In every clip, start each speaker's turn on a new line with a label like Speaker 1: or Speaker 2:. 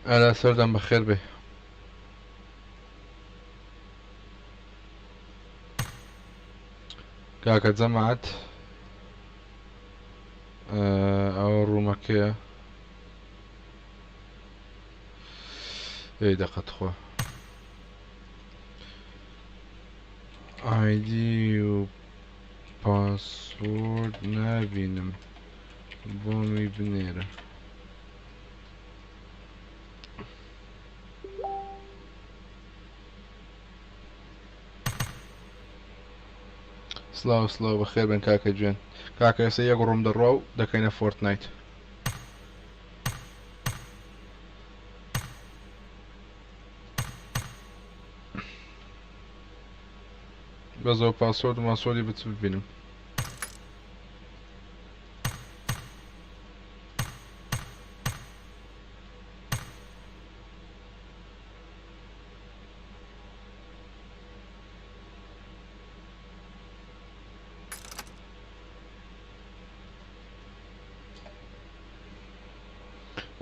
Speaker 1: ألا سردم بخير به كاكا جمعت أو رومكية اي دقت خو ايدي و باسورد نبینم بۆ میبنێرە سلااو سلااو بەخێر بن کاکە جوێن کاکە ئێستا یەک ڕووم دەڕوا و دەکەینە فۆڕتنایت بەزەوە پاسۆرد و ماسۆری بچ ببینم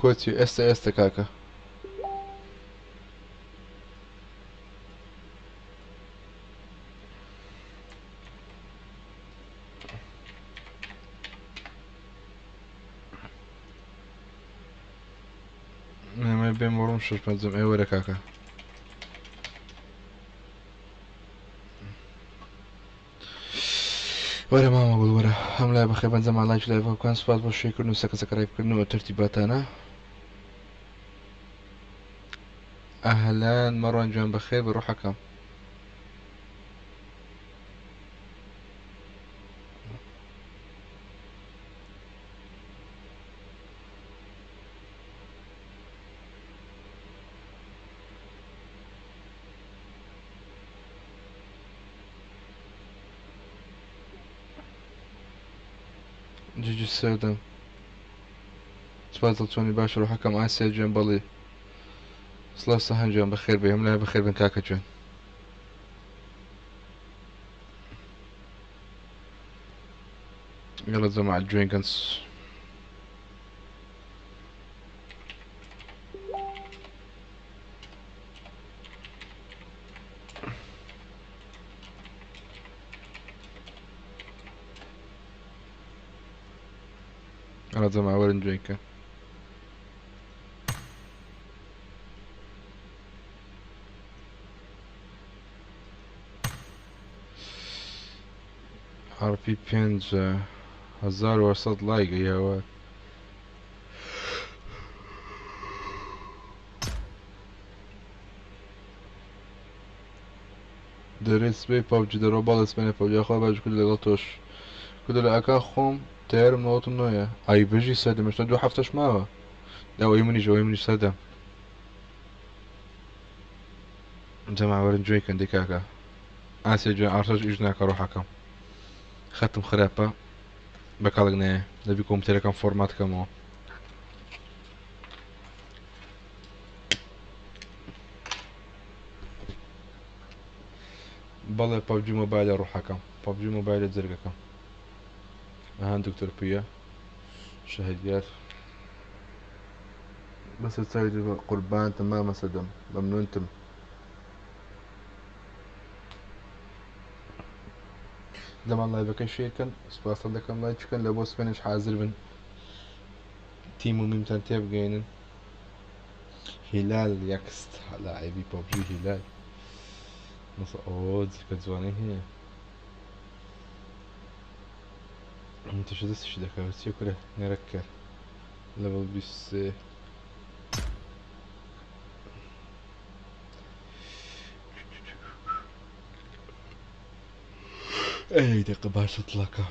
Speaker 1: کۆچی ئێستا کاکە ئەمە بێم ڕووم شش پەنجەم ئێ وەرە کاکە وەرە مامە گوڵ وەرە هەم لای بەخێ بەنجەم ئالایکی لای بکەن سوپاس بۆ شێکردن و سەکەسەکەڕێبکردنەوە تەرتیباتانە ئەهلان مەڕوان جوان بەخێر بە ڕوحەکەم جوجو سەردەم سوپاس دڵچۆنی باش ڕوحەکەم ئاسیا جوێن بەڵێ سڵاو سەهەن جوان بەخێر بێ هەم لای بەخێر بن کاکە جوێن يلا جماعة جوينكنس يلا جماعة ورن جوينكن RP پێنج 1800 لایگە یاوە دەرێت سبەی پەبجی دەڕۆ باڵ سبێنە پەبجی خۆ باش کرد لەگەڵ تۆش کردە لە ئاکا خۆم تیارم نەوەتم نۆیە ئای بژی سەردەم هێشتا 2 هەفتەش ماوە داوای منیش سەردەم جەماعە وەرن جوێیکەن دەی کاکە ئاسیا جوێن ئارتەش ئیش ناکە ڕوحەکەم خەتم خراپە بەکاڵک نایە دەبی کۆمپیوتەرەکەم فۆرمات بکەمەوە بەڵێ پەبجی مۆبایلە ڕوحەکەم پەبجی مۆبایلە جەرگەکەم ئەهان دکتۆر پویە شەهیدیار بەسە چاوی بە قوربانتم مامە سەدەم مەمنونتم دەمان لایڤەکەی شێرکەن سوپاسە دەکەم لای چکەن لە بۆ سپێنش حازر بن تیم و میمتان تێبگەێنن هیلال یەکست لاعیبی پەبجی هیلال ئەوە جکە جوانەی هەیە تشە دەستشی دەکەوێت چی کورە نێرەک کرد لەڤڵ 23 ئەی دەقە باشە تڵەکە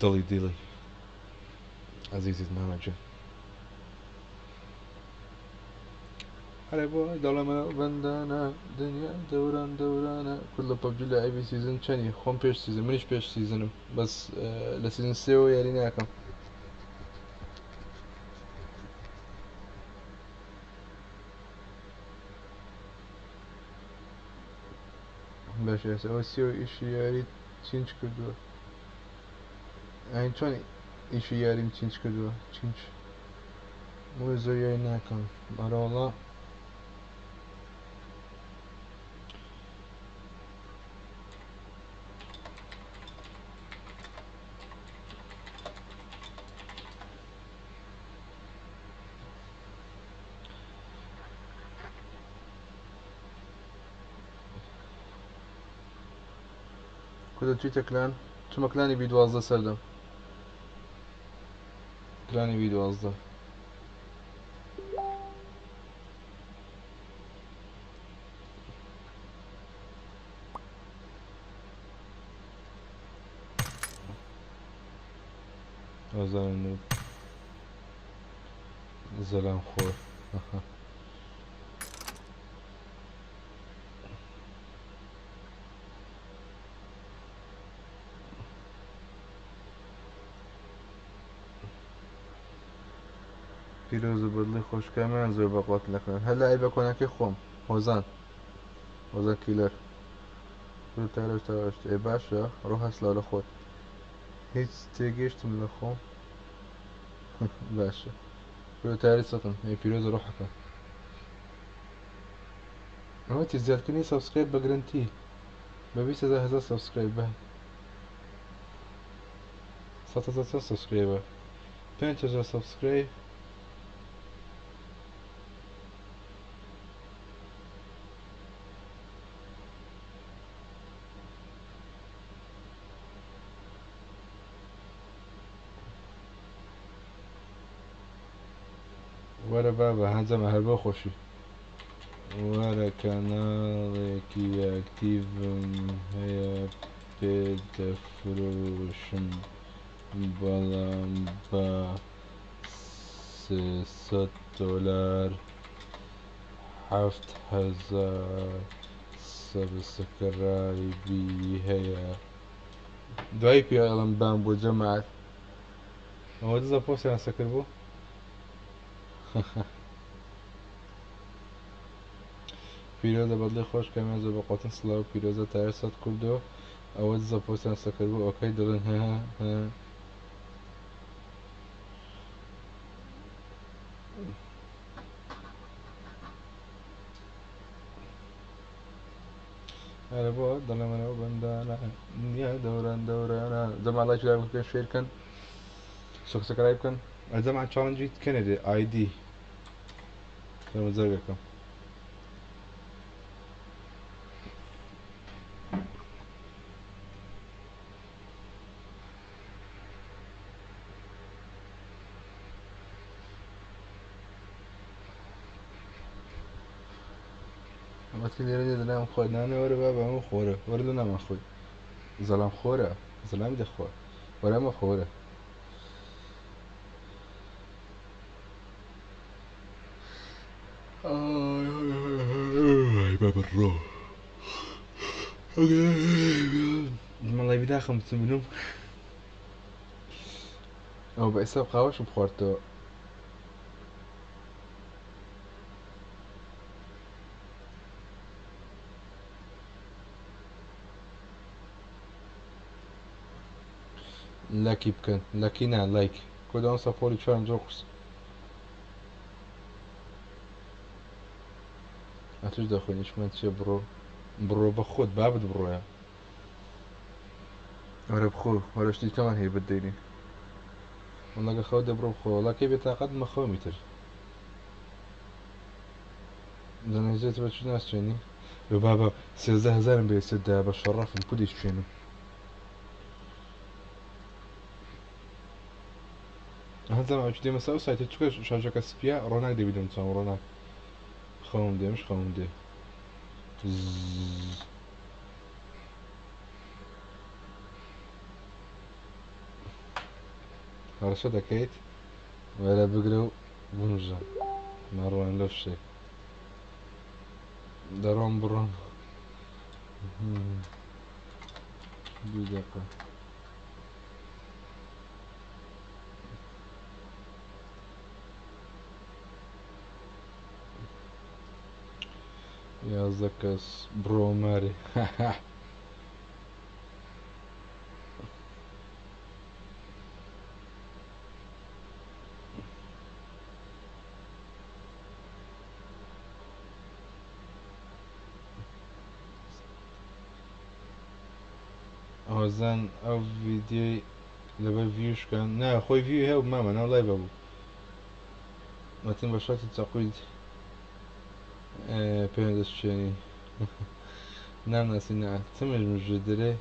Speaker 1: دڵی عەزیزت مامەجە هەرە بۆ دەڵەمە بەندانە دنیا دەورانە کورد لە پەبجی لە ئەیبی سیزن چەنی خۆم پێش سیزن منیش پێش سیزنم بەس لە سیزن سێەوە یاری ناکەم باش ئەوە سێەوە ئیشی یاری چینج کردووە ئاین چۆن ئیشی یاریم چینج کردووە چینج بۆی زۆریای ناکەم بەراڵە کودە چیتە کلان چمە کلانی بی12 سەردەم کلانی بی12 ئازارم زەلام خۆر پیرۆزە بەدڵی خۆشکامیان زۆر بەقڵات نەکەن هەلا ئەی بە کۆناکەی خۆم هۆزان کیلەر تارۆ تاواشت ئێ باشە ڕۆ هەسڵاو لە خۆت هیچ تێگەیشتم لە خۆم باشە تاری سەتم ئەی پیرۆزە ڕۆحەکە ئەوەتی زیادکردنی سەبسکرایب بە گرنگی بە 200,000 سەبسکرایب بە 100,000 سەبسکرایبە 5,000 سەبسکرایب وەرە بابە هەنجەمە هەر بۆ خۆشی وەرە کەناڵێکی ئاکتیڤم هەیە پێدەفرۆشم بەڵام بە $300 7,000 سەبسکرایبی هەیە دوای پێڵم بام بۆ جەماعەت ئەوە دزە پۆستیان سەکرد بوو پیرۆزە بەدڵی خۆش کەمیان زۆر بەقۆتن سڵاو پیرۆزە تایە سەد کوردەوە ئەوە دزە پۆستیان سەکرد بوو ئۆکەی دڵن هەرە بۆ دەڵێمەنەوە بەندانە دنیا دەوران دەورانە جەماڵای جوای بکەن شێر بکەن سەبسکرایب بکەن ئەجەماعەت چاڵنجی کەنێدێ ئایدی فەرمەجەرگەکەم ئەمەتی لێرە دێ دەنام خۆی نانە وەرە بابە ئەمە خۆرە وەرە لە نامان خۆی زەلام خۆرە زەلامی دەخوا وەرە ئەمە خۆرە بابە ڕۆ مەڵای بیداخەم بچم بنوم ئەو بە ئێستا قاوەشم خواردتەوە لاکی بکەن لاکی نا لایک کۆداوام سەپۆری 4 قورس ئەتوش دەخۆینیشمان چێ بڕۆ بە خۆت بابت بڕۆیە وەرە بخۆ وەرەشتی کەمان هەیە بدەینی وەڵاگە خەو دەبڕۆ بخۆ وەڵاکەی بێتاقەت مەخەومی تر دەنێزێت بە چ ناسچێنی بە بابە 13,000 بێسێتدا بە شەڕەفم پودیش چێنم هەنجەم ئەوچ دێمەسا و سایتە چکە شاژەکە سپیا ڕۆناک دەبیدەم چاوم ڕۆناک خەوم دێمش خەوم دێ هەڕەشە دەکەیت وەرە بگرە و بنوژە ماڕوان لەو شتێک دەڕۆم بڕۆم دوو دەقە یازدە کەس بڕۆ مارێ ئەوزان ئەو ڤیدیۆی لەبەر ڤیوشکان نا خۆی ڤیو هەیە مامە ناو لای بەبوو مەتن بە شاتی چاقویت پێ دەستشێنی نامناسی نا چمش مژدرێ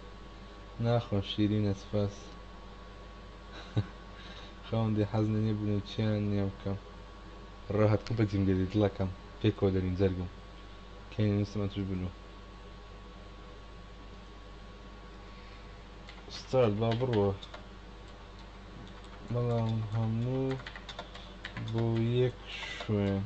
Speaker 1: ناخۆم شیرینە سپاس خەوەندی حەزنە نیە بوون و چیان نییە بکەم ڕاهات کە بەجیم گەلی دڵەکەم پێی کۆ دەرین جەرگم کەین نووسمە توش بنوو ستارت با بڕوە بەڵام هەموو بۆ یەک شوێن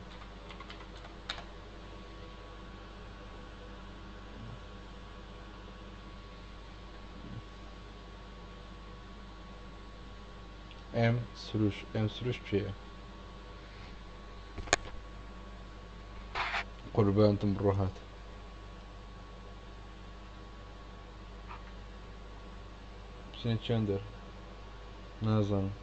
Speaker 1: ئەم سروش چییە قوربانتم بڕۆهات بچینە چیان دەر نازانم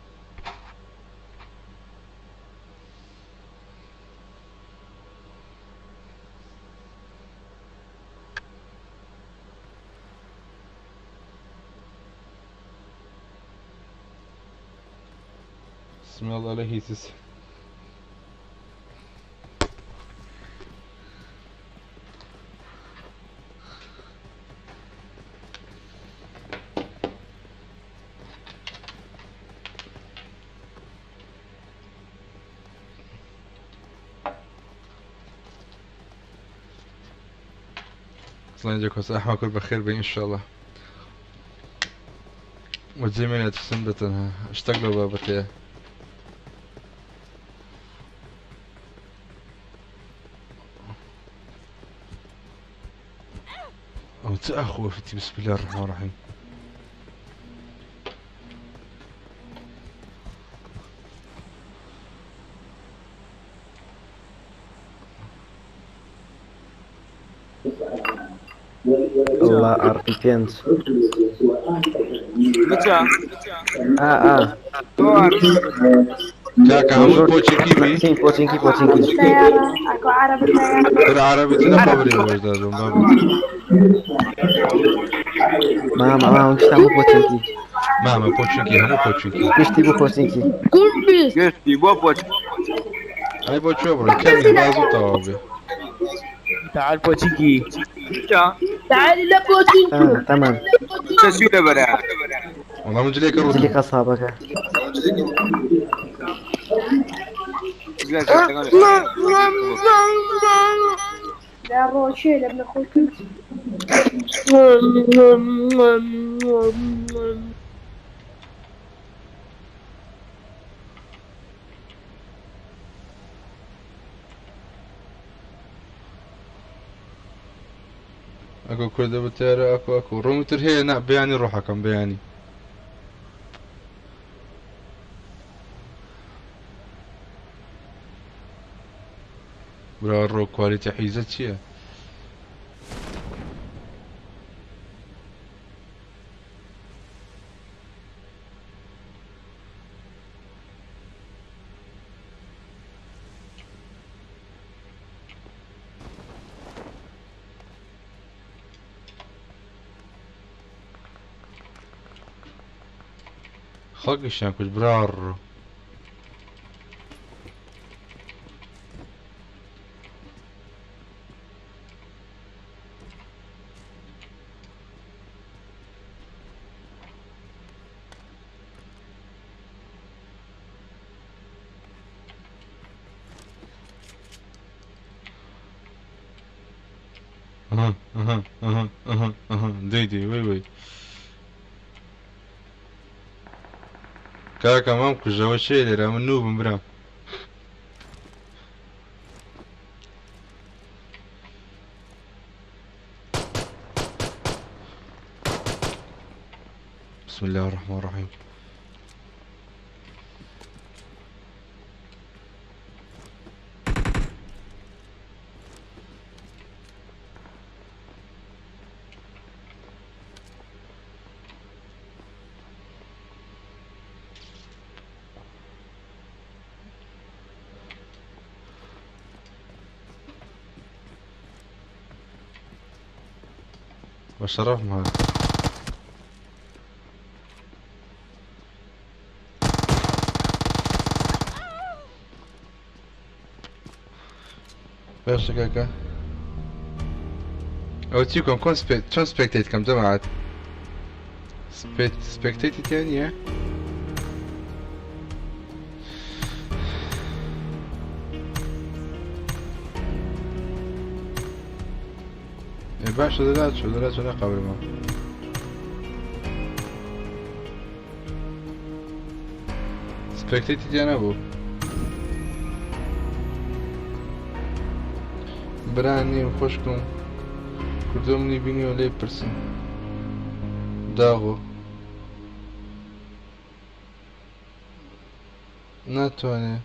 Speaker 1: smell على هيتس الله يجزاك أحمد كل بخير بإن شاء الله والجميع تسنبتها اشتاق له بابتها أو تأخوفتي بسم الله الرحمن الرحيم
Speaker 2: الله أرقي بينت
Speaker 3: متى؟
Speaker 1: كاكا هم بوتشيكي
Speaker 2: بوتشيكي
Speaker 4: سيارة اكو عربي سيارة
Speaker 1: العربي تنا بابري وجدادهم
Speaker 2: ماما وشتامو بوتشيكي
Speaker 1: ماما بوتشيكي هم بوتشيكي
Speaker 2: كشتي بو بوتشيكي
Speaker 3: قلتي بوبوت
Speaker 1: هاي بوتشو برو كمل بازو طوابي
Speaker 3: تعال بوتيكي
Speaker 4: تعالي لبوتين
Speaker 2: تمام
Speaker 3: تسويله بلا
Speaker 1: والله من جليك الرسل
Speaker 2: جلي قصابك
Speaker 4: لا روشي لابن اخوك
Speaker 1: اكو كرده بتيرا اكو رومي ترهي نا بياني روحكم بياني برا الرو كواليتي حيزت شيء خلق الشانكوش برارو دي وي كاكا مامكو جوا شي لي راه من نوب مبرام بسم الله الرحمن الرحيم وشرف معك باشە کاکە ئەو چی کۆم کۆن چۆن سپێکتیت کەم جەماعەت سپێکتیتی تیان نییە باشە دەرات چۆ نەقابلمە سپێکتیتی تیان نەبوو برانیم خۆشکم کردۆمنی بینیەوە لێ پرسن داغۆ ناتوانێ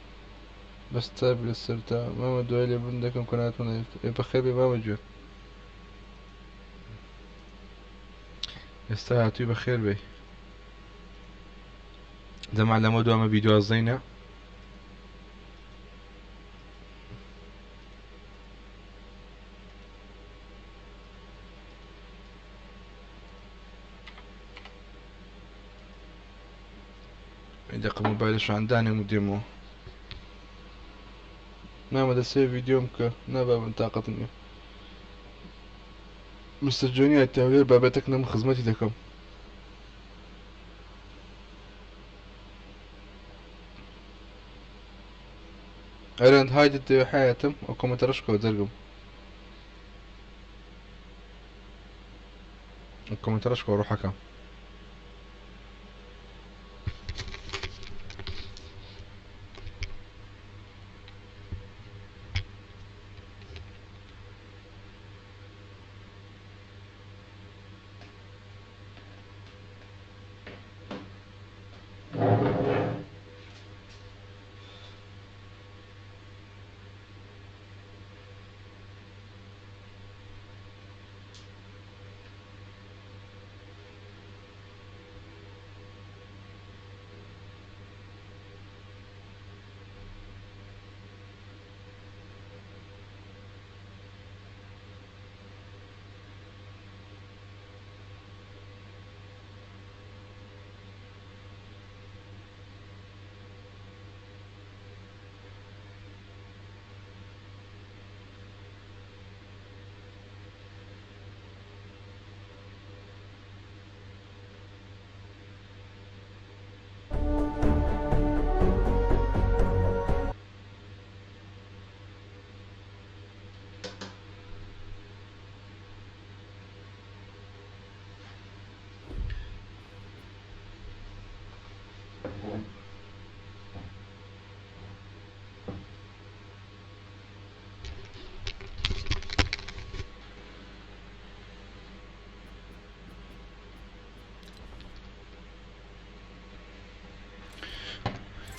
Speaker 1: بەستا لە سەرتا مامە دوای لێ بن دەکەم کە ناتوانێت بەخێر بێ مامە گوێ ئێستا هاتووی بەخێر بێ دەما لەمە دوامە بیدوازدەینە دقیقە مۆبایلە شاندانێم و دێمەوە نامە دەسێ ڤیدیۆم کە نابا من تااقەتم نییە مستەر جۆنی ئەتاوێر بابەتێک نەم خزمەتی دەکەم ئەرەند هایدت دەوێ حیاتم ئەو کۆمەتەڕشکەوە دەرگم کۆمەتەڕشکەوە ڕوحەکەم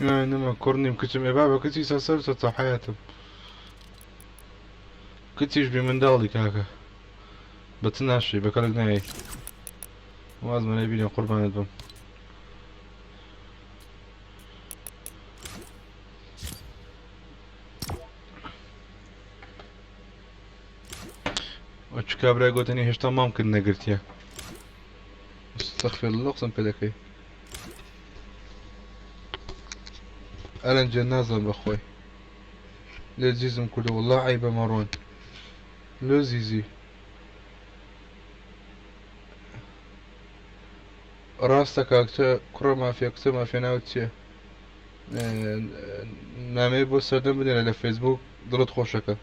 Speaker 1: نما كورنيم كتم يا بابا كتي سلسلة حياتم كتيش بمن دالك هكا بتناشي بكلك ناي وازم انا يبيني قربان البم وش كابرا قوتني هشتا ممكن نقرتيا استغفر الله اقسم بدك ألن جنازة بأخوي لا زيزم كله والله عيبة مارون لو زيزي راستك أكتر كرة ما في أكتر ما في ناوتشي نامي بو سردن بدين على فيسبوك ضلت خوشك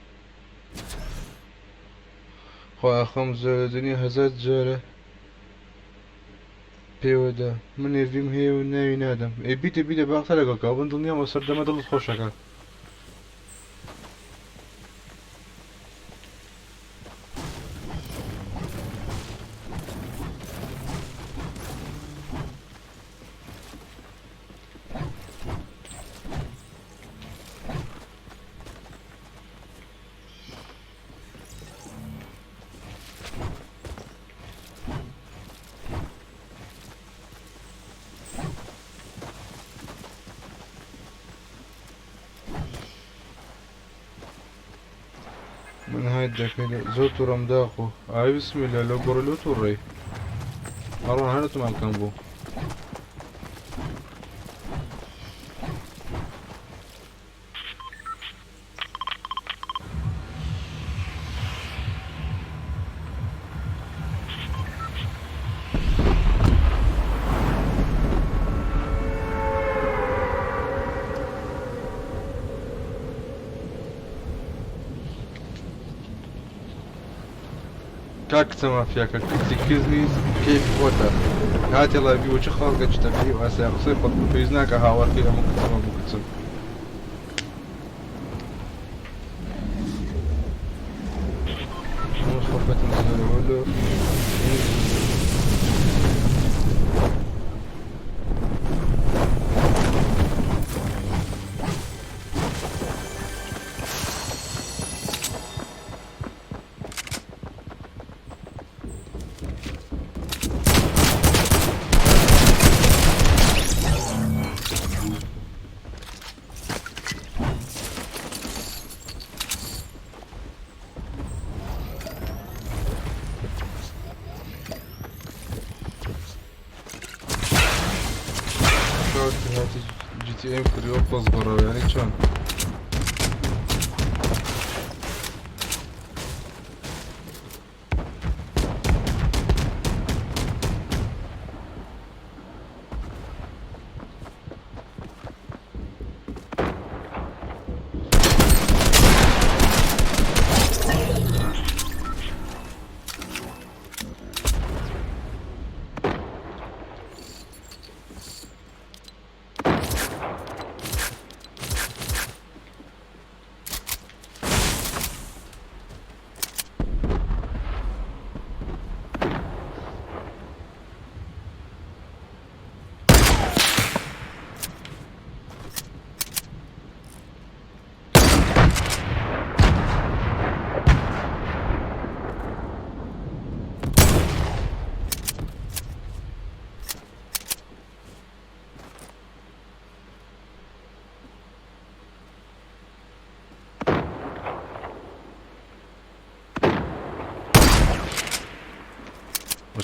Speaker 1: خو أخم زردني هزات جارة پێوەدا من ێڤیم هەیە و ناوی نادەم بیتە باختە لەگەڵ کابن دڵنیا وە سەردەمە دڵت خۆشەکە من هاي الدكيلة زوتو رمداخو بسم الله لو قرلوتو الري أروح هانتو مع الكامبو کاک کچە مافیاکە کچی کز نیست کەیفی خۆتە هاتی ڵایبی وەچە خەڵکە چتەکەی و ئاسیا قسەی خۆت پێویست ناکە هاوارکەی هەموو کچەمە بوو کچم خۆپەتم زۆرەوە لۆ GTA kırıyor pozlara yani çan.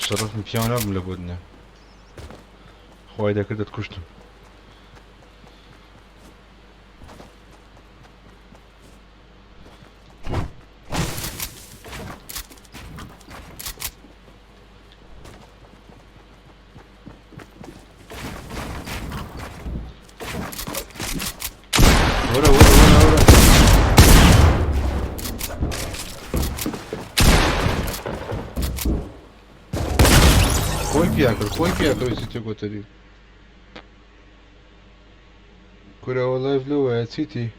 Speaker 1: شرفني بيانا بلا بودنا خوايدا كده تكشتم ورا Khoi piakar visi gotari. Kura live low at city.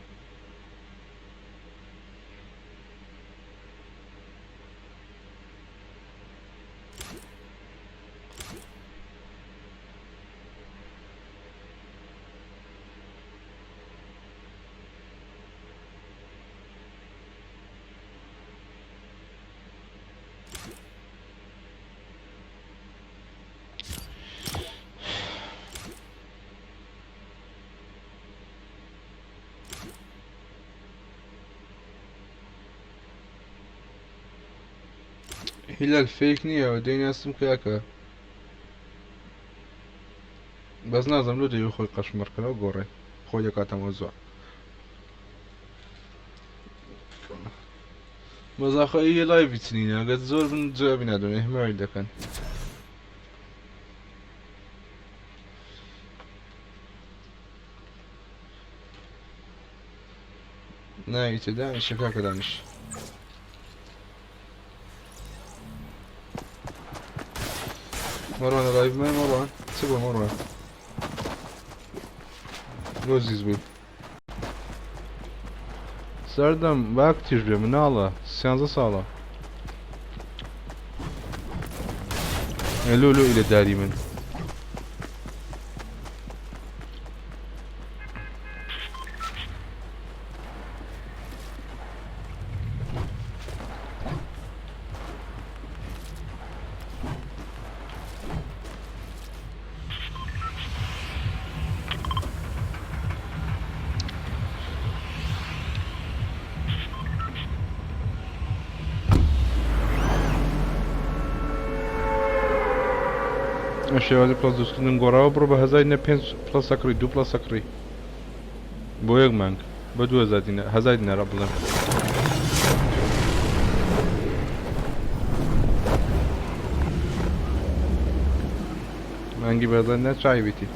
Speaker 1: هلال فيك نية وديني اسم كاكا بس نازم لو ديو خوي قشمر كلا وقوري خويا كاتا موزوع مزاخو ايه لايف بتنينا قد زور من جواب نادم اهماري دكان نايتي دانش شكاكا دانش مروان لايف ماي مروان سيبه مروان لوزيز بي سردم باك تجربة من الله سيانزا سالا لولو الى داري من شوالي بلاس دوستن گوراو برو به هزار نه 5 پلاس سکری 2 پلاس سکری بویگ مانگ به 2000 دینار 1000 دینار بلند مانگی به 1000 نه چای بیتی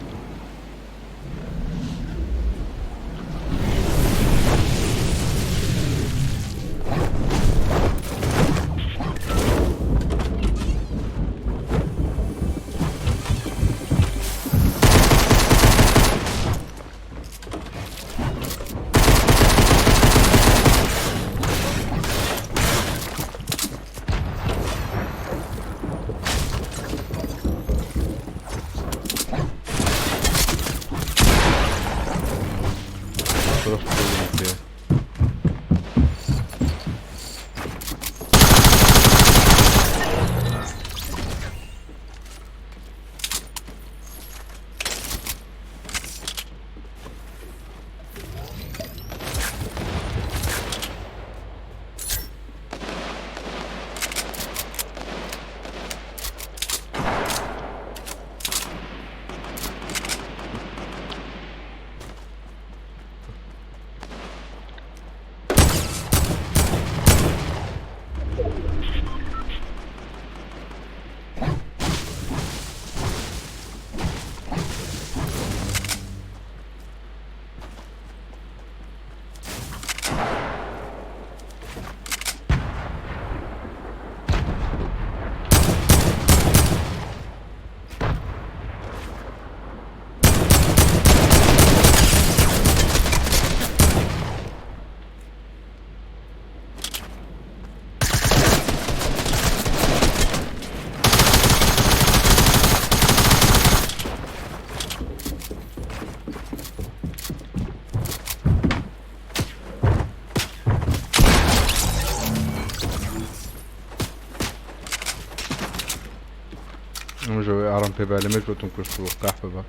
Speaker 1: ئەمە ژەوەی ئاڕام پێ با لەمێ کۆتم کوشت بۆ قاحبە بە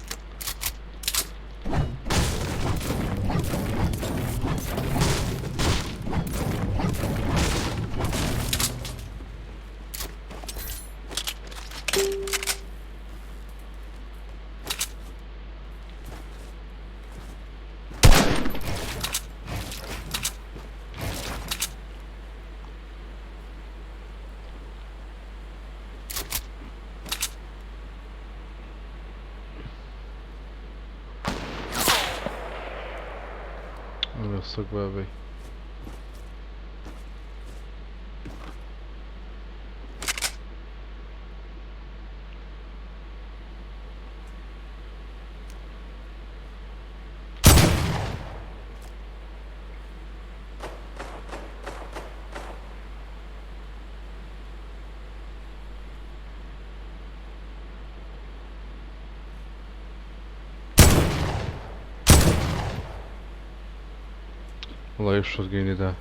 Speaker 1: سەگ بابەی والله يشرط جيني ده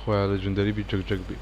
Speaker 1: خويا على جندري بيجك جك بي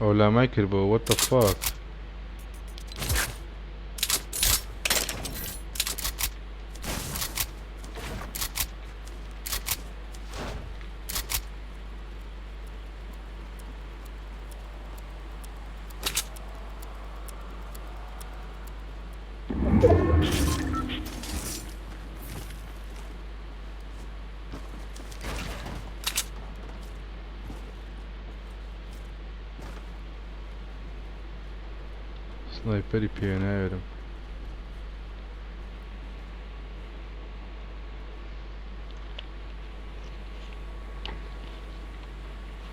Speaker 1: او لا ما يكربو what the fuck سنايبري بيانايرم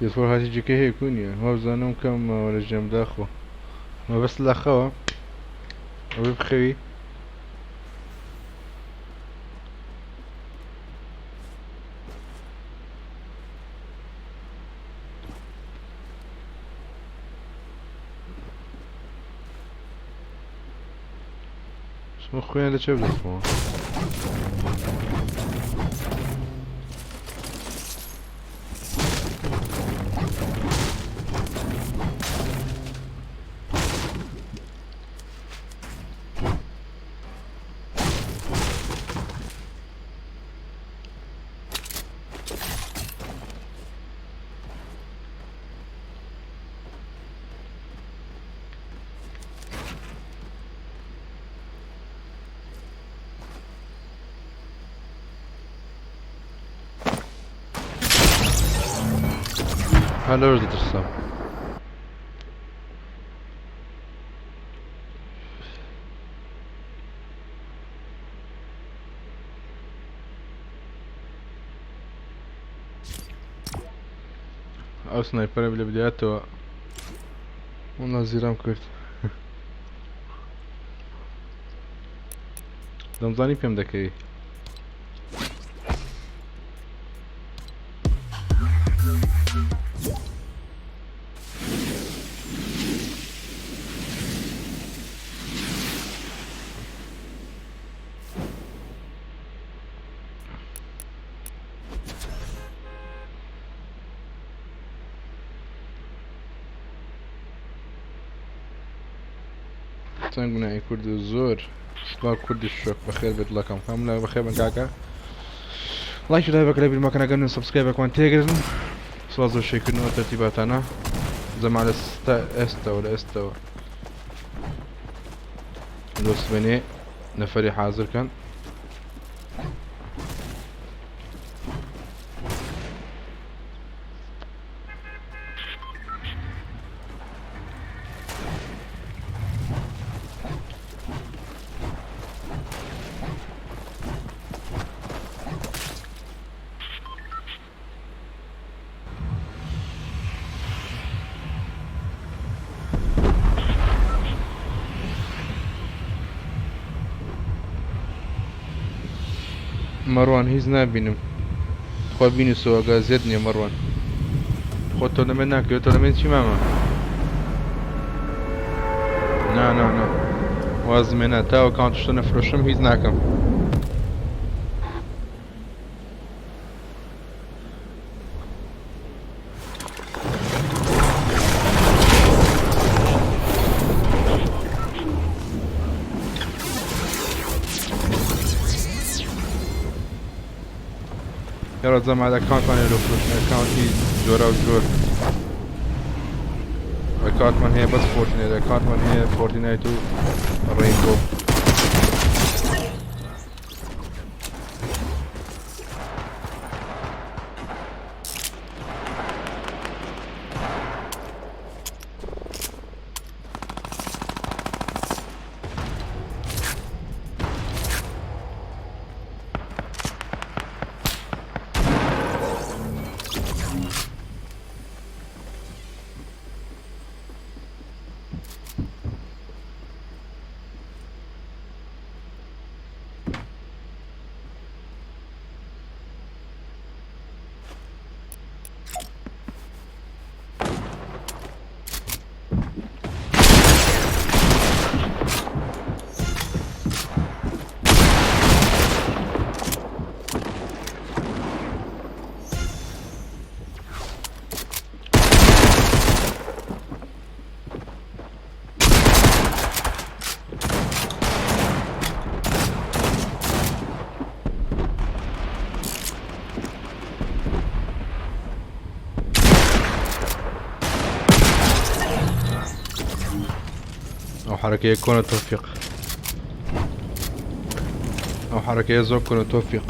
Speaker 1: يصور هاتي جيكي هي كونيا ما بزانم كم ولا جيم داخو ما بس الاخوة وبخوي شو خويا اللي شاف اسمه هلا ورد ترسم او سنايبر بالبدايات والله زيرام كرت دمزاني بيم دكي تنقنعي كرد الزور سلاو كرد الشوك بخير بيت لكم كاملة بخير من كاكا لايك شو دايبك لابي المكان اقلن سبسكرايب كمان تيجرن سوازو شي كنو ترتيباتنا زم على استا ولا استوى دۆستبێنێ نەفەری حازرکەن مەڕوان هیچ نابینم خۆ بینیسەوە گازێت نییە مەڕوان خۆ تۆرنەمێنت ناکەوێت تۆرنەمێنت چی مامە نا وازمێنە تا ئەکاونت شتە نەفرۆشم هیچ ناکەم یارە جەماعەت ئەکاونتمان هەیە لە فرۆشتن ئەکاونتی جۆرە و جۆر ئەکاونتمان هەیە بەس فۆڕتنایت ئەکاونتمان هەیە فۆڕتنایت و ڕێینبۆ أو حركة يكون توفيق أو حركة يزوج كون توفيق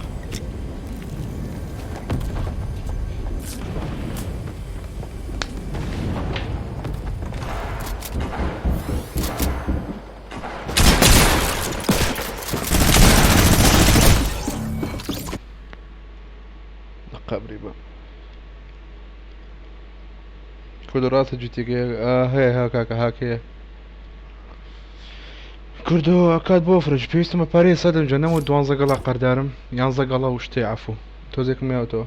Speaker 1: قبري بقى كل راسه جيتي هي هاكاكا هاكي كردو أكاد بوفرج بيستم باري صدم جنم ودوانزا قلا قردارم يانزا قلا وشتي عفو توزيك ميوتو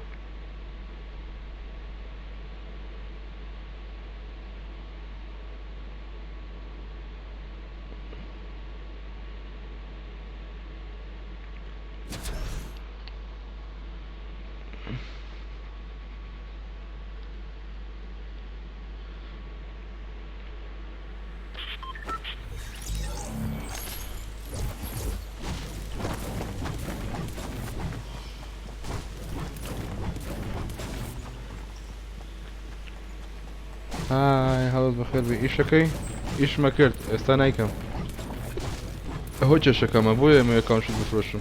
Speaker 1: هاي هذا بخير بي ايش شكي ايش ما كرت استنى ايكم هو شكا ما بويا ما يكون شو بفرشم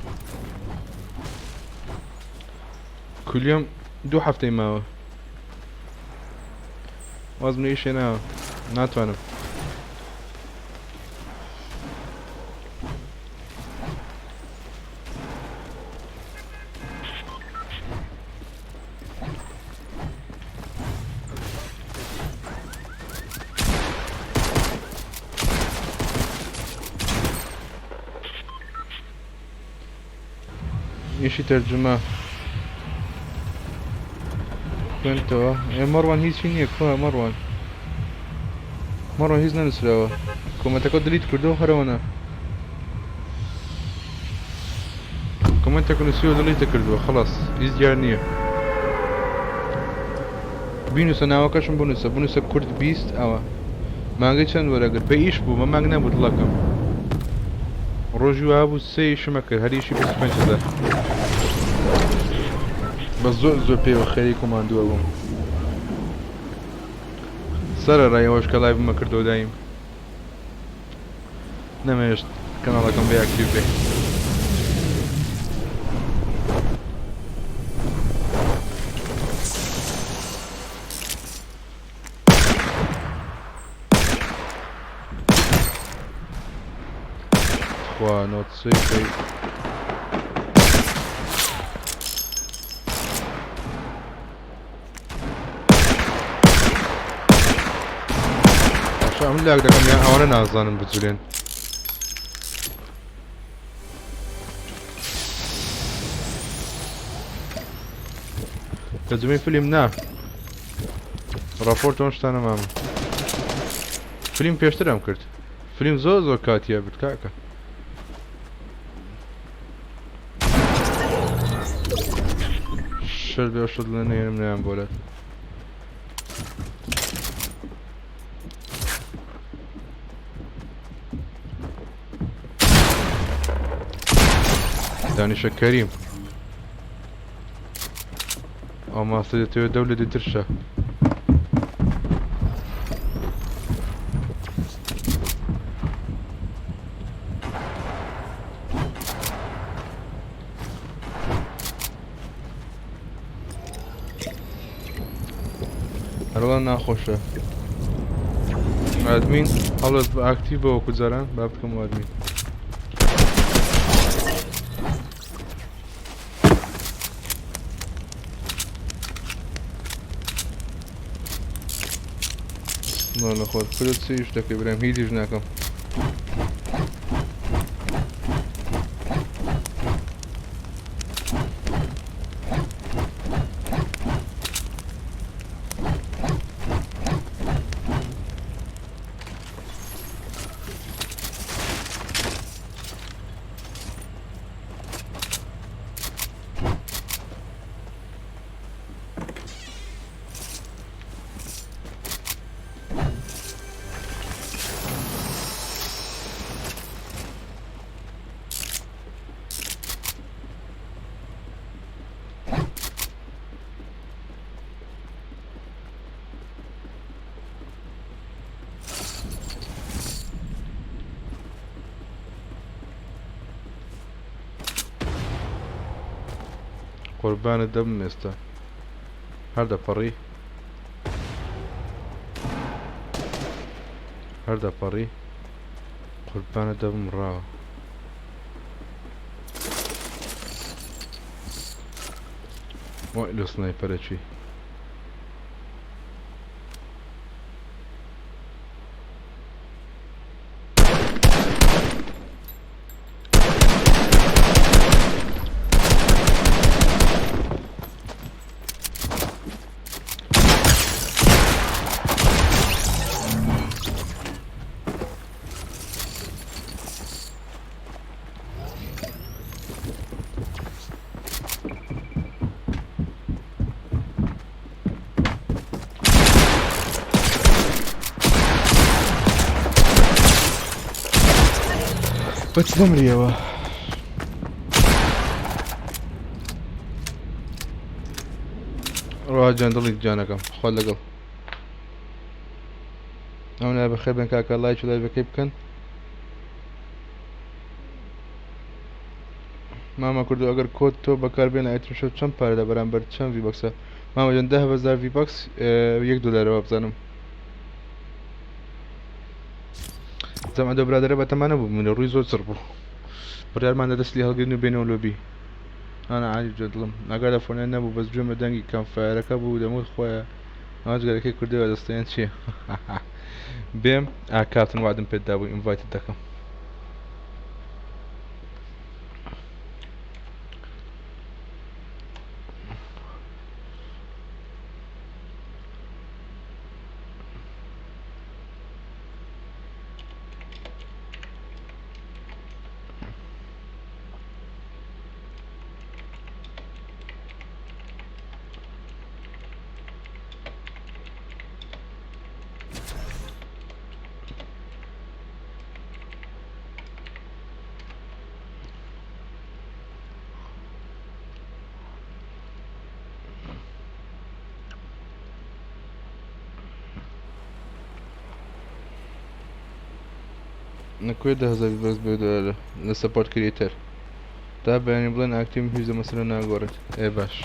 Speaker 1: كل يوم دو حفتي ما وزن ايش هنا ناتوانم ايشي ترجمة كنتوا يا مروان هيز فيني كوا مروان هيز ننسلوا كما تكون دليت كردو هروانا كما تكون نسيو دليت كردو خلاص هيز جارنية بينوسا ناوكاشم بونوسا كرد بيست اوا مانگه چند وراگر بيش بو ما مانگ نبود لكم روجو ابو سي شمكر هريشي بس 5000 بس زور بيو خيري كوماندو ابوم سر راي واش كلايف ما كردو دايم نەمەوێت کەناڵەکەم بە ئاکتیڤ بێ. خوا نۆتسەی پێی من لاک دەکەم یان ئەوانە نازانم بجرێن. تەرجمەی فیلم نا ڕاپۆرت ئەوەن شتانە مامە. فیلم پێشترم کرد. فیلم زۆر کاتیە برد کاکە. شەر بێ شت لە نێرم نیان بۆلات. دانیشە کەریم ئەو ماستە دەتەوێت دەولەتی ترشە. هەروەڵا ناخۆشە. ئادمین هەڵێت بە ئاکتیڤ بە وەکو جاران با بکەم ئادمین. لە خۆت خودت چیش دەکەی برام هیچیش ناکەم. قوربانت دەبم ئێستا هەر دەپەڕی قوربانت دەبم ڕاوە. وای لە سنایپەرەکی بەچ دەمریەوە. ڕاجان دڵی جانەکەم خوا لەگەڵ ئەو نا بەخێر بن کاکە لایک و لایڤەکەی بکەن. ماما کوردو ئەگەر کۆد تۆ بەکاربێنە ئایتم شەو چەند پارەدە بەرامبەر چەند ڤیبەکسە؟ ماما جان 10,000 ڤیبەکس $1 بزانم. زەمە دە برادەرە بەتەمان نەبوو منە ڕووی زۆر چڕ بوو. بڕیارمانە دەستی هەڵگرتن و بێنەوە لۆبی. ئانا عالی جەدڵم ناگادە فۆنیان نەبوو بەس گوێمە دەنگی کامفایەرەکە بوو دەموت خۆیە ئەوجگەرەکەی کوردەوە دەستەیان چییە؟ بێم کاتن وادم پێت دابوو ئینڤایتت دەکەم. نەکوێ 10,000 بەرز بێ لە سەپۆرت کریتەر تا بەیانی بڵێن ئاکتیم هیچ مەسەلە ناگۆڕێت ئێ باش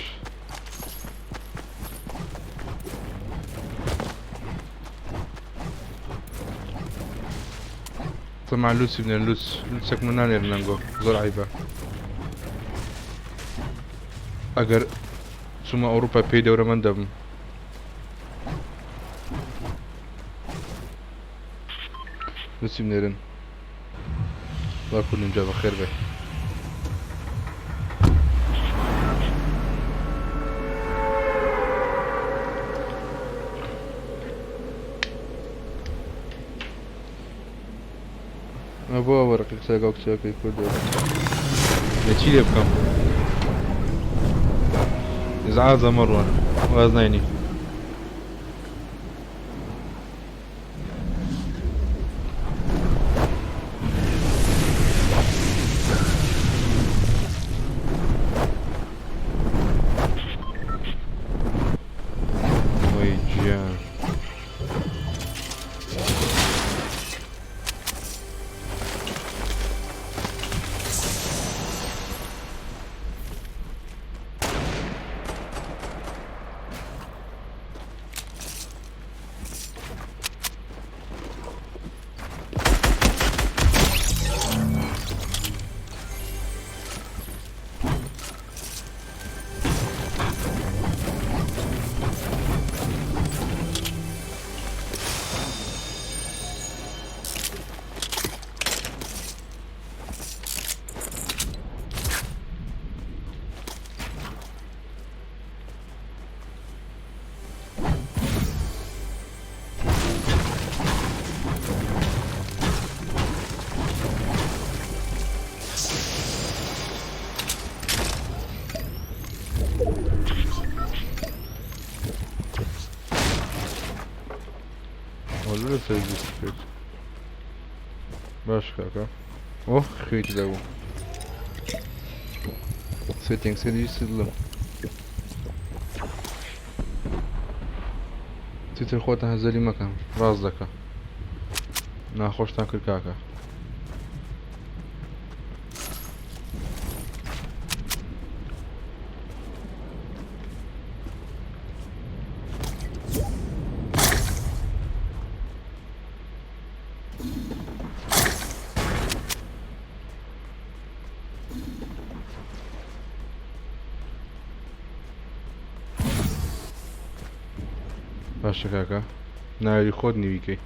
Speaker 1: طبعا لوتس بنێن لوتسێک من نانێرن لەنگۆ زۆر عیبە ئەگەر چوومە ئەوروپا پێی دەورەمەند دەبم لوتسی بنێرن وا کوردم جا بەخێر بێ بۆ وەرەقی قسەگەڵ کچەکەی کوردەوە لە چی لێ بکەم ئزعاجە مەڕوان واز ناینی وەی گیان والله سيجي باش كاكا اوه خيت له سيتينغ سيدي سيدلم تيتر خوتها هزلي مكان راس دكا ناخوش تاكل كاكا باشە کاکە ناوی خۆت نویکەی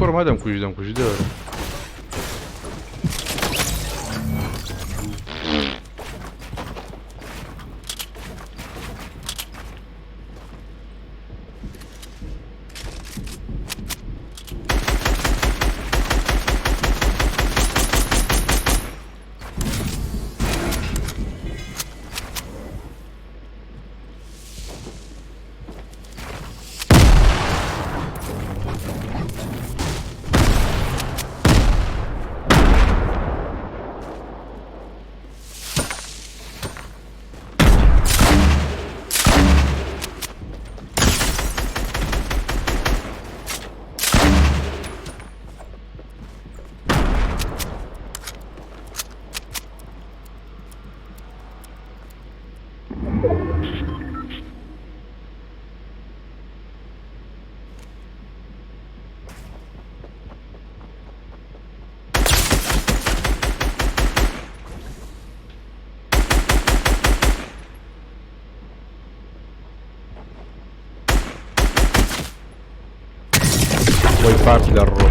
Speaker 1: Korum adam kuyudan kuyu da var. وای پارتی لە ڕۆ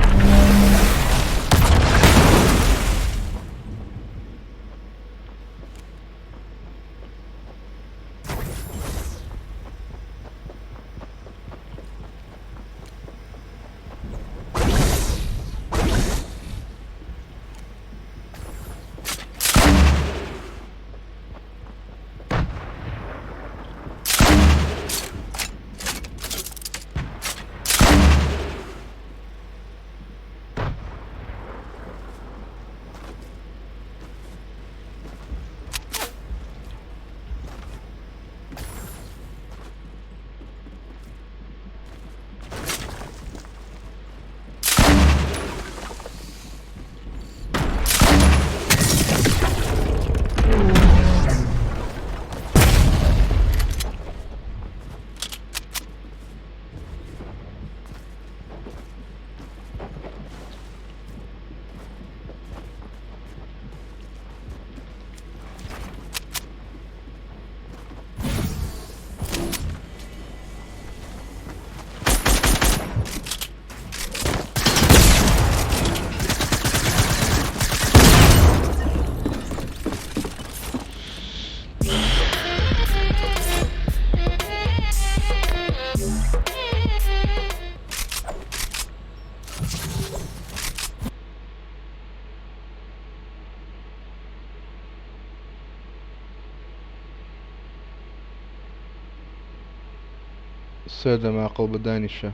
Speaker 1: سەردەم عاقڵ بە دانیشە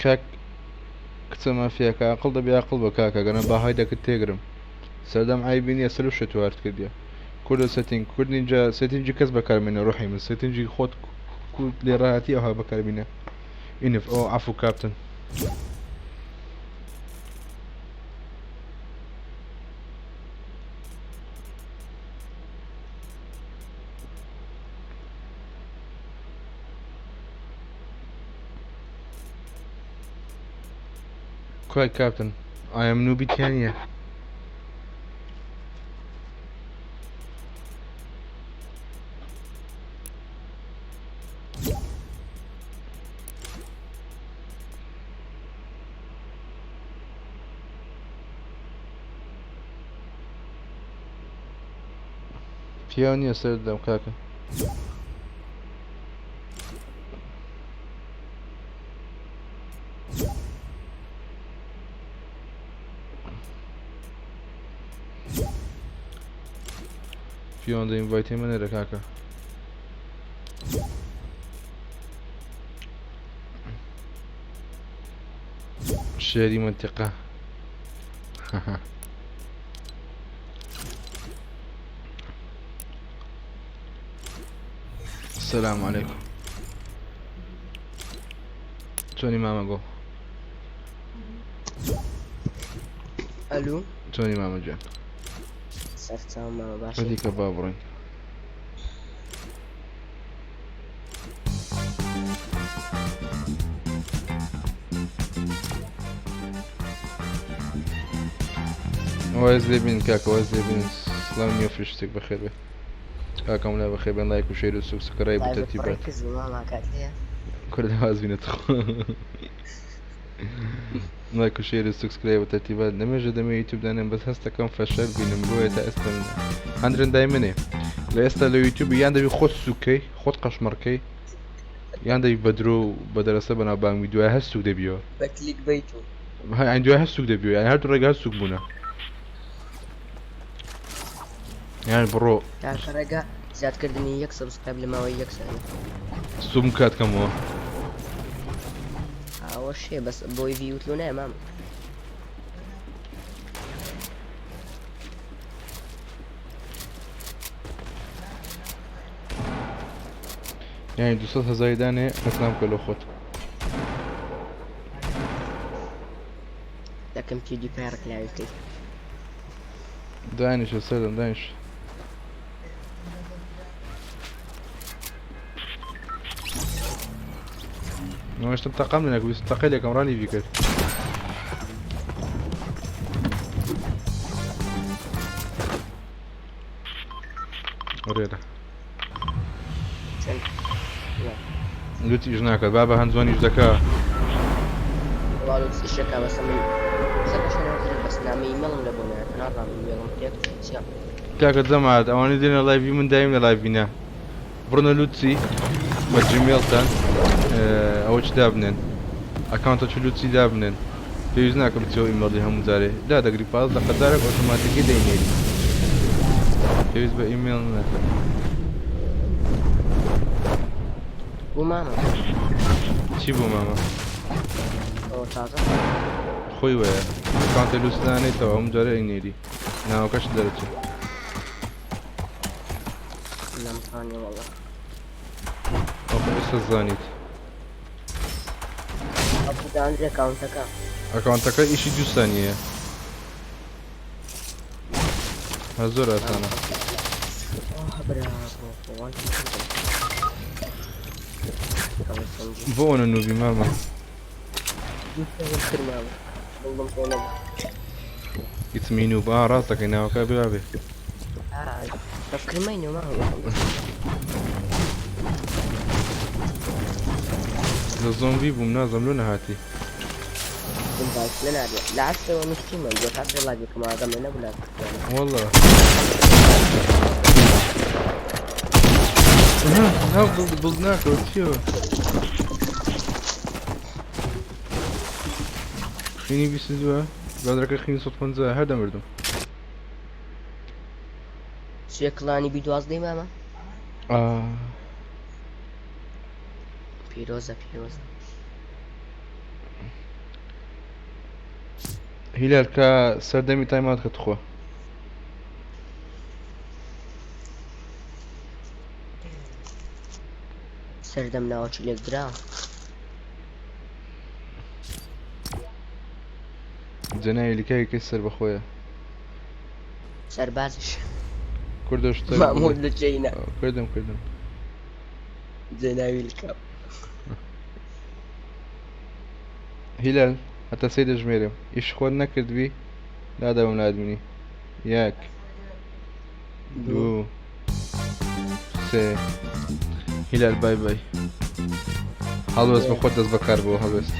Speaker 1: کاک کچە مافیاکە عاقڵ دەبێ عاقڵ بە کاکە گەنە باهای دەکرد تێگرم سەردەم عیبی نییە سەر و شەتوارد کردیە کورد سەتینگ کورد نینجا سەتینجی کەس بەکارمێنە ڕوحی من سەتینجی خۆت لێ ڕاهاتی ئەوها بەکاربینە ئینف ئەو عەفو کاپتن کوای کاپتن ئایا من و بیتیانە پیاو نییە سەردەم کاکە پیاوان دە ئینڤایتی منێرە کاکە شێری منتیقە السلام عليكم توني ماما جو
Speaker 5: الو
Speaker 1: توني ماما جان
Speaker 5: صرت ماما باشا
Speaker 1: هذيك بابرين وازلي بين كاكا وازلي بين سلام يوفرشتك بخير به كاكا ولا بخير بين لايك وشير وسبسكرايب وترتيبات
Speaker 5: ركز ماما قالت لي
Speaker 1: كل هواز بين لايك وشير وسبسكرايب وترتيبات نمجة دمي يوتيوب دانا بس هستا كم فشل بين بوية تأستا هندرن دايمني لا يستا لو يوتيوب ياندبي خود سوكي خود قشمركي ياندبي بدرو بدرسة بنا بان فيديو هالسوق دبيو
Speaker 5: بكليك بيتو
Speaker 1: هاي عنده هالسوق دبيو يعني هادو رجع هالسوق بنا يعني برو
Speaker 5: تعال فرقة زاد كردني يكسب قبل ما هو يكسب
Speaker 1: سمكات كم هو
Speaker 5: أول شيء بس بوي فيو تلونا ماما
Speaker 1: يعني 200 زايدانة أسلام كله خط
Speaker 5: لكن تيجي بارك لاعب كيف
Speaker 1: دانش السلام دانش مش تنتقم لك بس تنتقل لك امراني فيك ڕێرە
Speaker 5: چەند
Speaker 1: لوتیش ناکات با بە هەنجوانیش دەکا
Speaker 5: وڵات ئیشەکە بەسە من سەرشەکە بەس نامە ئیمێڵم لە بۆ نایەت ناڕام ئیمێڵم پێک چیا
Speaker 1: کاکە جەماعەت ئەوانەی دێنە لایڤی من دایم لە لایڤینە بڕنە لوتسی بە جیمێڵتان ئەوە چ دابنێن ئەکاونتە چ لوتسی دابنێن پێویست ناکە بچەوە ئیمێڵی هەموو جارێ لا دەگری پاس لە قەدارێک ئۆتۆماتیکی دەینێری پێویست بە ئیمێڵ ناکە
Speaker 5: بۆ مامە
Speaker 1: چی بوو ماما
Speaker 5: ئەوە تازە
Speaker 1: خۆی وەیە ئەکاونتە لوتسدانێتەوە هەموو جارە ئەینێری ناوەکەش دەرەچێت
Speaker 5: نەمتوانێ وەڵا
Speaker 1: ئێستا زانیت
Speaker 5: ئەبدانجێ ئەکاونتەکە
Speaker 1: ئەکاونتەکە ئیشی دووسانیە هە زۆر ئاسانە بۆ ئەوە نووبی ماما هیچمی نووب ڕاست دەکەی ناوەکە بێ
Speaker 5: فکرمەی نێمە
Speaker 1: لە زۆمبی بووم نازەم لۆ نەهاتی
Speaker 5: لە نادێت لە عەسەوە مشتیمە بۆ تا ڕێڵاجێکم ئاگەم لێ نەبوو
Speaker 1: وەڵڵا بڵ ناکەوت چیەوە خینی 22 بادرەکە خینی 150 هەر دەمردم
Speaker 5: سوێ کڵانی بی12 مامە پیرۆزە
Speaker 1: هیلال کە سەردەمی تایمات کە تخۆ
Speaker 5: سەردەم ناوەچی لێک درا
Speaker 1: جەناوی لیکایەکەی سەر بەخۆیە
Speaker 5: سەربازش
Speaker 1: کوردەشتە
Speaker 5: مامۆد لە چینە
Speaker 1: کردم
Speaker 5: جێناوی لکەم
Speaker 1: هیلال هەتا سێ دەژمێرم ئیش خۆت نەکردوی دادەوەم لادمنی 1 2 3 هیلال بای بای هەڵوێست بە خۆت دەست بەکار بۆ هەڵوێست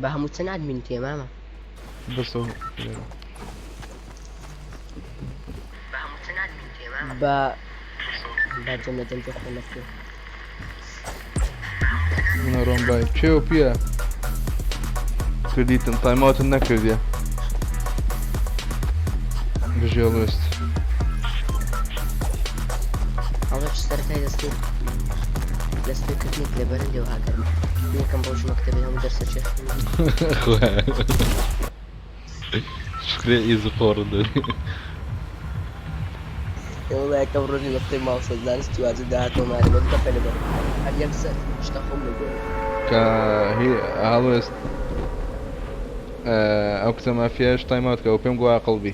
Speaker 5: بە هەموو چەند ئادمین تێ مامە
Speaker 1: بەسەوە
Speaker 5: بە جەم لە دەنجە خۆ نەکرێ
Speaker 1: منە ڕۆم بای پێوە پیە کردیتم تایماتم نەکردیە بژی هەڵوێست
Speaker 5: هەڵەش سەرەتای دەستی دەستپێکردنێک لە بەرەندەوە هاگەرم یەکەم ڕۆژ مەکتەبی هەموو دەرسە چێ
Speaker 1: شکرێ ئیزی قۆڕ دەری
Speaker 5: وڵا یەکەم ڕۆژی مەکتەبی ماوسە زانستی واجە داهاتەوە مارەوە بکە لەبەر هەر یەکسەر شتە خۆم لەگۆ
Speaker 1: کە هەڵوێست ئەو کتە مافیاش تایمات کە و پێم گوڵ قەڵبی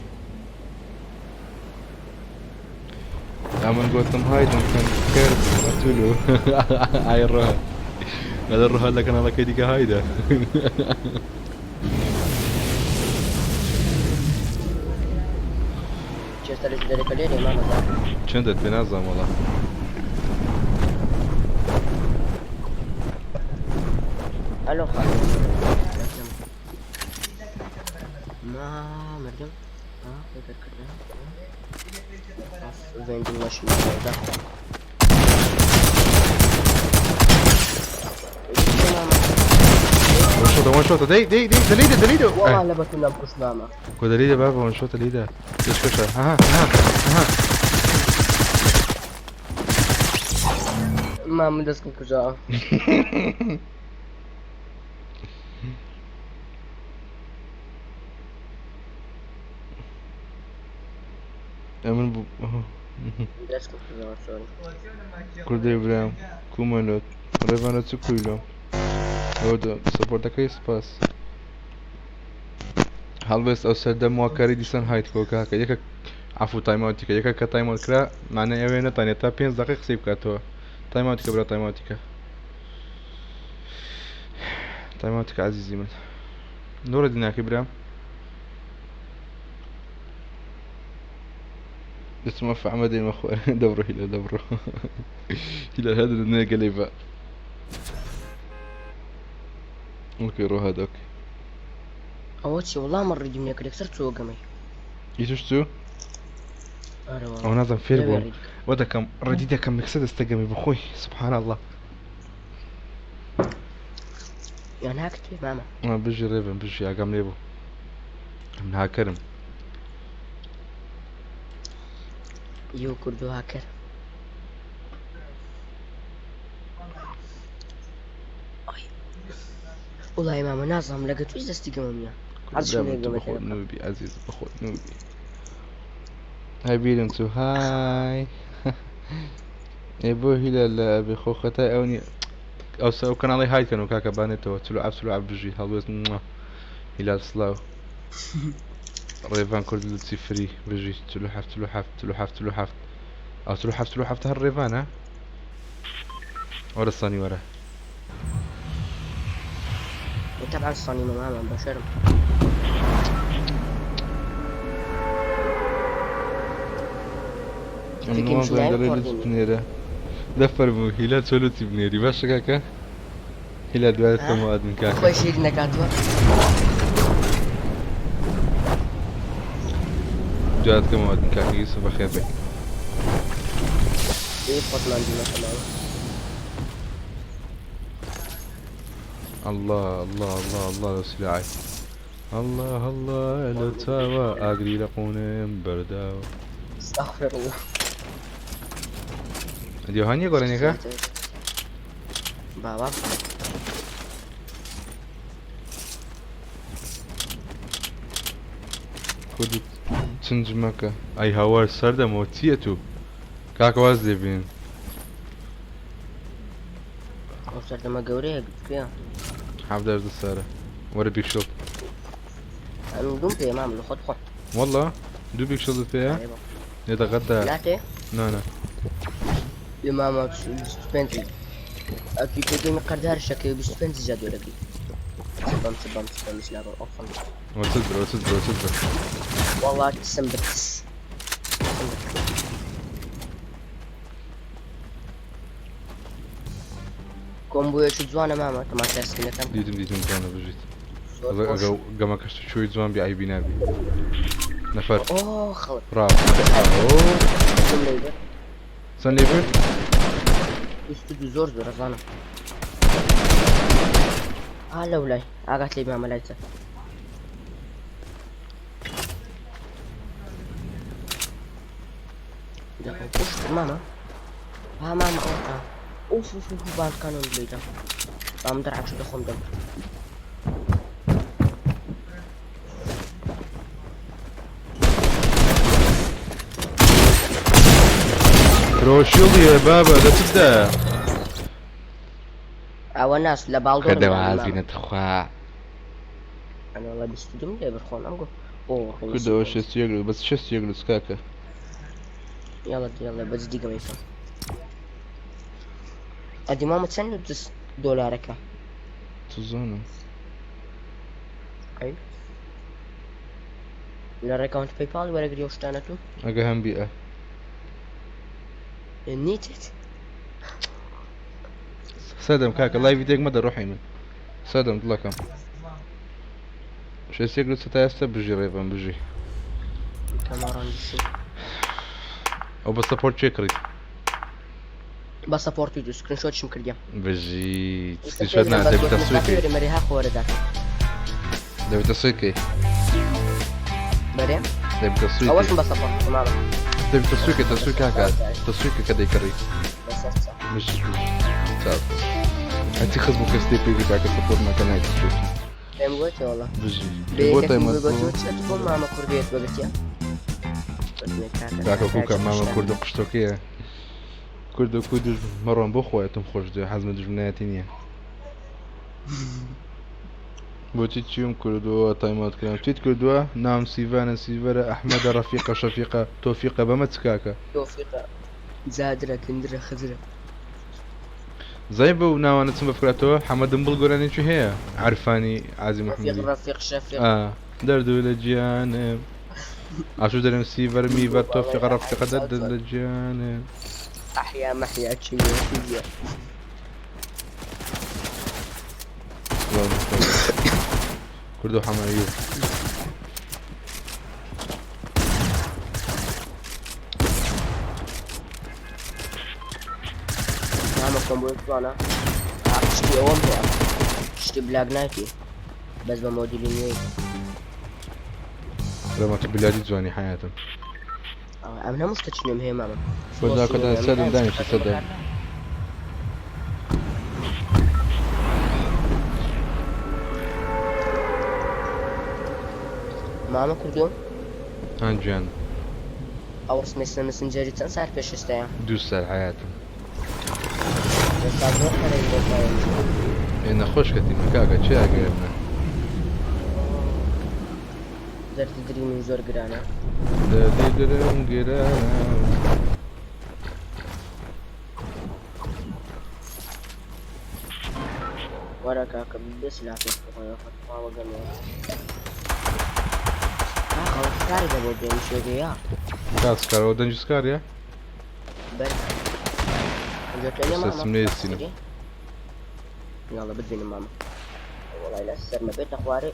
Speaker 1: ئەمن گوتم هایدم کەم کرد ئەتولو ئای ڕۆ لەدە ڕۆها لە کەناڵەکەی دیکە هایدە
Speaker 5: چێستەرش دەرەکە لێرێ مامەدا
Speaker 1: چەندت پێ نازانم وەڵا
Speaker 5: ئەلۆ خاڵ مردم پێکردن زەنگی مەشینەکەدا
Speaker 1: وان شوطة دليده
Speaker 5: والله لبت لنا بكش ماما
Speaker 1: دليده بابا وان شوطة دليده ليش كشر ها
Speaker 5: ما من دسكن كجا
Speaker 1: امن بو
Speaker 5: دسكن كجا سوري
Speaker 1: كردي برام كومانوت ريفانا تسكويلو هذا سبورتاكي سباس هەڵبێست ئەو سەردەم واکاری دیسان هایت کۆکاکە یەکە عفو تایماتیکە یەکە کە تایمات کرا مانە ئەوێ نەتانێت تا 5 دقیقە قسەی بکاتەوە تایماتیکە برا تایماتیکە تایماتێک عزیزی من نۆرە دیناکەی برام دەچمە فەعمە دەیمە خوێ دەبڕۆ هیلە دەبڕۆ هیلە هەدر نێگەلەی بە وەکەی ڕۆ هەدۆکەی
Speaker 5: ئەوە چی وەڵام من ڕێگیم لێ کرد یەکسەر چووە گەمەی
Speaker 1: ئیتوش چوو ئەو نازم فێر بووم وە دەکەم ڕێدی دەکەم یەکسە دەستەگەمی بخۆی سبحان الله
Speaker 5: یان هاکت پێ مامە
Speaker 1: بژی ڕێبم بژی ئاگام لێ بوو ئەم هاکەرم
Speaker 5: یو کورد و هاکەر وڵای مامە نازانم لەگە توی دەستی گەمە میە
Speaker 1: بخۆت نوبی عزیز بخۆت نوبی هاي بيرم تو هاي اي بو هلال بخوختاي اوني او سو كانالي هاي كانوا كاكا بانيتو تلو عب بجي هالوز هلال سلاو ريفان كل فري بجي تلو حفت او تلو حفت هالريفان ها ورا الصاني ورا
Speaker 5: طبعا الصاني ماما بشرم
Speaker 1: دفر بو هیلا چلوتی بنێری باشە کاکە هیلا دوای سەماوات من کاکە
Speaker 5: خۆی شیر نەکاتوە
Speaker 1: دوات کەماوات من کاکە یوسف بەخێر بێ الله الله الله الله لە سلاعی الله الله لە چاوە ئاگری لە قوونێم بەرداوە
Speaker 5: استغفر الله
Speaker 1: ديو هاني قرنيكا
Speaker 5: بابا
Speaker 1: كودو تنجمكا اي هوار سرده موتيتو كاك واز ديبين
Speaker 5: او سرده ما قوريه قلت
Speaker 1: حاب درد السارة ورا بيك شوب
Speaker 5: انا قم فيها مام لو خد
Speaker 1: والله دو بيك شوب فيها يتغدى
Speaker 5: لا تي
Speaker 1: لا
Speaker 5: يا ماما بستفنتي اكيد كده مقدار الشكل بستفنتي جادو لقي سبام مش لا اوفر
Speaker 1: وتصدر
Speaker 5: والله تسمبتس كومبو شو جوانا ماما تما تسكن كم
Speaker 1: ديدم جوانا بجيت اگه گما کشت شوي جوان بي اي بي نابي نفر
Speaker 5: اوه خلط
Speaker 1: برافو سن ليفر
Speaker 5: استوديو زور رزانه هلا ولاي اقعد لي ماما لايته ماما ها ماما اوف بعد كانون بليده قام درعك شو دخون دم
Speaker 1: روشيل يا بابا لا تبدا
Speaker 5: او الناس لبالدور
Speaker 1: كده عازينة اخوة
Speaker 5: انا والله بستدوم لي برخون امقو اوه
Speaker 1: كده وش يستيقلوا بس شو يستيقلوا سكاكا
Speaker 5: يلا بس دقيقة ميسا ادي ماما تسني $1
Speaker 1: تظن
Speaker 5: اي لا اكونت باي بال ولا قريوش تانتو
Speaker 1: اقا هم بيئة
Speaker 5: نيتت
Speaker 1: سادم كاكا لايف فيديوك مدى روحي من سادم دلكم شو يستيقلوا ستايستا بجي ريفان بجي
Speaker 5: كاميرا نشي
Speaker 1: او بسابورت شيكريت
Speaker 5: بسابورت فيديو سكرين شوت شم كرديا
Speaker 1: بجي تستشهدنا دبي تسويكي
Speaker 5: مريها خوردك
Speaker 1: دبي تسويكي
Speaker 5: مريم
Speaker 1: دبي تسويكي
Speaker 5: اول شو بسابورت تمام
Speaker 1: دبي تسويكي هكا تسويكي كده يكري
Speaker 5: بس
Speaker 1: مش تعرف انت خدمه كستي بيجي بعد الفطور كان هيك تسويكي
Speaker 5: فهم قلت والله
Speaker 1: بجي
Speaker 5: بيجي قلت تقول ماما كرديت بقتيا
Speaker 1: كاكا كوكا ماما كردو قشتوكيه كردو مروان بو خواتم خوش دو حزم دجمناتينيا بوتي تشيوم كردو تايمات كلام تيت كردو نعم سيفانا احمد رفيقة شفيقة توفيقة بمتكاكا
Speaker 5: توفيقة زادرة كندرة خضرة
Speaker 1: زەیبە و ناوانەچم بەفراتەوە حەمەدم بڵگۆرانێکی هەیە عرفانی عازی
Speaker 5: رفيق
Speaker 1: محمودی
Speaker 5: رفيق شفيق
Speaker 1: دەردوو لە گیانم ئاشوو دەرم سیڤەرمی بەر تۆفیق ڕەفیقە دەرد لە گیانم
Speaker 5: احيا محيا كيميائية
Speaker 1: كردو حمايو
Speaker 5: ماما كومبوينت وانا اشتي اوم اشتي بلاك نايتي بس بموديل نيوي
Speaker 1: لما تبلادي جواني حياتم
Speaker 5: انا مستشنم هي ماما
Speaker 1: وذاك كذا سدم دايم سدم
Speaker 5: ماما كردو
Speaker 1: هانجان
Speaker 5: او اسمي مسنجري تنسار بيش استيا
Speaker 1: دوس سال حياتم
Speaker 5: بس ازور خلي
Speaker 1: انا خوش كتي مكاكا تشي اقربنا
Speaker 5: درت تدري من زور قرانا
Speaker 1: درم قرانا
Speaker 5: وراك بس لا تفقه خطوة وقمه خلاص كاري ده بودي مشي يا
Speaker 1: كاسكار ودنج سكار يا
Speaker 5: بل جت لي
Speaker 1: استسمني
Speaker 5: ماما
Speaker 1: السينما
Speaker 5: يلا بديني ماما والله لا السر ما بيت اخواري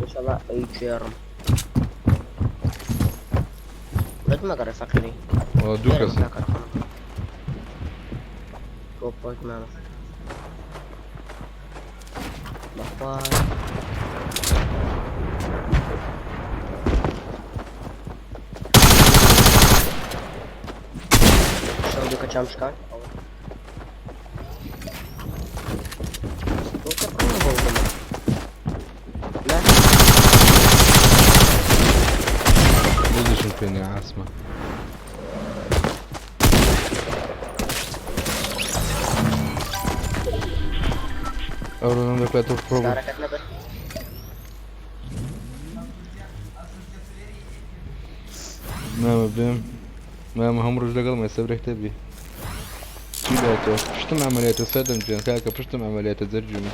Speaker 5: ان شاء الله يجيرم ولد ما قرر فكري
Speaker 1: دوكاس
Speaker 5: كوبوت ماما بخوار شو دوكا چامشكان لا
Speaker 1: بوزيشن فين يا عاصمة أولا عندك لا تفرق
Speaker 5: شاركتنا بس
Speaker 1: ما بهم ما هم رجل قلم يستبرك تبي شيلاته پشتم عمليات سادم جان كاكا پشتم عمليات زرجمي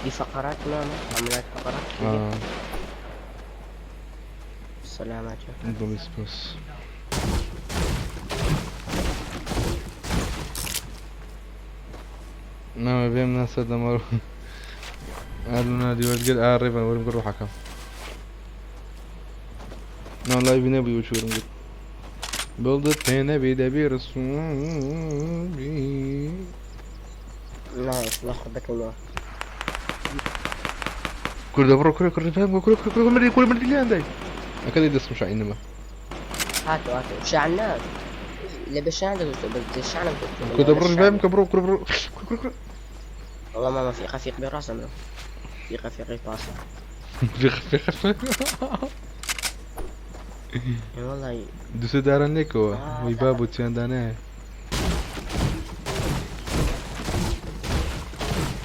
Speaker 5: دي فقرات ماما عمليات فقرات سلامات
Speaker 1: بس ما بهم ناس دمر قالوا نادي وتقول ريفن ورم قرو حكم نو لا يبي نبي وشورم قلت بلدت هنا بيدبي رسولي
Speaker 5: نايس لخبط الله
Speaker 1: كل دبرو كل فاهم كل مرة اللي عندي أكيد يدس مش عينما
Speaker 5: هاتوا شعلنا اللي بشعنا بس شعلنا
Speaker 1: كل دبرو فاهم كبرو كل
Speaker 5: والله ما في خفيق براسه منه في خفيق راسه والله
Speaker 1: دوست دارن نکو وی بابو چندانه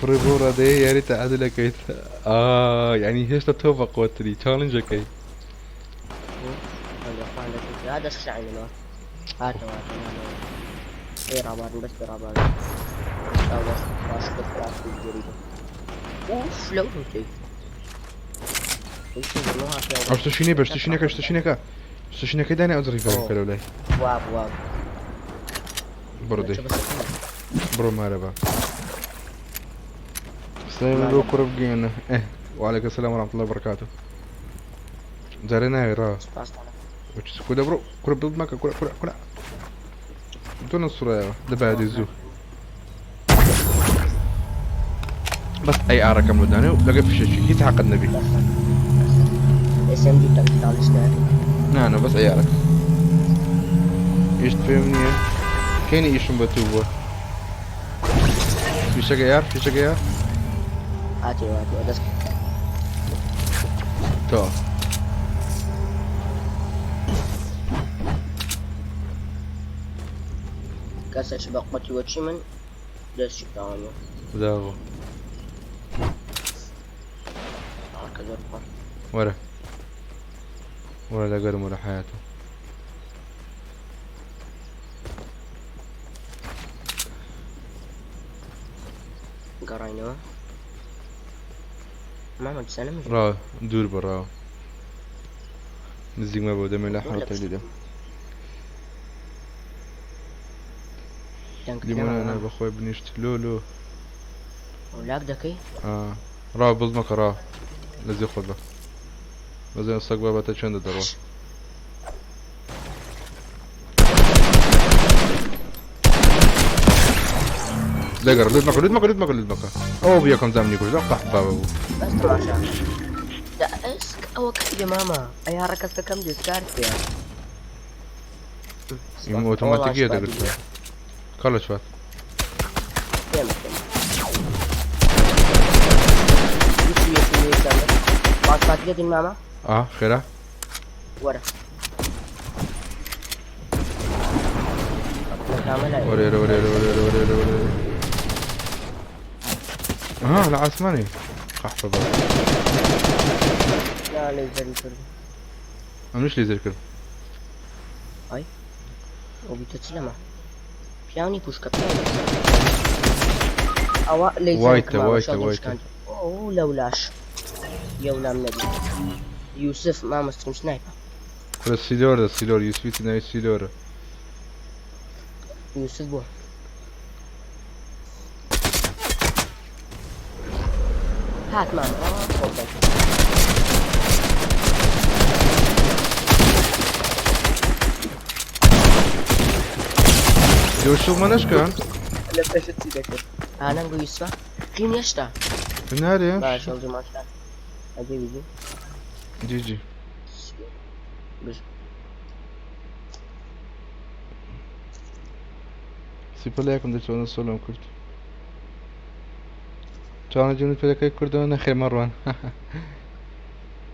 Speaker 1: فريبورا ده يا ريت عدل كيت يعني هيش توفق وتري تشالنج كي
Speaker 5: هذا الشعر له هاتوا ايه رابط بس رابط واش بس الجريدة اوف لو انتي
Speaker 1: اشتشيني كده انا ازري فاهم كلولاي
Speaker 5: واب
Speaker 1: بردي برو ماربا السلام عليكم ربقينا وعليكم السلام ورحمة الله وبركاته زارينا يرا كده برو كره بيض ماكا كره دون الصورة ده بعد الزو بس اي عركة كاملة داني لقى في شيء يتحقق النبي
Speaker 5: اسم دي تنتالش
Speaker 1: نانو بس اي عركة ايش تفهمني كيني ايش مبتوبة في شقيار
Speaker 5: هاتي ودسك
Speaker 1: تو
Speaker 5: كاسش بقمتي وشمن دس شكاوني
Speaker 1: داغو
Speaker 5: هكذا
Speaker 1: ولا لا قرم ولا حياته
Speaker 5: بینەوە ماما دوسانە مژ
Speaker 1: ڕاوە دوور بە ڕاوە نزیکمە بۆ دەمێ لە حڵەتە لیدە لیمۆنە بەخۆی بنیشت لۆ
Speaker 5: لاک دەکەی
Speaker 1: ڕاو بڵ مەکە ڕاو لە زێ خۆت بە بەزێن سەگ بابەتە چەندە دەڕۆ لەگەڕ لوت مەکە ئەو یەکەم زامنی کوژدا قەح بابە بوو
Speaker 5: بەس تەماشا دا ئەسک ئەوە کەیە ماما ئەیا ڕەکەستەکەم دەستکار پێ
Speaker 1: ئیم ئۆتۆماتیکیە دەگرت کاڵە چوات
Speaker 5: پاسپاتیەتی ماما
Speaker 1: خێرا
Speaker 5: وەرە
Speaker 1: وەرێرە لە عاسمانی قەحفە بە
Speaker 5: لێزەری کرد
Speaker 1: ئەمش لێزەر کرد
Speaker 5: ئای ئەو بیتە چ لەمە پیاوانی پوشکە ئەوە
Speaker 1: وایتە
Speaker 5: ئەو لەولاش یەولام نەبی یوسف مامەستم سنایپە
Speaker 1: سیلۆر یوسفیتی ناوی سیلۆرە
Speaker 5: یوسف بووە هات ماما
Speaker 1: دۆشڵمە نەشکە
Speaker 5: لە پێشت چی دەکرد ئانەنگ بۆ یوسفە قیم هێشتا
Speaker 1: نارێ
Speaker 5: باش ئەو جماشتا ئەگەی بیزی
Speaker 1: جیجی سیپەلایەکم دەچۆنە سۆلۆم کرد چاوانە جونت پێەکەی کردەوە نەخێ مەڕوان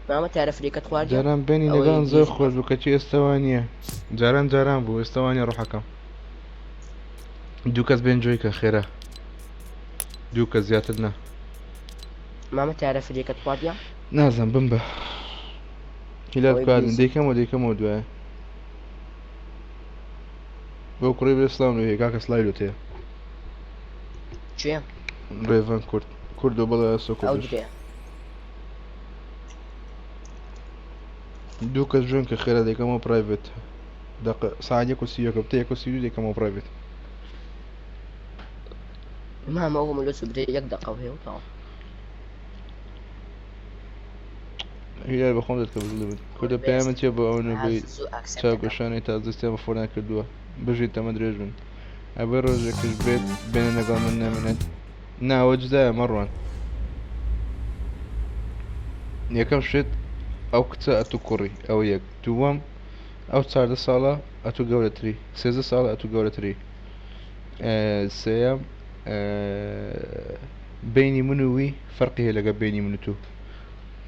Speaker 5: مامە تارەفریکەت خواردی
Speaker 1: جاران بینی لەگەڵ زۆر خۆش بوو کەچی ئێستاوان نییە جاران بوو ئێستاوانە ڕۆحەکەم دوو کەس بێن جۆی کە خێرا دوو کە زیاتر نا
Speaker 5: مامە تارەفریکەت خواردیە
Speaker 1: نازم بم بە هیلات بکاتن دەیکەمەوە دوایە بۆ کوڕی بێ سلااو نوێ کاکە سلایلۆ تەیە
Speaker 5: چێ
Speaker 1: ڕێڤەن کورد و بەڵە
Speaker 5: ئەو
Speaker 1: سۆکۆ
Speaker 5: درێ
Speaker 1: دوو کەس جوێن کە خێرا دەیکەمەوە پرایڤێت ساعت 1:30 بتە 1:32 دەیکەمەوە پرایڤێت
Speaker 5: ماما ئەوە ملۆ سوبرێ 1 دقە هەیە و تاوە
Speaker 1: هیلار بەخۆم دەت کە بزڵ بن کوردە پێیان چێ بۆ ئەو نوێی چاوگەشانەی تا دەستیان بە فۆران کردووە بژیت تەمە درێژ بن ئەبێ ڕۆژێکش بێت بێنە لەگەڵ من نەمێنێت ناوە جدایە مەڕوان یەکەم شت ئەو کچە ئەتوو کوڕی ئەو یەک دووەم ئەو 14 ساڵە ئەتوو گەورەتری 13 ساڵە ئەتوو گەورەتری سێیەم بینی من و وی فەرقی هەیە لەگە بینی من و تو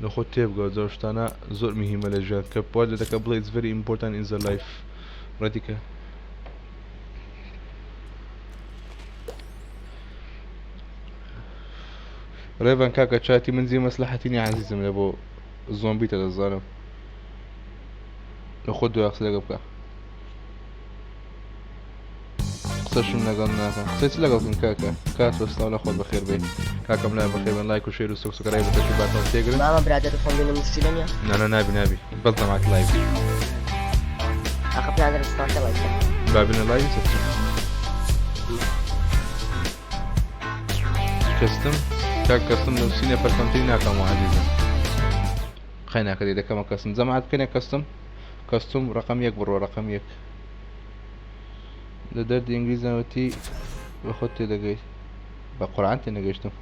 Speaker 1: لە خۆت تێبگەوە جەو شتانە زۆر مهمە لە ژیان کە پواد دەکە بڵێ it's very important in the life ڕەتیکە ڕێڤەن کاکە چاتی من زیێ مەسلحەتی نیە عەزیزم لە بۆ زۆمبیتە دەزانم لە خۆت دوای قسە لەگە بکە قسەشم لەگەڵ ناکەم قسەی چ لەگەڵکن کاکە کات وەستاو لە خۆت بەخێر بێ کاکەم لای بەخێر بن لایک و شێر و سوکسەکەرای بەتەشی باتەوە تێگرن
Speaker 5: ماما برادر خۆم بینە مشکلە نیە
Speaker 1: نابی بەڵ تەماک لایڤ
Speaker 5: ئاخە برادر ستارتە لایکە
Speaker 1: بابینە لایڤ کەستم کاک کەستم نووسینە پەرکەمتری ناکەمەوە عەزیزم خەی ناکەدێ دەکەمە کەستم جەماعەت بکەنێ کەستم ڕقم 1 بڕۆ ڕقم 1 لە دەردی ئینگلیزانوەتی بە خۆت تێدەگەیت بە قورعان تێنەگەیشتم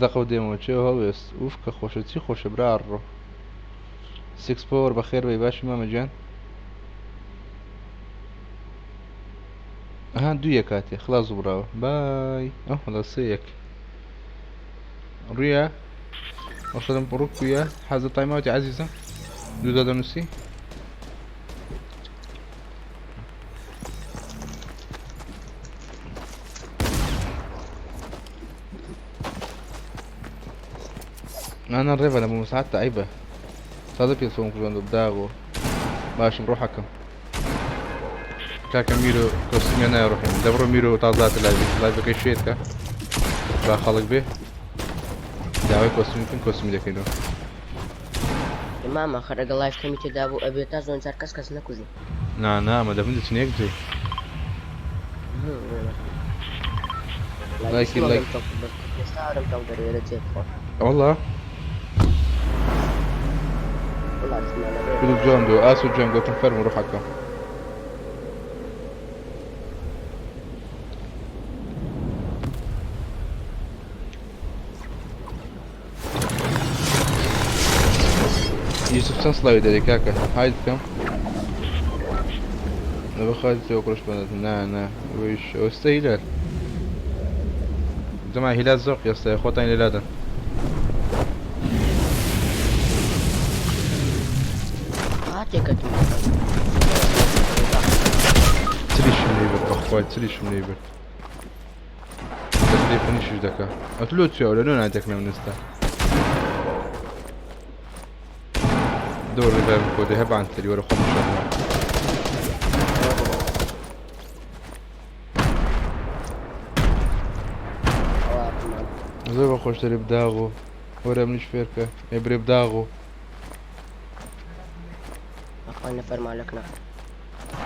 Speaker 1: دەقە و دێمەوە چێ هەڵوێست ئوف کە خۆشە چی خۆشە برا ڕۆ سیکس پۆوەر بەخێر بەی باشی مامەگیان ئەها دوویە کاتێ خلاص و براوە بای ئەو هەڵە سەیەک ڕویە وەسەلم ڕووکویە حەزە تایماوەتی عەزیزم دوودا دەنووسی أنا الريفا أنا بمساعدة عيبة صادق يسوون كلهم بداغو باش نروح حكم كاكا ميرو كوستيمينا يروح دبرو ميرو تازات لايف كي شيت كا با خەڵک بێ داوای کۆستومی بکەین کۆستومی دەکەینەوە
Speaker 5: ماما خەرەگە لایف کەمی تێدا بوو ئەبێت تا زۆن جار کەس نەکوژی
Speaker 1: نا ئەمە دەبن دەچین یەک جێ لایکی لایک
Speaker 5: ئێستا هەرم تاو دەروێرە جێت خۆ
Speaker 1: والله كله جون دو اسو جون قلت نفرم ونروح حقا يوسف تنصلي ذلك هكا هاي كم انا بخاطر توكلش بنات نا ويش استهلال جماعة هلال زوق يا استاذ اخواتين هلالا تريش منيبر اخوي تريش منيبر تدري فنيش دكا اتلوت يا ولا لون عندك من نستا دور رباب كودي هب عن تري ولا 5 زي بخش تري بداغو ورا منيش فيركا يبري بداغو
Speaker 5: أنا فرمالكنا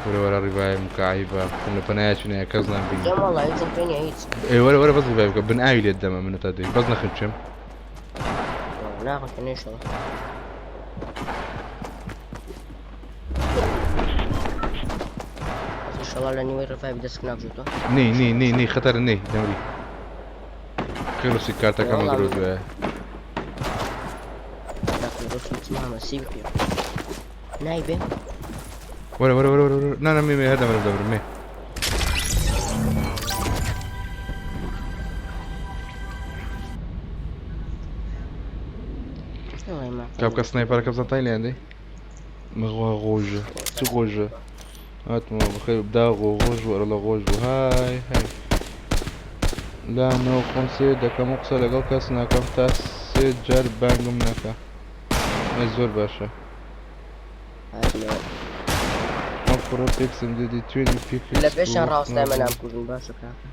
Speaker 1: ورا الرباية مكعيبة كنا بنايش نيا كزنا بي
Speaker 5: يا والله ينزل فيني عيد
Speaker 1: اي ورا بس الرباية بن عايل الدم من تادي بس نخدشم
Speaker 5: ناخذ فيني ان شاء الله ان شاء الله لاني وين رفاي بدس كناف جوتو
Speaker 1: ني خطر ني دوري كيلو سيكارتا كما قرود بيه
Speaker 5: لكن رسل اسمها مسيبك نايبه
Speaker 1: ورا لا مي هذا من الدبر مي كاب سنايبر كاب تايلاندي مغوا غوجة غوجة هاتمو بخير بداغو غوج ورا غوج هاي لا نو كونسي دكا مقصة لقل كاسنا كم تاسي جار بانقم نكا مزور باشا أفرو بيكسم دي 20 بيكسم
Speaker 5: لا بيش راس دايما نام كوزن باشا كافي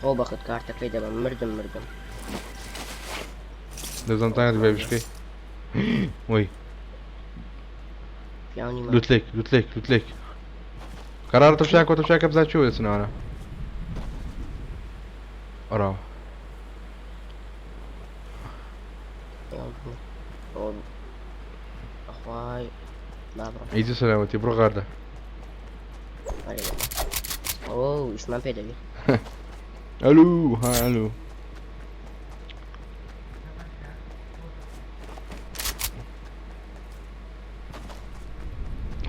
Speaker 5: هو باخد كارتك لي دابا مردم
Speaker 1: لازم تاعي دابا بشكي وي
Speaker 5: بيعني ما
Speaker 1: لوت ليك قرار تمشاك بزاد شو اسمه انا اراه
Speaker 5: اخواي بابا
Speaker 1: يجي سلامتي برو غارده
Speaker 5: اوه اسمع بيدلي
Speaker 1: الو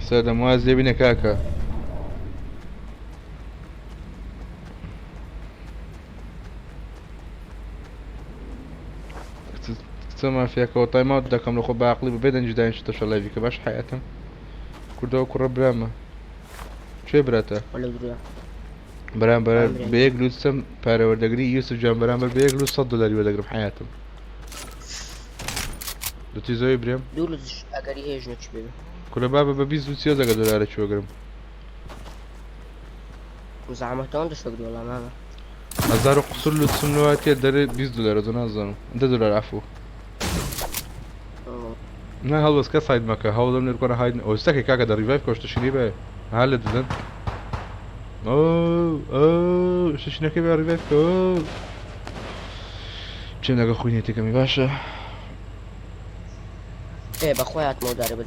Speaker 1: سادة مواز يبينا كاكا كتسمع فيها كو تايم اوت داكم لخو بعقلي ببدا نجدا نشتا شو الله فيك باش حياتهم كردو كرة براما شو براتا
Speaker 5: ولا دريا
Speaker 1: برام بيقلو سم بارا وردقري يوسف جان برام بيقلو $100 وردقري بحياتهم دو تيزوي برام
Speaker 5: دولز اگری هیچ نچ ببین
Speaker 1: كل بابا $20 شو قرم
Speaker 5: مزعمتان دش فقد والله ماما
Speaker 1: هزارو قصر له تسمنواتي داري $20 اظن اظن $1 عفو نه هل بس كسايد مكا هاو من الكره هايد او استكي كاكا دا ريفايف كوشت شني بقى هل ددن اوه شنو كي بقى ريفايف كو چنگا خوينيتي كمي باشا
Speaker 5: ايه بخويات مو داري بس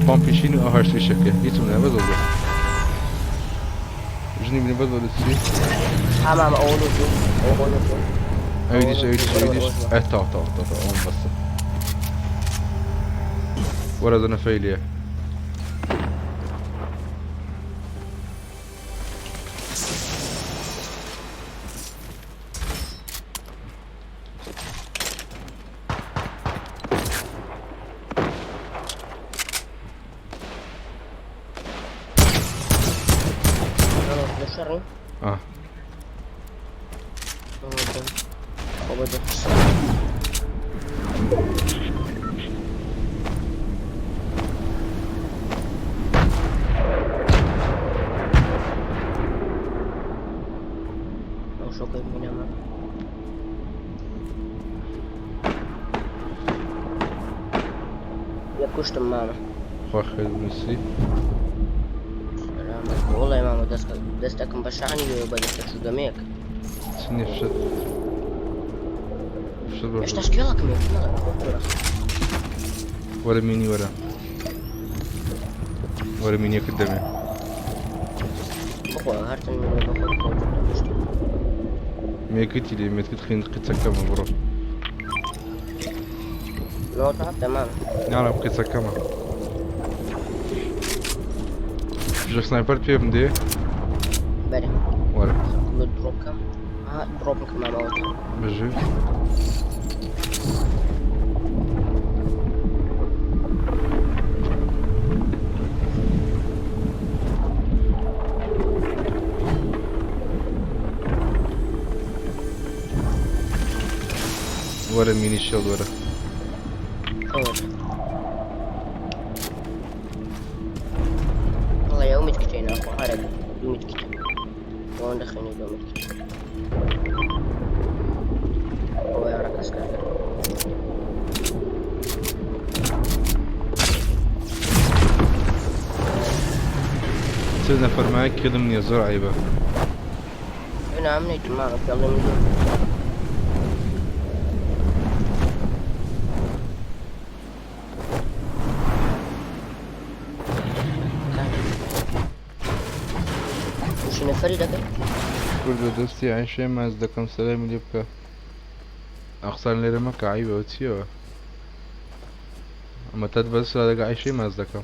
Speaker 1: بامبيشين او هارسي شكل يتمنى بس والله جني من بدو للسي
Speaker 5: حمام اولو
Speaker 1: ايديش تا بس ورا ذا نفيليا
Speaker 5: شوكي من أمام يكشت ماما
Speaker 1: خواخر نسي
Speaker 5: سلامك والله يا ماما دستك مبشعني وبدستك شو دميك
Speaker 1: سني فشل فشل
Speaker 5: ايش تشكيلك ميك
Speaker 1: ورا ميني ورا ميني قدامي
Speaker 5: أخوة هارتني من بخوت
Speaker 1: ميكتي لي ميكت خين قيتها كما برو
Speaker 5: لو تعب تمام
Speaker 1: نعم قيتها كما جاك سنايبر فيهم دي
Speaker 5: بله
Speaker 1: ورا
Speaker 5: كل دروب كم دروب كم موت
Speaker 1: بجي ورا ميني الشل ورا
Speaker 5: والله يوم تكتين أخو هرب يوم تكتين وين دخلني يوم تكتين هو يعرف أسكار
Speaker 1: ست نفر معك كده من يزور عيبة
Speaker 5: أنا عمني جماعة يلا من نفري دقي
Speaker 1: كل دوستي عايشة ما ازدكم سلام ليبكا أخسر لي رمك عيبة وتسيوا أما تدبس هذا عايشة ما ازدكم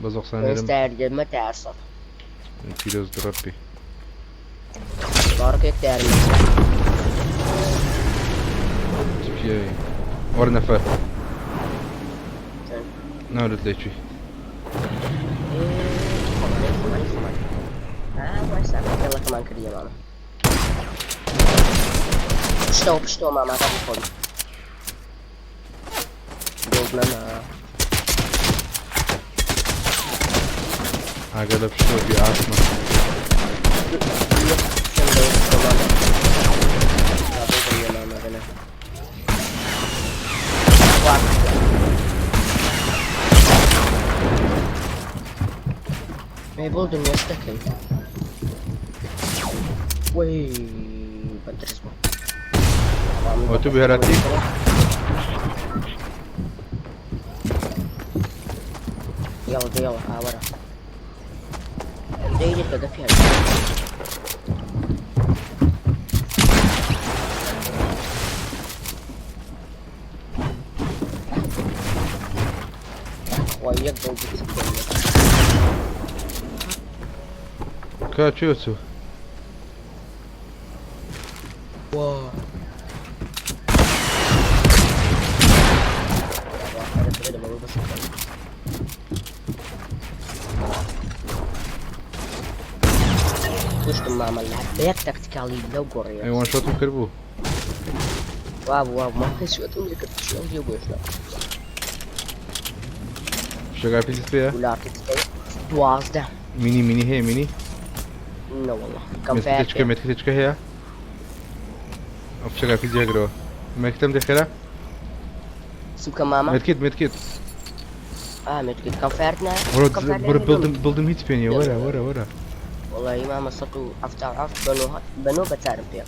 Speaker 1: بس أخسر لي رمك
Speaker 5: استعرض ما تعرف
Speaker 1: كيلوز دربي
Speaker 5: بارك يكتر
Speaker 1: تبكي ورنا فا نورد ليشي
Speaker 5: يلا كمان كريه ماما بشتو ماما غادي خذ جوز ماما
Speaker 1: عقلب شو بيعاصمة ما
Speaker 5: يبولد اني استكل وي بدرسمه
Speaker 1: وتو بهراتي
Speaker 5: يلا ورا دايرة بقى فيها وياك بوجود
Speaker 1: كاتشوتسو
Speaker 5: واو وش ما عملها بيك تكتيكالي لو قريه
Speaker 1: اي وان شوت وكربو
Speaker 5: واو ما في شو تقول لك شو يجيبوا ايش
Speaker 1: شغال في فيها
Speaker 5: ولا واز ده
Speaker 1: ميني هي ميني
Speaker 5: لا والله كم فات
Speaker 1: متكتشكا هي شغال في جاكرو مكتم دخلها
Speaker 5: سوكا ماما
Speaker 1: متكت
Speaker 5: متكت كم فاتنا
Speaker 1: ورا بلدم هيت بيني ورا
Speaker 5: والله ماما صوتو عفت بنو بتعرف فيها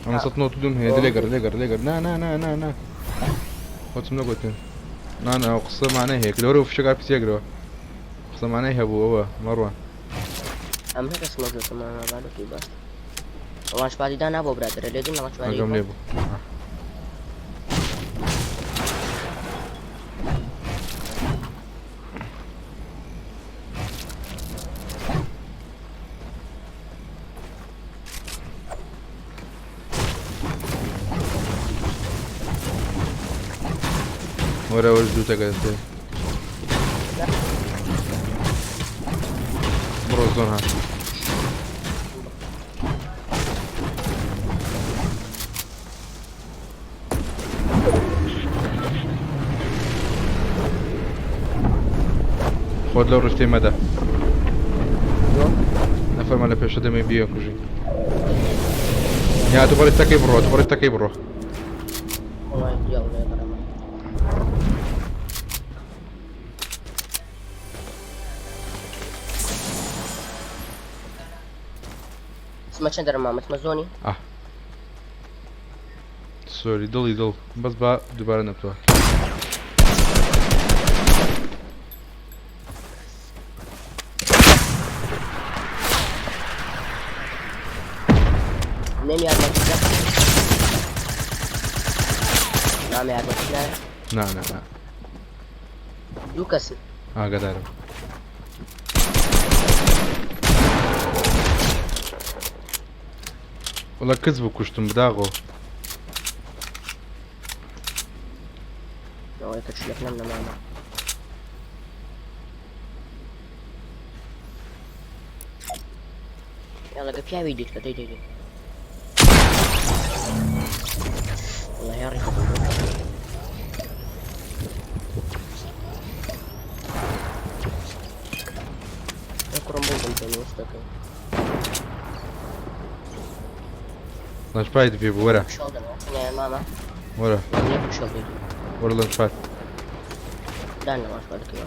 Speaker 1: انا صوت نوت دوم هي ليجر نا قلت منو قلت انا اقصى معناه هيك لو في شغال في جاكرو اقصى معناه هو مروان
Speaker 5: هم هيك اسمه قلت ما بالو كي بس والله شبالي ده نابو برادر ليدين ما شبالي
Speaker 1: اقام ليبو ورا ورزوتا قلت بروزونها خود لو رفتي مدى نفر ما لە پێشە دەمێ بیە کوژی یا دوباره تەکەی بڕۆ دوباره تەکەی بڕۆ
Speaker 5: والله يلا يا برامة اسمه چند رمامة اسمه زوني
Speaker 1: سۆری دڵی دڵ بەس با دووبارە نەبتووە
Speaker 5: نمی يارمتك نعم يارمتك
Speaker 1: نا نا نا
Speaker 5: دو كسر
Speaker 1: ئاگادارم وڵا کەس بوو کوشتم بداغۆ
Speaker 5: نوعي كتشلك لنا ماما يلا قف يا ويديك دي دي والله يا ريت اكرم بوكم تاني وسطك
Speaker 1: لانشپای دەبێ بوو وەرە
Speaker 5: شولدر يا ماما
Speaker 1: وەرە
Speaker 5: ياك شولدر
Speaker 1: وەرە لانشپات
Speaker 5: دعنا ما بالك يا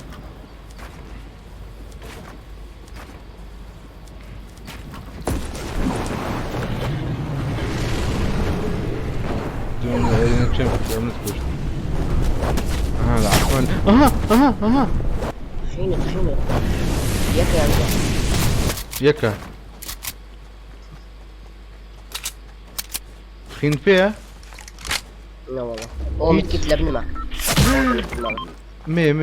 Speaker 1: دوم چێم ئەمت کوشت لە عەفوان ئەها
Speaker 5: خينك ياك يا انت
Speaker 1: یەکە خین پێیە
Speaker 5: لا والله هو متكيف لابن ما
Speaker 1: مێ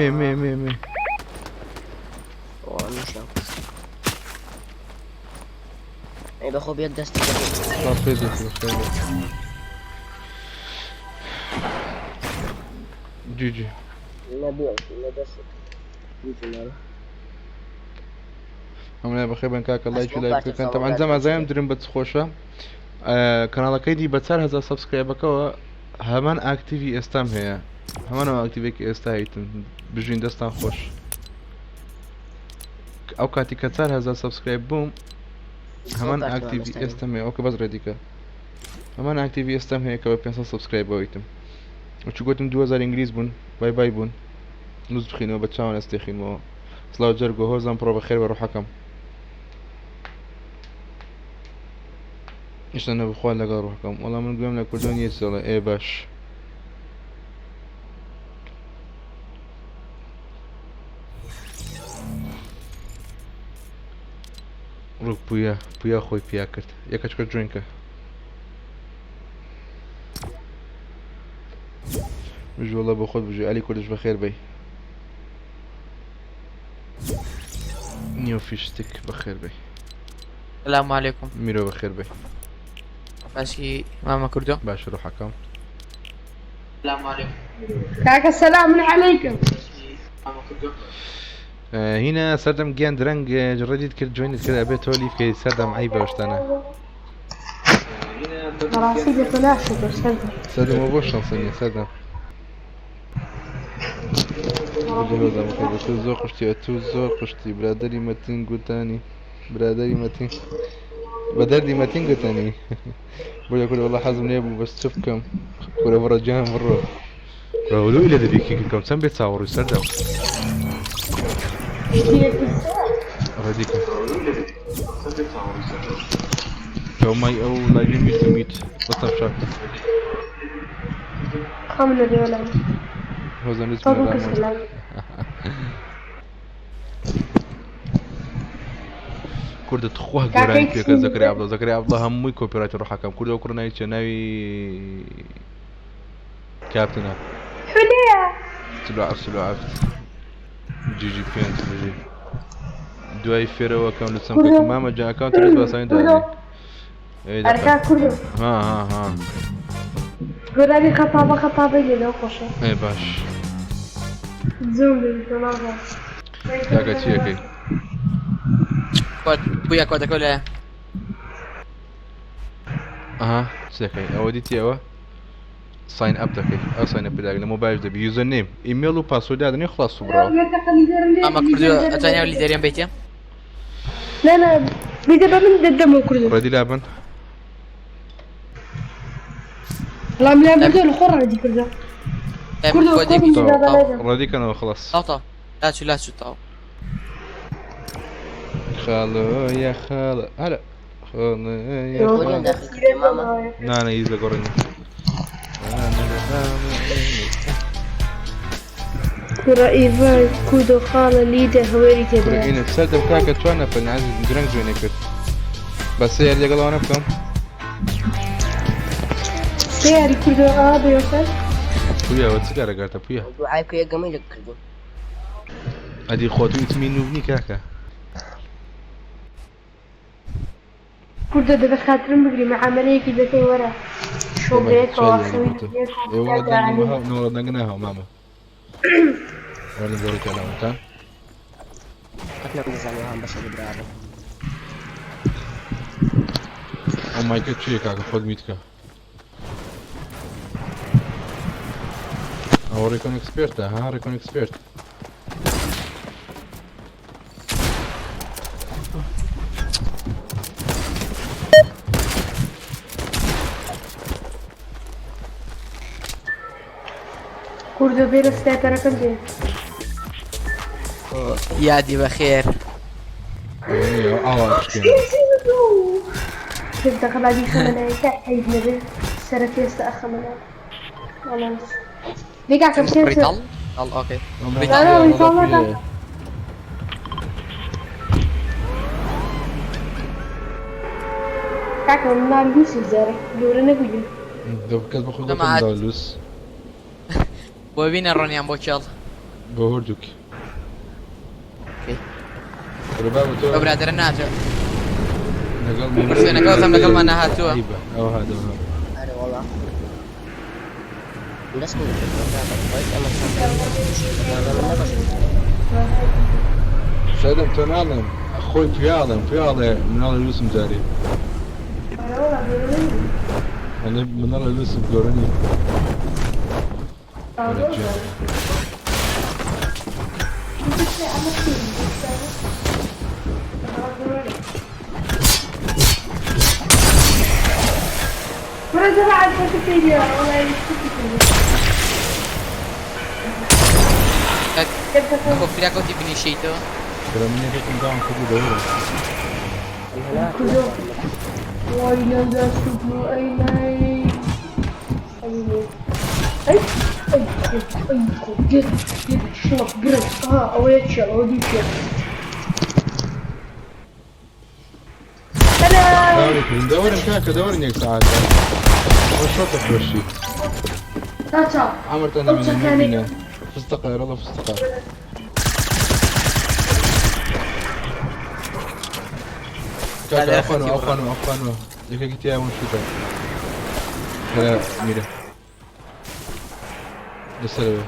Speaker 5: والله مش اي بخو بيد دستي
Speaker 1: جيجي
Speaker 5: لا بيع لا دستي يجي ماله
Speaker 1: ئەمە بەخێ بن کاکە لایکی لای بکەن تەمان زەمازایم درم بەچ خۆشە کەناڵەکەی دی بە 4,000 سەبسکرایبەکەوە هەمان ئاکتیڤی ئێستام هەیە هەمانەوە ئاکتیڤێکی ئێستا هیتن بژین دەستان خۆش ئەو کاتی کە 4,000 سەبسکرایب بووم هەمان ئاکتیڤی ئێستام هەیە ئەوکە بەس ڕێدیکە هەمان ئاکتیڤی ئێستام هەیە کە بە 500 سەبسکرایبەوەیتم وچ گوتم 2000 ئینگلیز بوون بای بای بوون نووس بخینەوە بە چاوان ئەستێخینەوە سڵاو جەرگۆ هۆزان پڕۆ بەخێر بە ڕوحەکەم ئیشتە نەبخوا لەگەڵ ڕوحەکەم وەڵام من گوێم لە کوردۆ نیە چڵێ ئێ باش ڕوو پویا خۆی پیا کرد یەکەچ کرد جوێنکە بژوڵە بۆ خۆت بژێ ئەلی کوردش بەخێر بەی نیو فیشتێک بەخێر بەی
Speaker 6: السلام عليكم
Speaker 1: میرۆ بەخێر بەی
Speaker 6: ماشي ماما كردو
Speaker 1: باش ڕوحەکەم
Speaker 6: السلام عليكم
Speaker 4: كاكا السلام عليكم
Speaker 1: هنا سردم گیان درەنگ ڕێدیت کرد جوێنت کرد ئەبێت تۆ لیفکەی سەردەم ئەی بەشتانە
Speaker 4: راسي بفلاش بسردم
Speaker 1: سەردەمەوە بۆ شەنسەنیە سەردەم تو زۆر قشتی تو زۆر قشتی برادری مەتین گوتانی برادری مەتین بە دەردی مەتین گوتانی بۆ یەکورد وەڵا حەزم لێ بوو بەس چ بکەم کورە بڕە جیان بڕۆ ڕەولوی لە دەبێکی کردکەم چەند بێت چاوەڕووی سەردەم ڕێدیکە کەومای ئەو لایبی میت بەستەم شاک
Speaker 4: خمنا دولار
Speaker 1: هۆزان لچ
Speaker 4: طبق السلام
Speaker 1: کوردت خوا گۆرانی پێکە زەکری عەبدڵە هەمووی کۆپیرایت ڕوحەکەم کوردەوە کوڕناوی چێ ناوی کاپتنە
Speaker 4: حليا
Speaker 1: سلوعەفت جیجی پێنج بژی دوای فێرەوە کەم لە چەمکە مامە جا ئەکاونت ڕێز باسانی دادی
Speaker 4: أركان كله
Speaker 1: ها
Speaker 4: قرابي خطابة جدا وخوشة
Speaker 1: ئێ باش
Speaker 4: زوم بالطلابة
Speaker 1: کاکە چیەکەی
Speaker 6: كود بويا كودك ولا
Speaker 1: ئەها چەکەی ئەوە دیتی ئەوە ساین ئەپ دەکەی ئەو ساین ئەپ داگە لە مۆبایل دەبی یوزەر نیم ئیمێل و پاسوۆرد دادنی خلاص و بڕاو
Speaker 6: ماما كردو اتاني اللي داريان بيتي
Speaker 4: لا بيدا بمن ددمو كردو
Speaker 1: ڕێدی لابن
Speaker 4: لا ملا بردو الخور ردي كردو كردو كردو
Speaker 1: ڕێدیکەنەوە خلاص
Speaker 6: طاو لا شو لا شو طاو
Speaker 1: خاڵۆ یا خاڵە هەرە
Speaker 5: كوريان داخل كردو ماما
Speaker 1: نانە هیچ لە گۆڕینە
Speaker 4: كرة إيفان كودو خالة ليدا هويري كده
Speaker 1: کوڕەکەینە سەردەم کاکە توانە پەنازی درەنگ جوێنێ کرد بەسە یار لەگەڵەوە بکەم
Speaker 4: سياري كودو بيوفر
Speaker 1: پویاوە چ کارەکاتە پویا
Speaker 5: دوعای کو یەکەمەی لە کردو
Speaker 1: ئەدی خۆت و ئیتمی نوبنی کاکە
Speaker 4: كودو دبا خاطرم بقري مع عملية كده كي ورا شو بيت واخوي
Speaker 1: نوڵە دەنگناهەوە مامە وەرە گۆڕی کەلاوەتان
Speaker 5: قەتنە بزانێ هەم بەشە برابە
Speaker 1: ئەو مایکە چیە کاکە خۆت میتکە ئەوە ڕێکۆن ئەکسپێرتە ها ڕێکۆن ئەکسپێرت
Speaker 4: كودو بيرو ستاتر كم دي
Speaker 6: يادي بخير
Speaker 1: ئاوا شکێن
Speaker 4: كيف دخل هذه خمنا تحيد نبي سرتي استأخمنا والله ليك كم شيء
Speaker 6: بريطال طال اوكي
Speaker 4: لا والله كاكا ما نقولش الزارة دورنا بيجي
Speaker 1: دەبکەس بە خۆ
Speaker 6: جەماعەت.
Speaker 1: دەلووس
Speaker 6: وبين الرنيان بوشال
Speaker 1: بە هوردووک
Speaker 6: اوكي
Speaker 1: ڕێبا بە تۆ
Speaker 6: برادر ناجا
Speaker 1: لەگەڵ
Speaker 6: برسێنە کەوتم لەگەڵ مانە هاتووە
Speaker 1: ئەو هادەوە
Speaker 5: ئەرێ وەڵا دەستم
Speaker 1: شادم تۆ ناڵێم خۆی پیاڵێ مناڵی لووسم جارێ ئەلێ مناڵی لووسم گۆڕنی
Speaker 4: مرة زرع على الفيديو والله
Speaker 6: خب فيها كوتي بنيشيتو
Speaker 1: گرامینێکم داوام کردو دەورە
Speaker 4: كله وايلا ذا شوفوا اي جد شلون قرب اويت شل اودي شل
Speaker 1: دورم كاكا دورني يا ساعات وشوطك بشي
Speaker 4: تاتا
Speaker 1: عمرت انا من فستقر والله فستقر كاكا افانو لك قلت يا وين شوطك لا ميرا لسه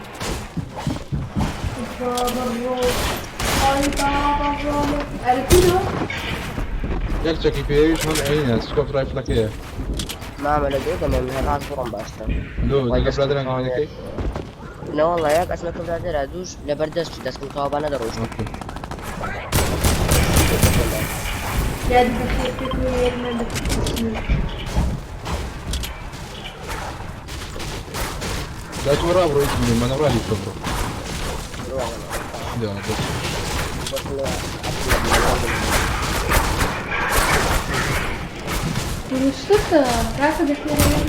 Speaker 1: Jak czekaj, już mam Elina, skąd rifle kie?
Speaker 5: ماما لە دێگەمێ من هەڵات بڕۆم باشتر
Speaker 1: No, دیگه برادران که نکی؟
Speaker 5: نەوەڵە یەک ئەسمە کەبرادێرە دووش لەبەردەست دەستم تاوابانە دەڕۆژ
Speaker 4: يا دي بخير تكون يا ابن
Speaker 1: لا تورا برو اسمي ما نورا لي كبرو. لا بس.
Speaker 4: Rus'ta arkadaşlar yani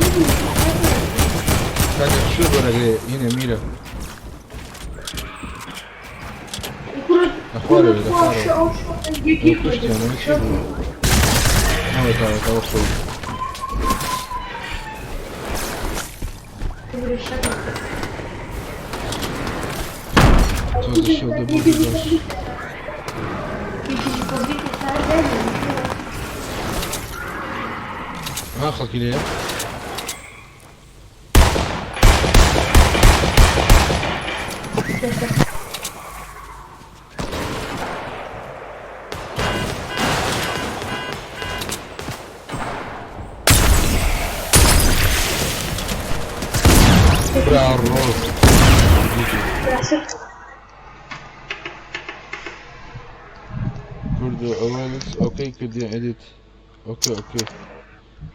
Speaker 1: Kanka şu böyle yine mira. أخوالي ولا أخوالي وكشتي أنا مش يقول ناوي توصل توصل الشو ده بودي باش ما خلقي ليه فيديو أول أوكي كدي إديت أوكي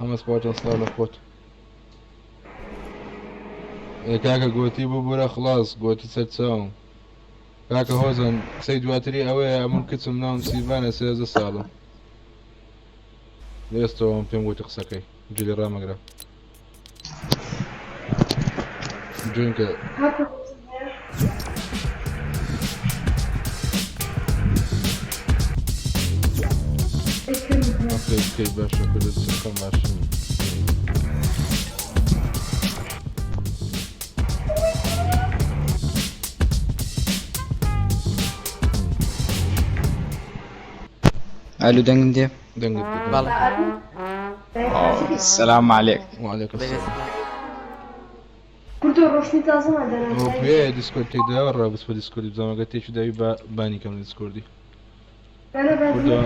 Speaker 1: هم سباجان صار لخوت كاكا قوتي ببورا خلاص قوتي سرساوم كاكا هوزن سيد واتري أوي أمون كتسم نام سيفانا سيزا سالم ليستو هم بيم قوتي خساكي جلي رامقرا جونك اوكي باشا كل السكن ماشي
Speaker 7: الو دنگم دي
Speaker 6: بالله
Speaker 7: السلام عليك.
Speaker 1: وعليكم السلام
Speaker 4: كنت روشني تازم عندنا
Speaker 1: هو بيا ديسكورد تيدور بس بديسكورد زي ما قلت لك داي باني كم ديسكوردي كردو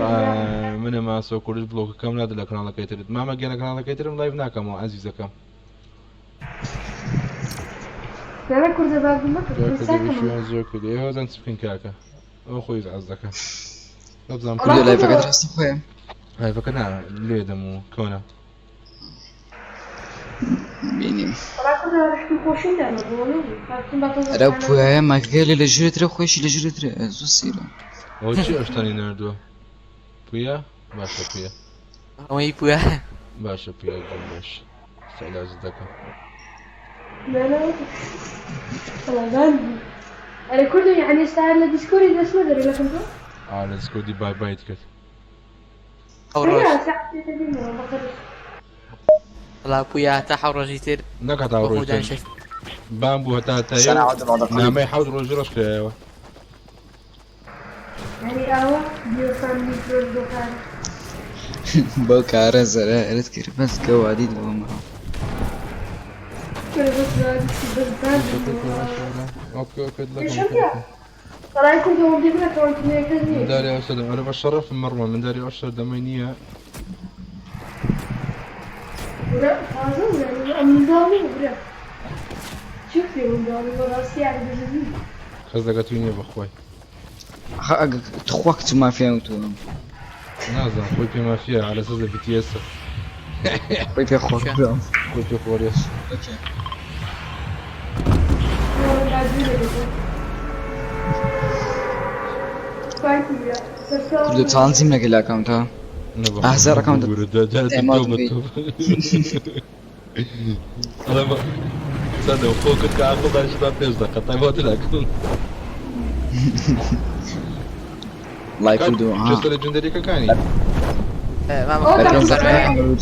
Speaker 1: من ما سو كورد بلوك كم لا دل كانال كيترد ما جينا كانال كيترم لايف ناكم عزيزة كم
Speaker 4: أنا كنت بقول ما كنت
Speaker 1: شو زوج كده هو زين سفين كاكا أو خوي عزك نبزم
Speaker 7: كل لايف فقط راسي خويا.
Speaker 1: هاي فكنا ليه دمو كونا
Speaker 7: بيني
Speaker 4: أنا كنت راح نخوشين ده نقولي
Speaker 7: را بويا ما قال لي جريت خوش لجريت زو سيرا
Speaker 1: هو شيء أشتري نردو بيا باشا بيا
Speaker 6: هو بويا
Speaker 1: باشا بيا جنبش سعلاج دكا
Speaker 4: لا طبعا أنا كله يعني استعمل ديسكوري بس ما أدري لكن
Speaker 1: على ديسكوردي باي باي تكت
Speaker 6: او روش
Speaker 4: أنا ساعتي تبين ما بقدر
Speaker 6: والله بويا تا حور جيتر
Speaker 1: نكت عروج
Speaker 6: وخودان شف
Speaker 1: بامبو هتا
Speaker 7: سنة
Speaker 1: تايو
Speaker 7: عود بعض
Speaker 1: نعم يحاول روج كيوا
Speaker 4: يعني أهو بيوصلني في الدكان
Speaker 7: بوكا رزا رتكر بس قوادي دوما
Speaker 4: كل بس
Speaker 1: اوكي
Speaker 4: ايش انت؟ طلع كنت ودي لك وانت
Speaker 1: من
Speaker 4: مركزين
Speaker 1: داري أشهد أنا بشرف المرمى من داري أشهد دمينية
Speaker 4: لا لازم يعني من دامي وبرا شوفي من دامي وراسي يعني بجديد
Speaker 1: خزقتوني يا بأخوي
Speaker 7: تخوكت ما فيها وتو
Speaker 1: نازل خوي بما فيها على أساس في تي اس
Speaker 7: بيت اخوك
Speaker 1: خوي في فوريس
Speaker 7: اوكي كل تنظيم لك الاكونت ها أحزر أكاونت.
Speaker 1: أنا ما صدق فوق كنت قاعد أخذ شباب تزدق طيبات الأكل
Speaker 7: الله يكون دو
Speaker 1: جست ليجندري كاني
Speaker 6: ما
Speaker 7: لكن
Speaker 6: ما
Speaker 7: زمان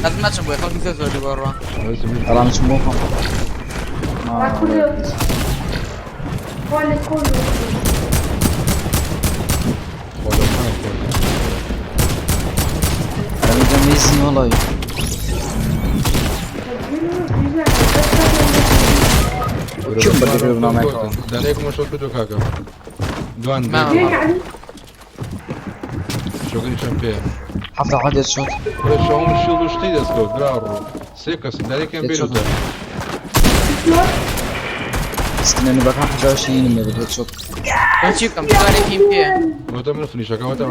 Speaker 6: لازم ما تشبه خلك تزور اللي برا
Speaker 7: والله مش موفق
Speaker 4: ولا كله
Speaker 7: أنا متميزين والله كم بدي برنامج
Speaker 1: دانيك مش وقته كاكا دوان
Speaker 6: ما
Speaker 1: شو قلت شامبير
Speaker 7: حفظ عدد شوت
Speaker 1: شو هم الشيلد وشتي دسكو درارو سيكس دانيك كان بيلو ده
Speaker 7: مسكين أنا بكره 21 من بدي شوت
Speaker 6: وشي كم تقاري كيم فيها
Speaker 1: وتا من فنيشا وتا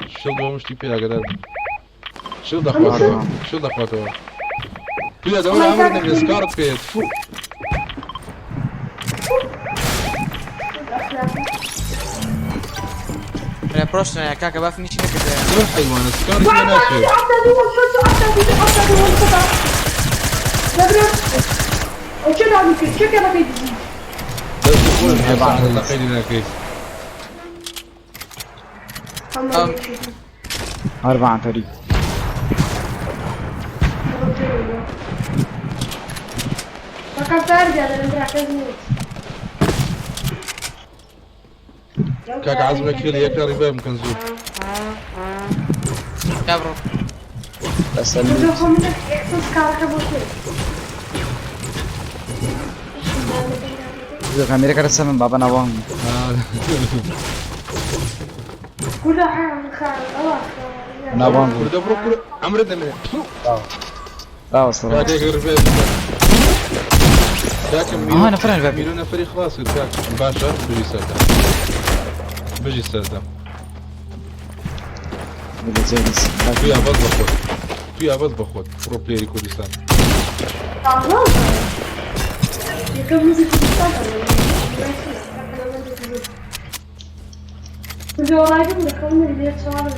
Speaker 1: الشيلد هو مش تي بيها قدر شيلد اخواته شيلد اخواته بيلا دور عمرنا من سكارت كيت فو
Speaker 6: انا بروشنا يا كاكا بافني شي كده
Speaker 1: شو الحيوان سكارت يا ناشي بس يقول الحيوان على قيدنا كيس
Speaker 7: 4 فريق
Speaker 4: فقط ارجع لما ركزني
Speaker 1: كاك عزمك خيلي ياك ربا يمكن زود
Speaker 6: كابرو
Speaker 7: بس
Speaker 4: بدو خمسة احساس كاركة بوكي
Speaker 7: أمريكا رسم من بابا نوام
Speaker 4: كل حاجة خارج الله
Speaker 7: نوام
Speaker 1: بردا برو عمرو دمي
Speaker 7: لا وصل
Speaker 1: كاك ربا كاك
Speaker 7: أنا فرن الباب
Speaker 1: ميلونا فريق خلاص كاك مباشر بريساتا بەژی سەردەم
Speaker 2: بەجێریس
Speaker 1: تو یابەت بەخۆت تو یابەت بەخۆت پرۆپلێری کوردستان
Speaker 4: یەکەم موزیک کوردستان جۆڕایدم دەکەم لێ چاوەڕێ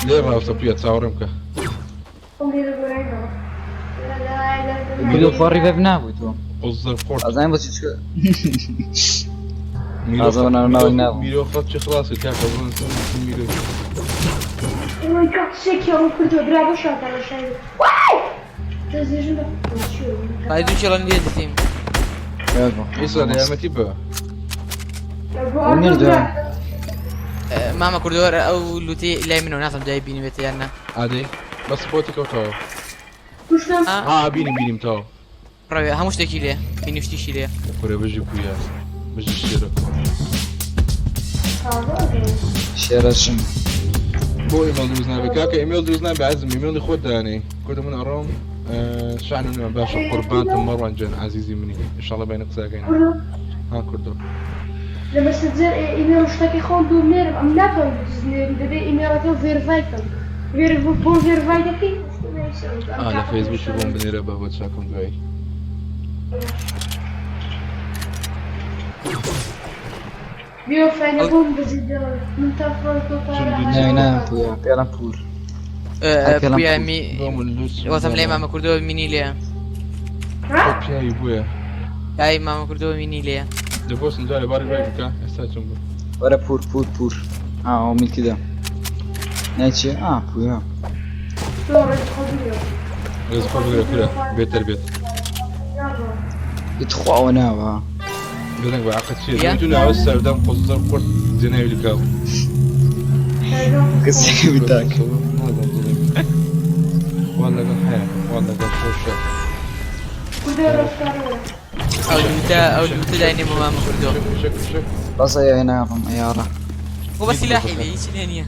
Speaker 1: لێ ڕاستە پویە چاوەڕێم بکە
Speaker 4: لێرە گۆرایەوە
Speaker 7: ویدیو خۆڕی بەب نابووی تۆ
Speaker 1: ئۆزەر خۆرت
Speaker 7: ئازانم بۆچی چکە ئازانم ناوی نابوو
Speaker 1: میرۆ خەڵ چی خلاصی کاکە بڵێن میرۆ
Speaker 4: ئەوەی کاتێکی ئەوە کردووە برا بۆ شاتانە شاید وای دەزێژم بە
Speaker 6: باید دوو کیڵۆ لێ دەتیم
Speaker 1: ئێستا لە یارمەتی بە
Speaker 6: مامە کوردوەرە ئەو لوتی لای منەوە ناتم دوای بینیوێتە یان نا
Speaker 1: ئادەی بەس خۆتی کەوتەوە
Speaker 4: کوشتم
Speaker 1: بینیم تاوە
Speaker 6: ڕەوێ هەموو شتێکی لێ بینیشتیشی لێ
Speaker 1: کورە بەژی پویە بەژی شێرە
Speaker 7: شێرەشم
Speaker 1: بۆ ئیمێل دروست نابێت کاکە ئیمێل دروست نابێ عەزیزم ئیمێلی خۆت دانەی کورد من ئەڕۆم شانم باشە قوربانتم مەڕوان جان عەزیزی منی ئینشاڵڵا بەینە قساکەین ها کوردۆ
Speaker 4: لە مەسەنجەر ئیمێل شتێکی خۆم دوور نێرم ئەم ناتوانم بزنێری دەبێت ئیمێڵەکە ڤێریفای بکەم بۆ ڤێریفای دەکەی
Speaker 1: لە فەیسبووکی بۆم بنێرە بە بۆ چاکەم دوایی
Speaker 4: بيو فاينة بوم بزيدان من تفرق
Speaker 7: نه پویا پێڵم پور
Speaker 6: پویا وەتم لای مامە کوردەوە مینی لێە
Speaker 1: پیاوی بووە
Speaker 6: لای مامە کوردەوە مینی لێە
Speaker 1: دەبۆ سنجارێ باری ڕێ بکە ئێستا چۆن بوو
Speaker 7: وەرە پور ئەو میلکیدا نایچێ پویا
Speaker 1: ڕێز خۆ بگرە کورە بێتەر بێت
Speaker 7: ئیتخواوە ناوە
Speaker 1: بزنگ بە عقد چیە تو ناوە سەردەم قۆزەر قورت جناوی لکاو
Speaker 7: کەسێکی بیتاک
Speaker 1: وان لەگەڵ هەیە وان لەگەڵ خۆشە
Speaker 6: ئەو لوتە لای نێمە مامە کوردەوە
Speaker 7: بەسە یە ناڕم ئەیاڕە
Speaker 6: بۆ بە سیلاحی لێ هیچ لێ نییە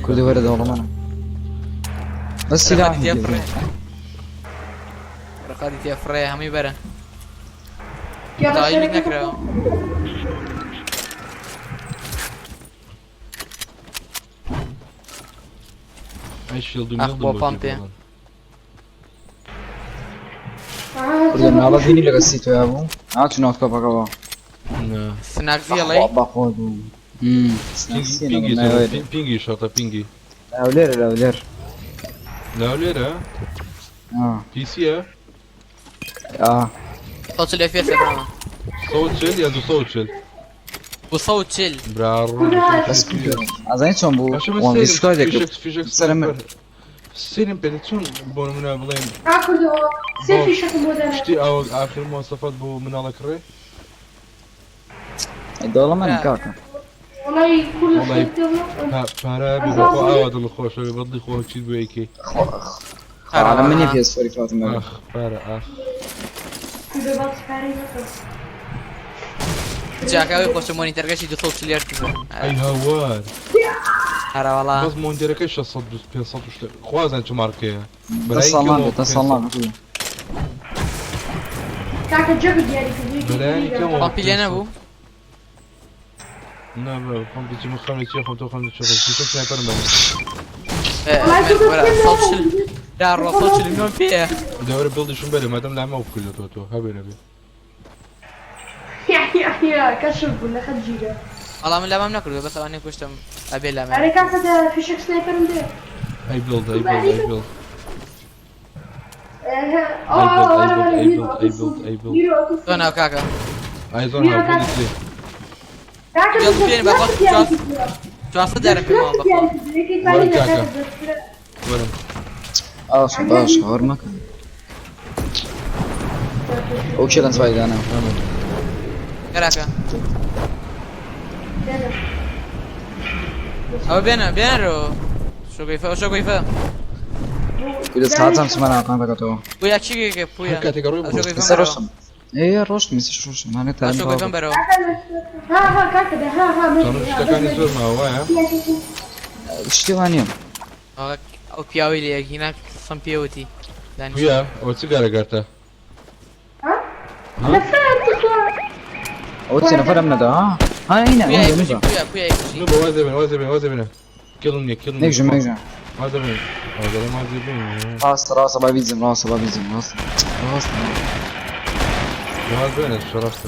Speaker 7: کوردی وەرە دەوڵەمەە بەس سیلاحی
Speaker 6: ڕقاتی تێفڕێ هەمووی بەرە داوای میک نەکراوە ئەخ بۆ پامپێ
Speaker 7: کوردی ناڵە بینی لەگە سی تۆیا بوو چ ناوت کۆپەکەەوە
Speaker 6: سناکزیڵێ
Speaker 7: بەخۆ بوو
Speaker 1: پینگی شەڵتە پینگی
Speaker 7: لێرە لەولێر
Speaker 1: لاولێرە پیسیە
Speaker 6: خۆچ لێ فێر سەبرامە
Speaker 1: 140 یا 240
Speaker 6: بۆ 140
Speaker 7: ئازانی چۆن بوو
Speaker 1: سێرم پێ چۆن بۆ منە بڵێن شتی ئەو ئاخر مۆسەفەت بۆ مناڵە کڕێ
Speaker 7: دەوڵەمەنی کاکە
Speaker 1: پارە بۆ ئاوا دڵ خۆشە بەدڵی خۆ چیت بۆ یەکەی
Speaker 7: منی پێسفۆری فاتم
Speaker 1: پارە ئاخ
Speaker 6: جاکاوی خۆشە مۆنیتەرگەشی 240 لێر
Speaker 1: ئەی هاوار
Speaker 6: هەراوەڵا
Speaker 1: بەس مۆنیتەرەکەی 600 500 خوازان چ مارکەیە
Speaker 7: دەسەڵام
Speaker 4: كاكا جاب ديالي
Speaker 6: پامپی لێ نەبوو
Speaker 1: نابرا پامپی من خەمی چی خۆم تۆ خەمی چی خۆم چی سنایپەرم بەمە
Speaker 6: دا ڕۆ 140 میلیۆن پێیە
Speaker 1: دەورە بڵدیشم بەرە مادەم لامە بکردێتەوە تۆ هەبێ نەبێ
Speaker 4: يا كشف ولا خد جيجا
Speaker 6: والله من لامام ناكل بس انا كشتم ابي لامام
Speaker 4: انا كاكا في شك سنايبر ندير
Speaker 1: اي بيلد
Speaker 6: انا كاكا
Speaker 1: اي زون هاو بيلد لي
Speaker 6: يلا بينا باخذ جاس دار في ما باخذ
Speaker 1: ورم
Speaker 7: باش هورمك اوكي لان سوايد انا
Speaker 6: كراكا او بينا رو شو كيفه
Speaker 7: إذا ساعتهم سمعنا كان تكتو
Speaker 6: ويا تشيكي بويا
Speaker 7: سروشم ايه روش ميسي روش ما نتا
Speaker 6: شو كيفه برو
Speaker 4: ها كاكا ها
Speaker 1: تنو اشتكاني زور ما هو
Speaker 7: اشتغانيهم
Speaker 6: او بياوي لي هناك صم بيوتي
Speaker 1: ويا او سيجاره قرته
Speaker 4: ها
Speaker 7: او تسنفر من ده ها هنا
Speaker 6: پویا
Speaker 7: نجا
Speaker 6: پویا
Speaker 7: نجا
Speaker 6: پویا
Speaker 1: نو بوازه بين وازه بين وازه بين كيلوني كيلوني
Speaker 7: نجا نجا
Speaker 1: وازه بين وازه ما زي بين
Speaker 7: راس بابيزم راس راس
Speaker 1: وازه بين شرفت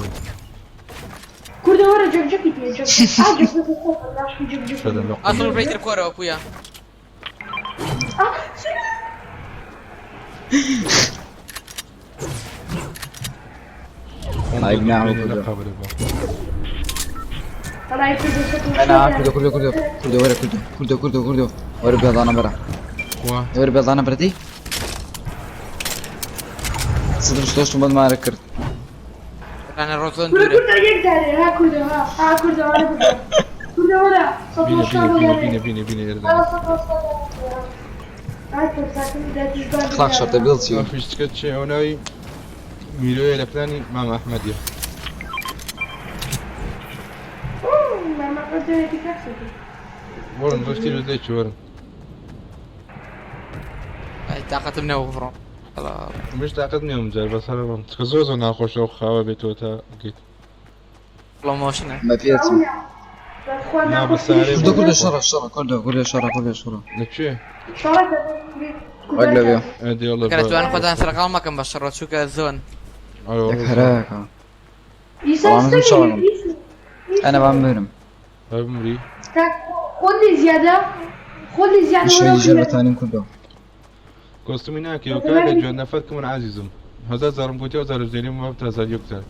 Speaker 4: كوردا ورا جب جب يتني جب جب جب جب
Speaker 1: هذا
Speaker 4: جب
Speaker 1: اللقطة
Speaker 6: اصلا بيتر كوره پویا
Speaker 7: طيب نعم كله
Speaker 4: طلع يكوردا
Speaker 7: انا كله ورا بيض انا برا ورا بيض انا بردي صدر شلوش بعد ما ركرت
Speaker 6: انا روتون
Speaker 4: كوردا
Speaker 6: دوره
Speaker 4: كوردا يقدر ها كوردا ها كوردا ورا كوردا ورا صوت
Speaker 1: بيني
Speaker 4: الشام
Speaker 1: بيني
Speaker 7: اخلاق شرط بيض
Speaker 1: ما
Speaker 7: سيو
Speaker 1: فيش سكتش هناي ميلوية لفلاني مام أحمد يا
Speaker 4: ما قلت لك تكسر
Speaker 1: ورن رشتي له زيت ورن
Speaker 6: طاقت منه وفرون خلاص
Speaker 1: مش تعقدني يوم جاي بس هذا تكزوزو ناخوش أو خاوة بيتوتا قيت
Speaker 6: والله ما وشنا
Speaker 7: ما في اسم
Speaker 1: نا بساري
Speaker 7: كله شرع كله شرع
Speaker 1: نتشي
Speaker 7: ولا بيو
Speaker 1: ادي والله
Speaker 6: كانت انا قد انسرق ما كان بشرت شو كالزون
Speaker 7: ياك هراك انا بعمرهم
Speaker 1: عمري
Speaker 4: خذ لي زيادة
Speaker 7: مش
Speaker 4: ورا
Speaker 7: هيجي جربة
Speaker 4: كده.
Speaker 7: ثاني كله
Speaker 1: كوستوميناكي وكالا جو نفرك من عزيزم هذا زارم بوتي وزار زيني ما بتزار يكتر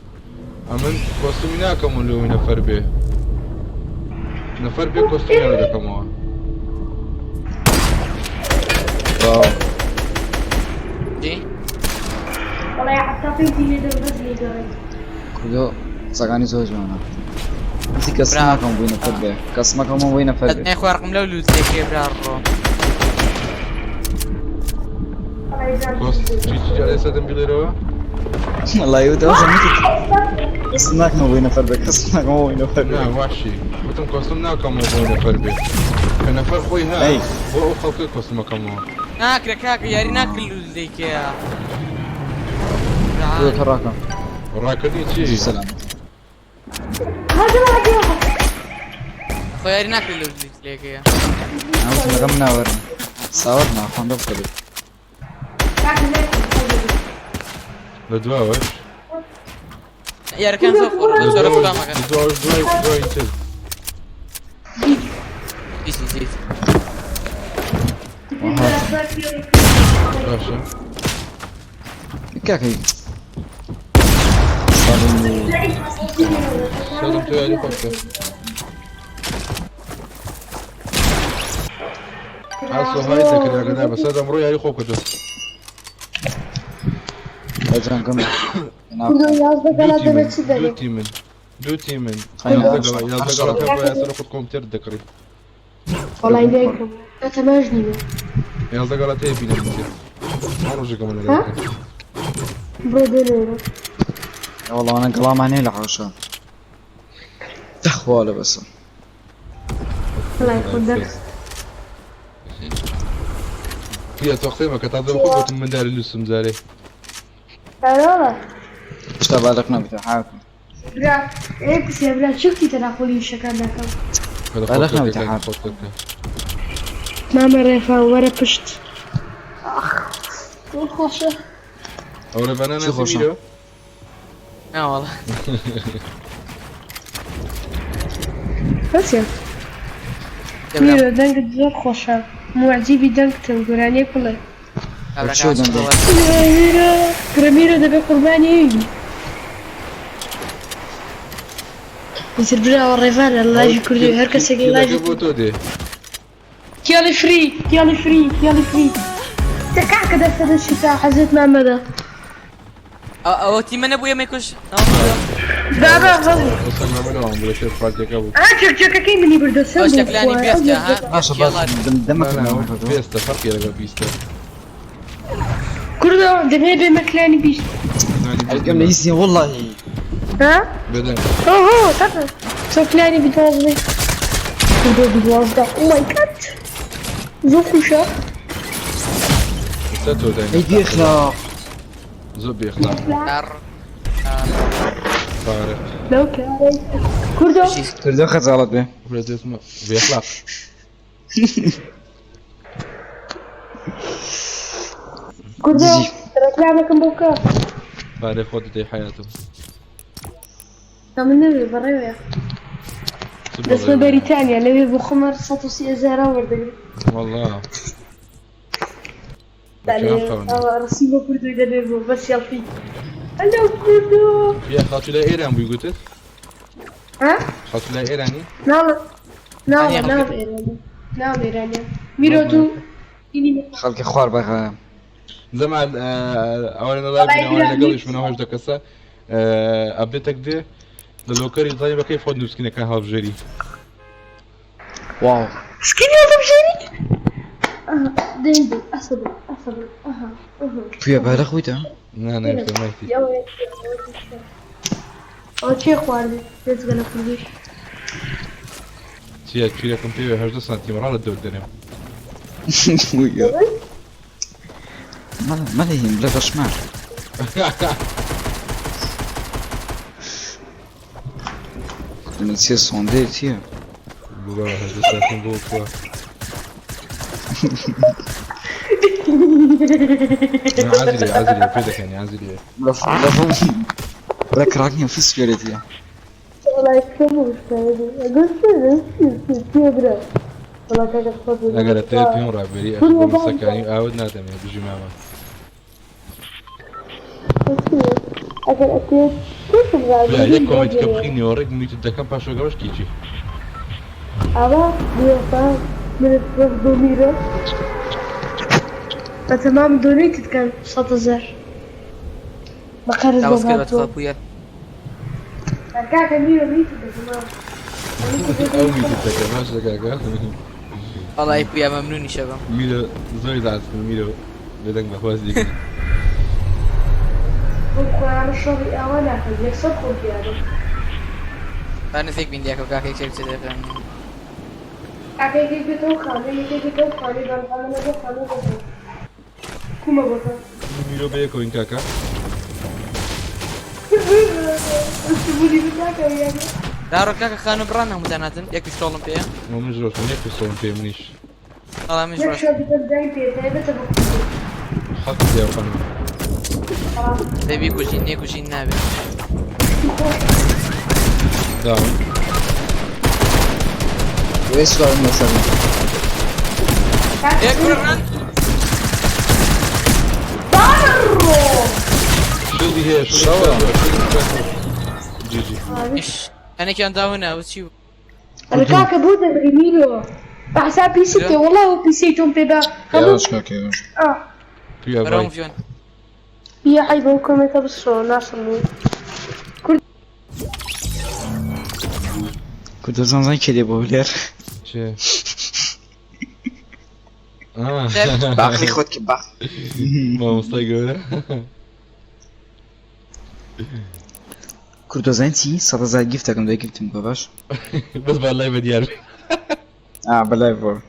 Speaker 1: أمن كوستوميناكا من لو نفر به نفر به كوستوميناكا كموا
Speaker 7: واو
Speaker 6: جي
Speaker 4: والله حتى في دي بس لي دوري
Speaker 7: كله ساقاني زوج معنا انتي كسماكم وين فربه كسماكم وين فربه
Speaker 6: ادني اخو رقم لو لوز ليك برارو
Speaker 1: كوست تشي جالسة تنبيلروا
Speaker 7: والله يودو زميت كسماكم وين فربه كسماكم وين فربه
Speaker 1: لا وحشي وتم كوستوميناكا مو نفر به نفر خوي ها
Speaker 7: أي.
Speaker 1: هو خلقي كوستوميناكا مو
Speaker 6: ناكلك هاك ياري ناكل لوز ليك يا
Speaker 7: كله تراكم
Speaker 1: وراكدي تشي
Speaker 7: سلام
Speaker 6: اخو ياري ناكل لوز ليك يا
Speaker 7: انا رقمنا ورنا صورنا خون دفتر
Speaker 1: لدوا وش
Speaker 6: يا كان صفر بشرف كلامك
Speaker 1: لدوا انتز
Speaker 6: ايزي
Speaker 1: راشا
Speaker 7: كاكي
Speaker 1: سلام تو يعني خلقي عصو هاي ذكر يا جدع بس هذا مرو يعني خوك ده
Speaker 7: اجان كم
Speaker 1: دو تيمن
Speaker 7: أيوة.
Speaker 1: يلا كيف يصير خدكم تردكري
Speaker 4: والله يديكم أتماجني
Speaker 1: يلا قالت هي بينا بنتي ما رجعكم انا
Speaker 4: ها؟ برودينيرو
Speaker 7: والله انا كلام عني لحوشة تخواله بس
Speaker 4: الله يخدك
Speaker 1: هي تقسيمه كتعذب خوكم من دار اللسم زاري
Speaker 4: والله
Speaker 7: اشتبالقنا بتحاكم
Speaker 4: برا ايه بس يا برا شفتي تناقلي الشكل ذاك
Speaker 7: بالغنا بتحاكم
Speaker 4: ما مرة ورا بشت خوشة
Speaker 1: أولا بنانا
Speaker 7: شو خوشة؟
Speaker 1: سيميلو
Speaker 6: اه والله
Speaker 4: بس يا ميرو دنك زور خوشة مو عجيبي دنك تنقراني كله
Speaker 7: شو دنك؟
Speaker 4: ميرو كرميرو دبي قرباني يصير برا والريفان الله يجي كردي هركس يجي الله يجي كيالي فري تكع كده في الشتاء حزت مع مدى
Speaker 6: او تي من ابويا ما يكونش
Speaker 4: بابا غلط
Speaker 1: وصلنا منهم ولا شيء فاتك ابو
Speaker 4: جاكا كي مني برد
Speaker 6: واش شكلاني بيستا ها
Speaker 7: ما شاء الله دمك
Speaker 1: لا بيستا فرق يا بيستا
Speaker 4: كردو دمي بمكلاني بيش
Speaker 7: القمنا يسني والله
Speaker 4: ها
Speaker 1: بدن
Speaker 4: اوه طبعا سوكلاني بتوازني كردو بتوازني او ماي جاد زوفوشا
Speaker 1: ستو دايما
Speaker 7: ايدي اخلاق
Speaker 1: زبي اخلاق فارق
Speaker 4: لو كان كردو
Speaker 7: كردو خزالت به
Speaker 1: برد اسمه بيخلق
Speaker 4: كردو ترك لعبكم بوكا
Speaker 1: بعد خود دي حياته
Speaker 4: من نبي بريويا اسمه بريطانيا نبي بخمر ساتوسي ازارة وردني
Speaker 1: والله
Speaker 4: رسيمه كردو إذا نبي بس يلفي هلو كردو
Speaker 1: يا خاطر لا إيران بيقولت
Speaker 4: ها؟
Speaker 1: خاطر لا إيراني
Speaker 4: نعم نعم نعم إيرانيا نعم إيرانيا ميرودو
Speaker 7: خلق خوار بقى
Speaker 1: زمان أولا لا بنا أولا قبلش من أوهش دكسة أبديتك دي للوكري طيب كيف خد نسكينة كان هاف جري
Speaker 7: واو
Speaker 4: سكيني هذا بجري ديندو أصبر
Speaker 7: فيها بهذا خويته
Speaker 1: لا أنا يفتح مايتي
Speaker 4: يا ويلي أو شيء خواردي تزغنا كلش
Speaker 1: تيا تشيلي كم تيجي هجدة سنتيمتر على الدور دنيم
Speaker 7: ما لهين بلا بشمار من سي صندي تيا
Speaker 1: بقى هجدة سنتيمتر بوكوا عزلي فيدك يعني عزلي
Speaker 7: لفهم لك راكني في سبيريتي
Speaker 4: والله يكرموش قلت له والله كذا تفضل
Speaker 1: أقل تلات يوم رابري أشوف مسكاني أعود نادم بيجي معنا
Speaker 4: أقل أكيد كيف
Speaker 1: لا يك كومنت كبخيني ورق ميت الدكان باشو قبش كيجي
Speaker 4: أبا بيوفا من الفرق دوميرة فتمام دونيتد كان 100,000 بقرز
Speaker 6: لا وسكت
Speaker 4: باباتو
Speaker 6: بويا
Speaker 4: كاكا ميرو ميتد تمام
Speaker 1: أو ميت الدكان ماش دكاكا
Speaker 6: والله يا بويا ممنوني شباب
Speaker 1: ميلو زوي زعلت ميلو بدك بخواز ديك
Speaker 4: أنا الشغل أنا أخذ لك صدقوا في هذا
Speaker 6: أنا سيك بين دياك وكاكي كيف تدخل
Speaker 4: كاكا كيف بتوخاني كيف بتوخاني بنقال أنا بخاني بخاني كم بخاني
Speaker 1: ميلو بيكو إن كاكا
Speaker 4: أستبولي بتاعك يعني
Speaker 6: دارو كاكا خانو برانا متناتن يكفي شغلهم فيها
Speaker 1: مو من جروش من يكفي صوم فيه منيش
Speaker 6: والله مش روش
Speaker 4: يكشف بتبدأي فيه هاي بتبقى
Speaker 1: حق دي أرقام
Speaker 6: تبي كوشين نيكو شين نابي
Speaker 1: داون
Speaker 7: ويش سؤال مثلا
Speaker 6: يا كورن
Speaker 1: شو دي هي شو جي جي
Speaker 6: ايش انا كان داونا وشو
Speaker 4: أنا كاكا بودا بريميلو بحساب بي سي والله هو بي سي توم بيبا
Speaker 7: ياش كاكي
Speaker 1: فيها
Speaker 6: براهم
Speaker 1: باي
Speaker 6: فيون
Speaker 4: يا حيبة وكم تبصروا ناس اللي
Speaker 7: كنت زنزان كده بولير
Speaker 1: شي
Speaker 7: باخلي خودك باخ
Speaker 1: ما مستيقظ
Speaker 7: كنت زنتي صار زي جفتك مداي جبت مباش
Speaker 1: بس بالله بديار
Speaker 7: بلاي فور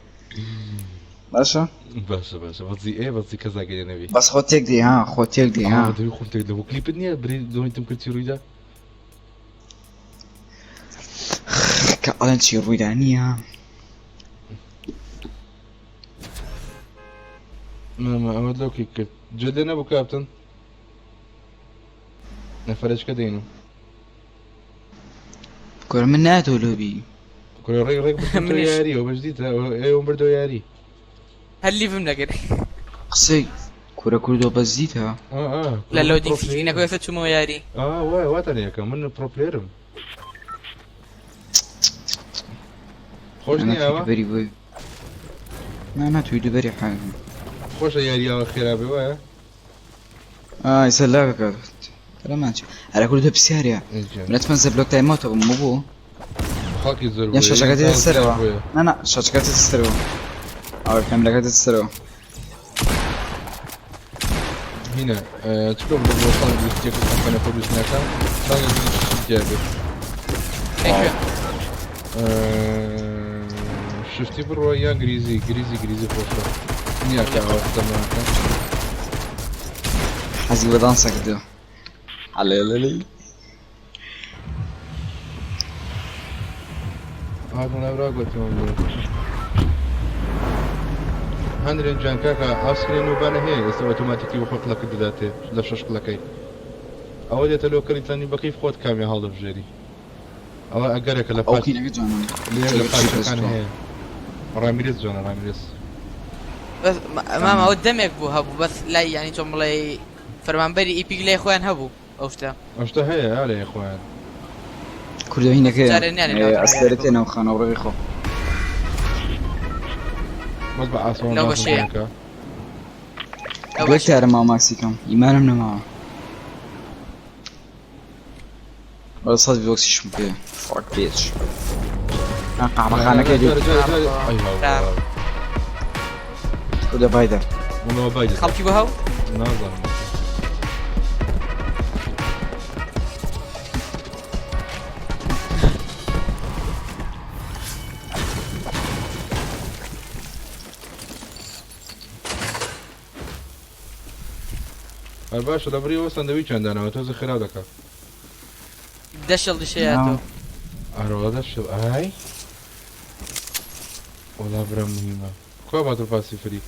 Speaker 7: باشا
Speaker 1: باشا بتزي ايه بتزي كذا كده نبي
Speaker 7: بس خوتك دي خوتك دي
Speaker 1: بدي خنت لو كليب الدنيا بريد دون انت كنت رويدا
Speaker 7: كألن شي رويدانية
Speaker 1: ما أمد لو كيك جدنا أبو كابتن نفرش كدينو
Speaker 7: كور من ناتو لوبي
Speaker 1: كل ريق بس انتو ياري وبجديد ايوم بردو ياري
Speaker 6: هل لي فهمنا كده
Speaker 7: قصي كورا كوردو بزيتها
Speaker 6: لا لو ديك فينا كويس شو مو ياري
Speaker 1: واتني يا كمان برو بلاير خوشني اوا
Speaker 7: بري بوي ما تريد بري حاجة
Speaker 1: خوش ياري يا خرابي واه
Speaker 7: يسلاك كذا ترى ما تشوف على كل ده بسياريا لا تنسى بلوك تايم اوت مو بو
Speaker 1: خاكي زربو
Speaker 7: يا شاشكات السروا لا شاشكات السروا او كاميرات السروا
Speaker 1: هنا تكون بالوصال بيستيك كان فوق سناكا صار جابر
Speaker 6: ايش
Speaker 1: شفتي بالرواية غريزي فوق نيا كاو تمام
Speaker 7: حزي ودانسك ده على لي
Speaker 1: هاتون ئەورا گوتمەوە هەندێک جان کاکە ئاسکرێن و بانە هەیە ئێستا ئۆتۆماتیکی بۆ خۆت قڵەکە دەداتێ لە 6 قڵەکەی ئەوە دێتە لۆکەریتانی بەقیف خۆت کامی هەڵدەبژێری ئەوە ئەگەرێکە لە
Speaker 7: ئەوکینەکە جوانە
Speaker 1: لە پاشەکان هەیە ڕامیرێز جوانە ڕامیرێز
Speaker 6: بس ماما ئەو دەمێک بوو هەبوو بەس لای ینی چۆن بڵێ فەرمانبەری ئیپیک لای خۆیان هەبوو ئەو شتە
Speaker 1: ئەو شتە هەیە یا لای خۆیان
Speaker 7: کوردەوینەکەی
Speaker 6: جارێ نێنێ
Speaker 7: ئەسکەرێتێ ناو خانەوڕێی خۆ
Speaker 1: بەس بە ئاسۆن
Speaker 6: لەو بەشەیە.
Speaker 1: ناکە
Speaker 7: دوای کارە ماوە ماکسیکەم ئیمانم نەماوە وەڵە سەد ڤیۆکسیشم پێ فاک پێچ قامەخانەکەی کوردە بایدە
Speaker 1: منەوە باید
Speaker 6: خەڵکی بە هەو
Speaker 1: نازانم هەر باشە لە بڕیەوە سەندەوی چەندانەوە تۆزە خراو دەکات
Speaker 6: دەشەڵ دشەیە تۆ
Speaker 1: ئارۆڵە شڵ ئای وەڵا برە مهمە کوا باتڕ پاسی فری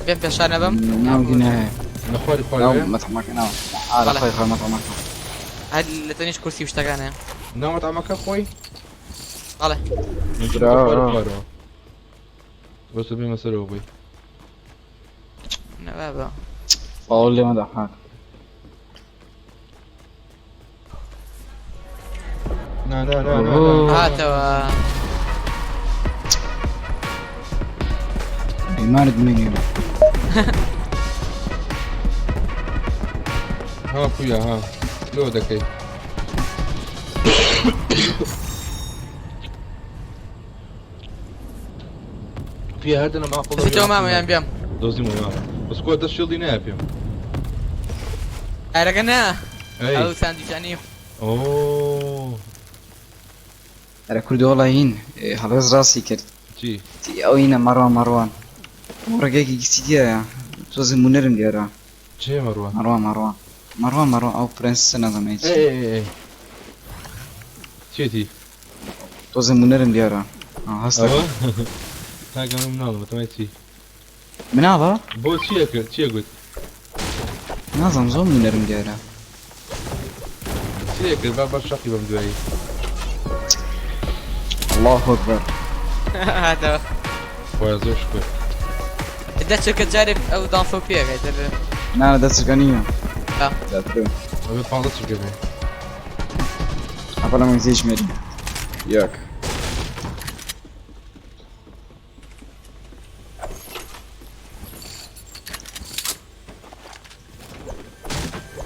Speaker 6: بێم پێشانە بم
Speaker 7: ناوگینە
Speaker 1: نەخواری
Speaker 7: ناو
Speaker 1: خواردە
Speaker 7: مەتەمەکە ناوە ئارە خۆی خۆی مەتەمەکە
Speaker 6: هەر لە تەنیش کورسی شتەکانە
Speaker 1: ناوەت ئەمەکە خۆی
Speaker 6: بەڵێ
Speaker 1: خوارەوە بەسە بێمە سەرەوە بووی
Speaker 6: نەبا بە
Speaker 7: باوەڵ لێمە دەحات
Speaker 6: هاتەوە
Speaker 7: ئیمانت بمێنێ
Speaker 1: ها پویا ها لۆ دەکەی پێ هەردنە ماقڵ
Speaker 6: تۆ مامەیان بێم
Speaker 1: دۆزیمە مامە بەس کۆ دەست شێڵی نایە پێم
Speaker 6: ئارەکە نا
Speaker 1: ئەی
Speaker 6: ئەو ساندویچانی
Speaker 1: ئۆ
Speaker 7: ئەرە کوردەوەڵە هین هەڵێز ڕاستی کرد
Speaker 1: چی
Speaker 7: ئەو هینە مەڕوان ڕێگەیەکی گیسی دیایە تۆزی مونەرم دیێرە
Speaker 1: چێ مەڕوە
Speaker 7: مەڕوان ئەو پرەنسە نەزانێت
Speaker 1: چێتی
Speaker 7: تۆزی مونەرم دیێرە هەستە
Speaker 1: تاگەم ناڵم تەمای چی
Speaker 7: مناڵە
Speaker 1: بۆ چیە کرد چیە گوت
Speaker 7: نازانم زۆر مونەرم دیێرە
Speaker 1: چیە کرد با باش شەقی بەم دوایی
Speaker 7: الله ئەکبەر
Speaker 6: هاتەوە
Speaker 1: خۆیان زۆر شکر
Speaker 6: دەچێکە جارێ ئەو دانسە و پێگەیت
Speaker 7: نانە دەستەکە نییە
Speaker 6: آه.
Speaker 1: ئەوێ پاڵە چکە بێ
Speaker 7: ئەپە لە مەگزیش مێری یەک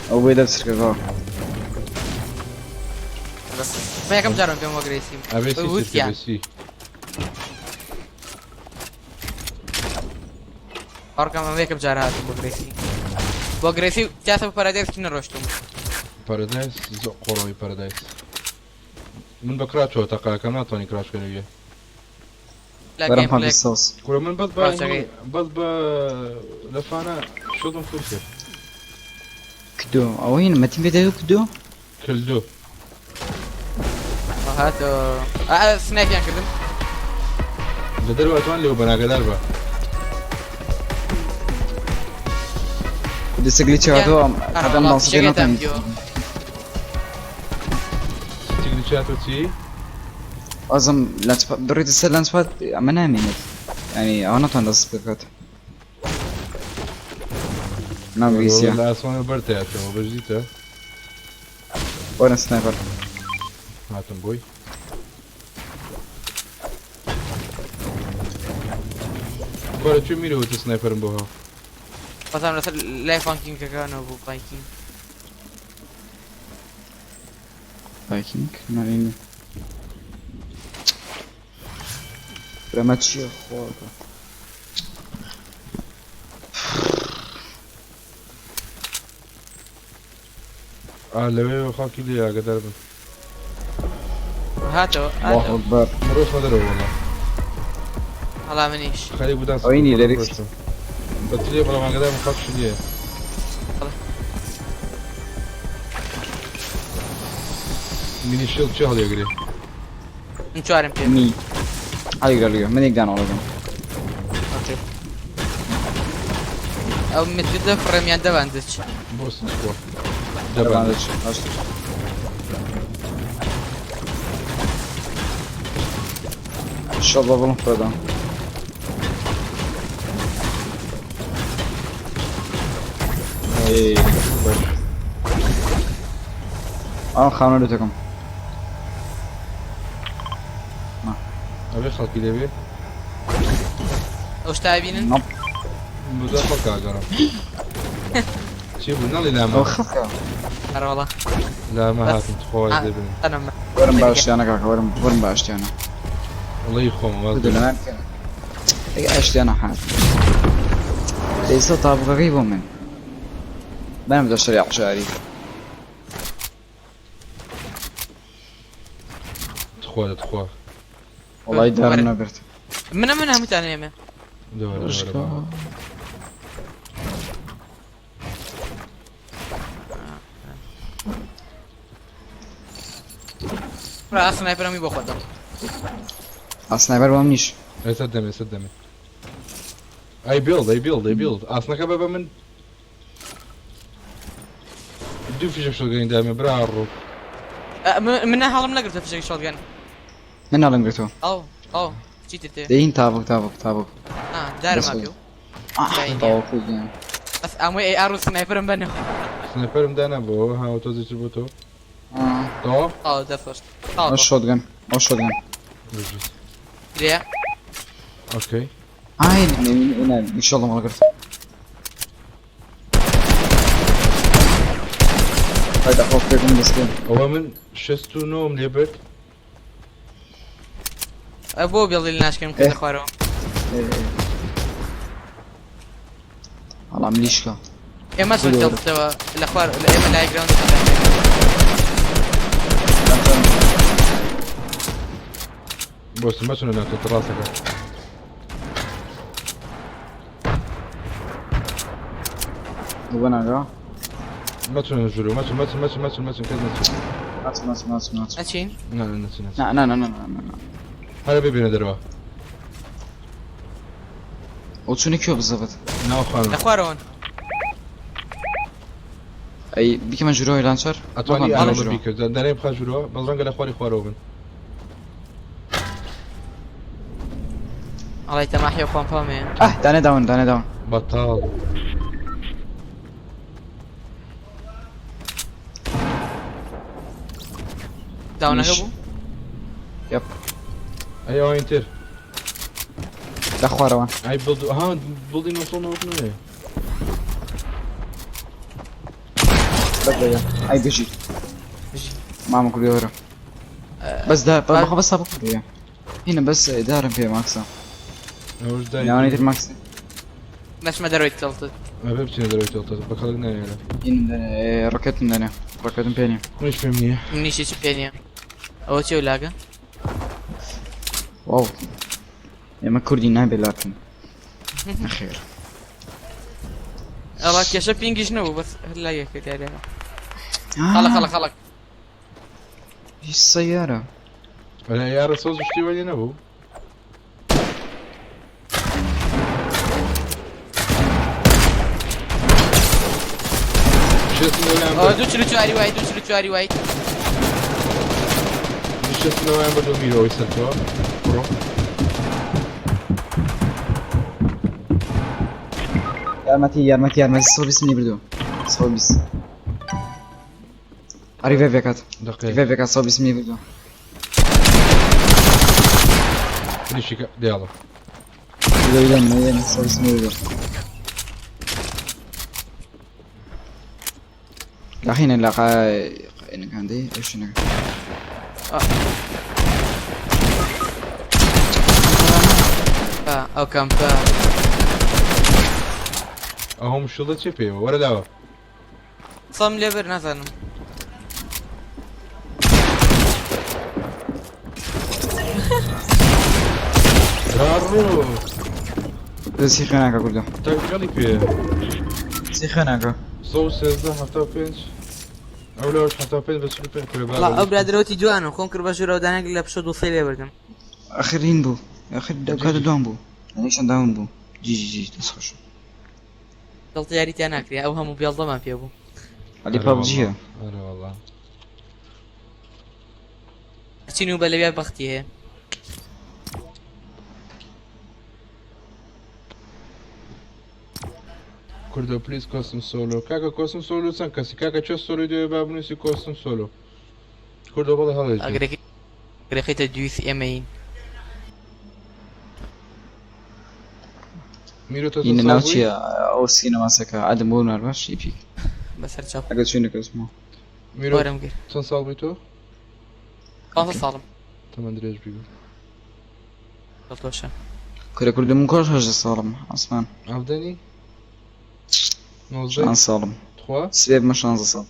Speaker 7: ئەو بێ دەستکەکەەوە
Speaker 6: ما یەکەم جارم پێم وەگرێسیم
Speaker 1: ئەوێ
Speaker 6: وتیان
Speaker 1: سیسی
Speaker 6: ئەڕکەم ئەمە یەکەم جار هاتم بۆ گرێسی بۆ گرێسی تیاسە بە پەرەدەیەکی نەڕۆشتم
Speaker 1: پەرەدایس زۆر قۆڕەوەی پەرەدایس من بە کراچەوە تەقاکەم ناتوانانی کراشکەنەوێ
Speaker 6: لە
Speaker 7: بەرەم
Speaker 6: گەیم پلێک
Speaker 7: هەڵی
Speaker 1: کورە من بەس
Speaker 6: ڕاستەکەی.
Speaker 1: بەس بە لەفانە شدم خورد کرد
Speaker 7: کدۆ ئەوە هین مەتیم بێدەوە کدۆ
Speaker 1: کلدو
Speaker 6: هاتەوە سنایپیان کردم
Speaker 1: لە دەرواتوان لێو بەناگەدار بە
Speaker 7: دەستەگلی چاوەوە قەدەم باڵسەکە ناتوانین
Speaker 1: تیگلی چاتۆ چی؟
Speaker 7: ئازم بڕێتە سەر لەنسپات ئەمە نامێنێت ینی ئەوە ناتوان دەست بکات ناویسیە
Speaker 1: لە ئاسمانە بەرتەیەتەوە بەژیتە
Speaker 7: وەرە سنایپەر
Speaker 1: هاتم بۆی کۆرە چی میرەوەتە سنایپەرم بۆ هاو
Speaker 6: بەزانم لەسەر لای فانکینگەکانەوە بوو پایکینگ
Speaker 7: پایکینگ نارینی برەمە چییە خۆکە
Speaker 1: لەوێ خاکی لێ ئاگدار بن
Speaker 6: هاتەوە
Speaker 1: مرۆژمە دەرەوە وەڵا
Speaker 6: هەڵا منیش
Speaker 1: خەری بودان
Speaker 7: ئەوینی لەریکس
Speaker 1: بەترێ بەڵام ئاگدار من خاک شلیە مینی شێڵ چی هەڵێگرێ
Speaker 6: من چوارم پێ
Speaker 7: می هەڵیگرە لێ من یەکدان ئەڵەگەم
Speaker 6: ئەو متردە فڕێمیان دەباندچ
Speaker 1: بۆ سنجکۆ
Speaker 7: دەبانێت شەڵ بە بڵم پرەدام ئەو خانە دەتەکەم
Speaker 1: ئەوێ خەڵکی دەبێ
Speaker 6: ئەو شتا بینن
Speaker 1: بزە خەڵ کاگەڕم چی بوو نەڵی لامە
Speaker 7: ئەو خەفە
Speaker 6: هەروەڵا
Speaker 1: لامە هاتم خۆش دەبن
Speaker 7: وەرم باشتیانە کاکە وەرم باشتیانە
Speaker 1: وڵی خۆم واز
Speaker 7: دەلەمان ئەگە ئاشتیانە حات ئێستا تابووکەکەی بۆ من بەنم دەشتری عشاری
Speaker 1: تخوا دەتخوا
Speaker 7: وڵای دارم نەبرد
Speaker 6: منە من هەمووتان ئێمە ڕا سنایپەرەمی بۆ خۆتم
Speaker 7: ئاسنایبەر وام نیش
Speaker 1: ئێستا دەمێ ئێستا دەمێ ئەی بیڵد ئاسنەکە بە من دوو فیشە شۆگەین دامێ برا ڕوو
Speaker 6: منە هەڵم نەگرتە فشێکی شۆڵگەن
Speaker 7: من ناڵم گرتەوە
Speaker 6: ئەو چیتر تێ
Speaker 7: دەین تابوک
Speaker 6: دارم ئاپێ
Speaker 7: تاوەکوگیان
Speaker 6: بەس ئەمووی ئەی ئاڕوو سنایپەرم بەنەوە
Speaker 1: سنایپەرم دانا بۆ هاو تۆزی چ بۆ تۆ تۆ
Speaker 6: ئەو دەفرۆشت
Speaker 7: ئەو شۆتگەن ئەو شۆتگەن
Speaker 6: درێ
Speaker 1: ئۆکەی
Speaker 7: ئای ئیشەڵم هەڵگرت هایدا خۆ پێکم دەستکەن
Speaker 1: ئەوە من 69 لێ برد
Speaker 6: بۆ بێڵی ناشکەم کە دەخوارەوە
Speaker 7: هەڵام لیشکە
Speaker 6: ئێمە سوتەوە لە خوار لە ئێمە لای گراوند
Speaker 1: بۆستم مەچونە ناتۆ ڕاستەکە
Speaker 7: بۆ ناگا
Speaker 1: مەچونە ژورو مەچون کەس نەچون
Speaker 6: ئەچین
Speaker 1: نەچون هەرە ببینە دەرەوە
Speaker 7: ئەو چونی کێ بزەبێت
Speaker 1: ناوخوان
Speaker 6: لە خوارەوەن
Speaker 7: ئەی بیکەمە ژورۆی لانچەر
Speaker 1: ئەتوانی ئاڵە بیکرد دەرێ بخوا ژورەوە بەڵڕەنگە لە خواری خوارەوە بن
Speaker 6: ئەڵی تەماحی و پۆمپۆمەیە
Speaker 7: دانێ داون
Speaker 1: بەتاڵ
Speaker 6: داونەکە بوو
Speaker 7: یەپ
Speaker 1: ئەی ئەوین تر
Speaker 7: لە خوارەوە
Speaker 1: ئەی بڵدی 999
Speaker 7: ئەی بژی مامە کوریۆرە بەس بەخۆ بەستا بکوریە هینە بەس دارم پێ ماکسە
Speaker 1: ئەوش
Speaker 7: ناوانی تر ماکس
Speaker 6: نەچمە دەرەوەی تەڵتت
Speaker 1: ئەبێ بچینە دەرەوەی تێڵتە بە خەڵک نایێنە
Speaker 7: هین ڕۆکێتم دەنێ ڕۆکێتم پێ نییە
Speaker 1: منیش پێم نییە
Speaker 6: منیشی چی پێ نییە ئەوە چێ و لاگە
Speaker 7: واو ئێمە کوردی نابێ لاکن نەخێر
Speaker 6: ئەڵا کێشە پینگیش نەبوو بەس لای یەکێت یاریانە خەڵک
Speaker 7: هیچ سەیارە
Speaker 1: ولا یارە سۆز شتی وەلی نەبوو
Speaker 6: دوو چواری وای
Speaker 1: شتنەوەیان بە دۆ میرەوەی سەرتەوە بڕۆ
Speaker 7: یارمەتی 120 منی بردو 120 ئەری vێکات vێکات 120 منی بردو
Speaker 1: نیشیکە دیاڵە
Speaker 7: لێن 120 منی بردو لاحینە لاقای ئینەکاندی ئەوشنەکە
Speaker 6: ئەو کەمپە
Speaker 1: ئەوم شڵە چێ پێوە وەرە داوە
Speaker 6: سەم لێبەر نازانم
Speaker 1: ڕاڕۆ
Speaker 7: دەستی خوێناکە کوردە
Speaker 1: تاکەڵی پێ
Speaker 7: سی خوێناکە
Speaker 1: 113 75 ئەو لەوەش حتا پێ بەچ پێ
Speaker 6: ئەو برادرەوەتی جوانم خۆم کرد بە ژوورەوەدانێک لە پشە دووسەی لێ بردم
Speaker 7: آخر هین بوو آخر کاتە دوام بوو ئەنیشان داون بوو جی دەست خۆش
Speaker 6: دڵ یاریتیان ناکرێ ئەو هەموو بێڵدەمان پێ بوو
Speaker 7: ئەلی پەبجیە
Speaker 6: چین و بە لەویا بەختی هەیە
Speaker 1: کوردە پلیس کۆستم سۆلۆ کاکە کۆستم سۆلو چەند کەسی کاکە چۆ سۆلۆی دوێ با بنووسی کۆستم سۆلۆ کوردە بەڵێ هەڵێ
Speaker 6: گرێخیتە دویست ئێمەین
Speaker 1: میرۆ
Speaker 7: اینە ناو چییە ئەو سینەماسەکە ئادەم بۆ نار باش ئیپیک
Speaker 6: بەسەر چاپ
Speaker 7: ئەگەر چوینە کەسمەوە
Speaker 1: میرۆ
Speaker 6: وەرم گر
Speaker 1: چەند ساڵ بووی تۆ
Speaker 6: 15 ساڵم
Speaker 1: تەمەند درێژ بی
Speaker 6: دڵتۆشە
Speaker 7: کورە کوردە من کۆش 18 ساڵم ئاسمان
Speaker 1: ئەودەنی
Speaker 7: شان ساڵم
Speaker 1: خوا
Speaker 7: سبێ بمە 16 ساڵ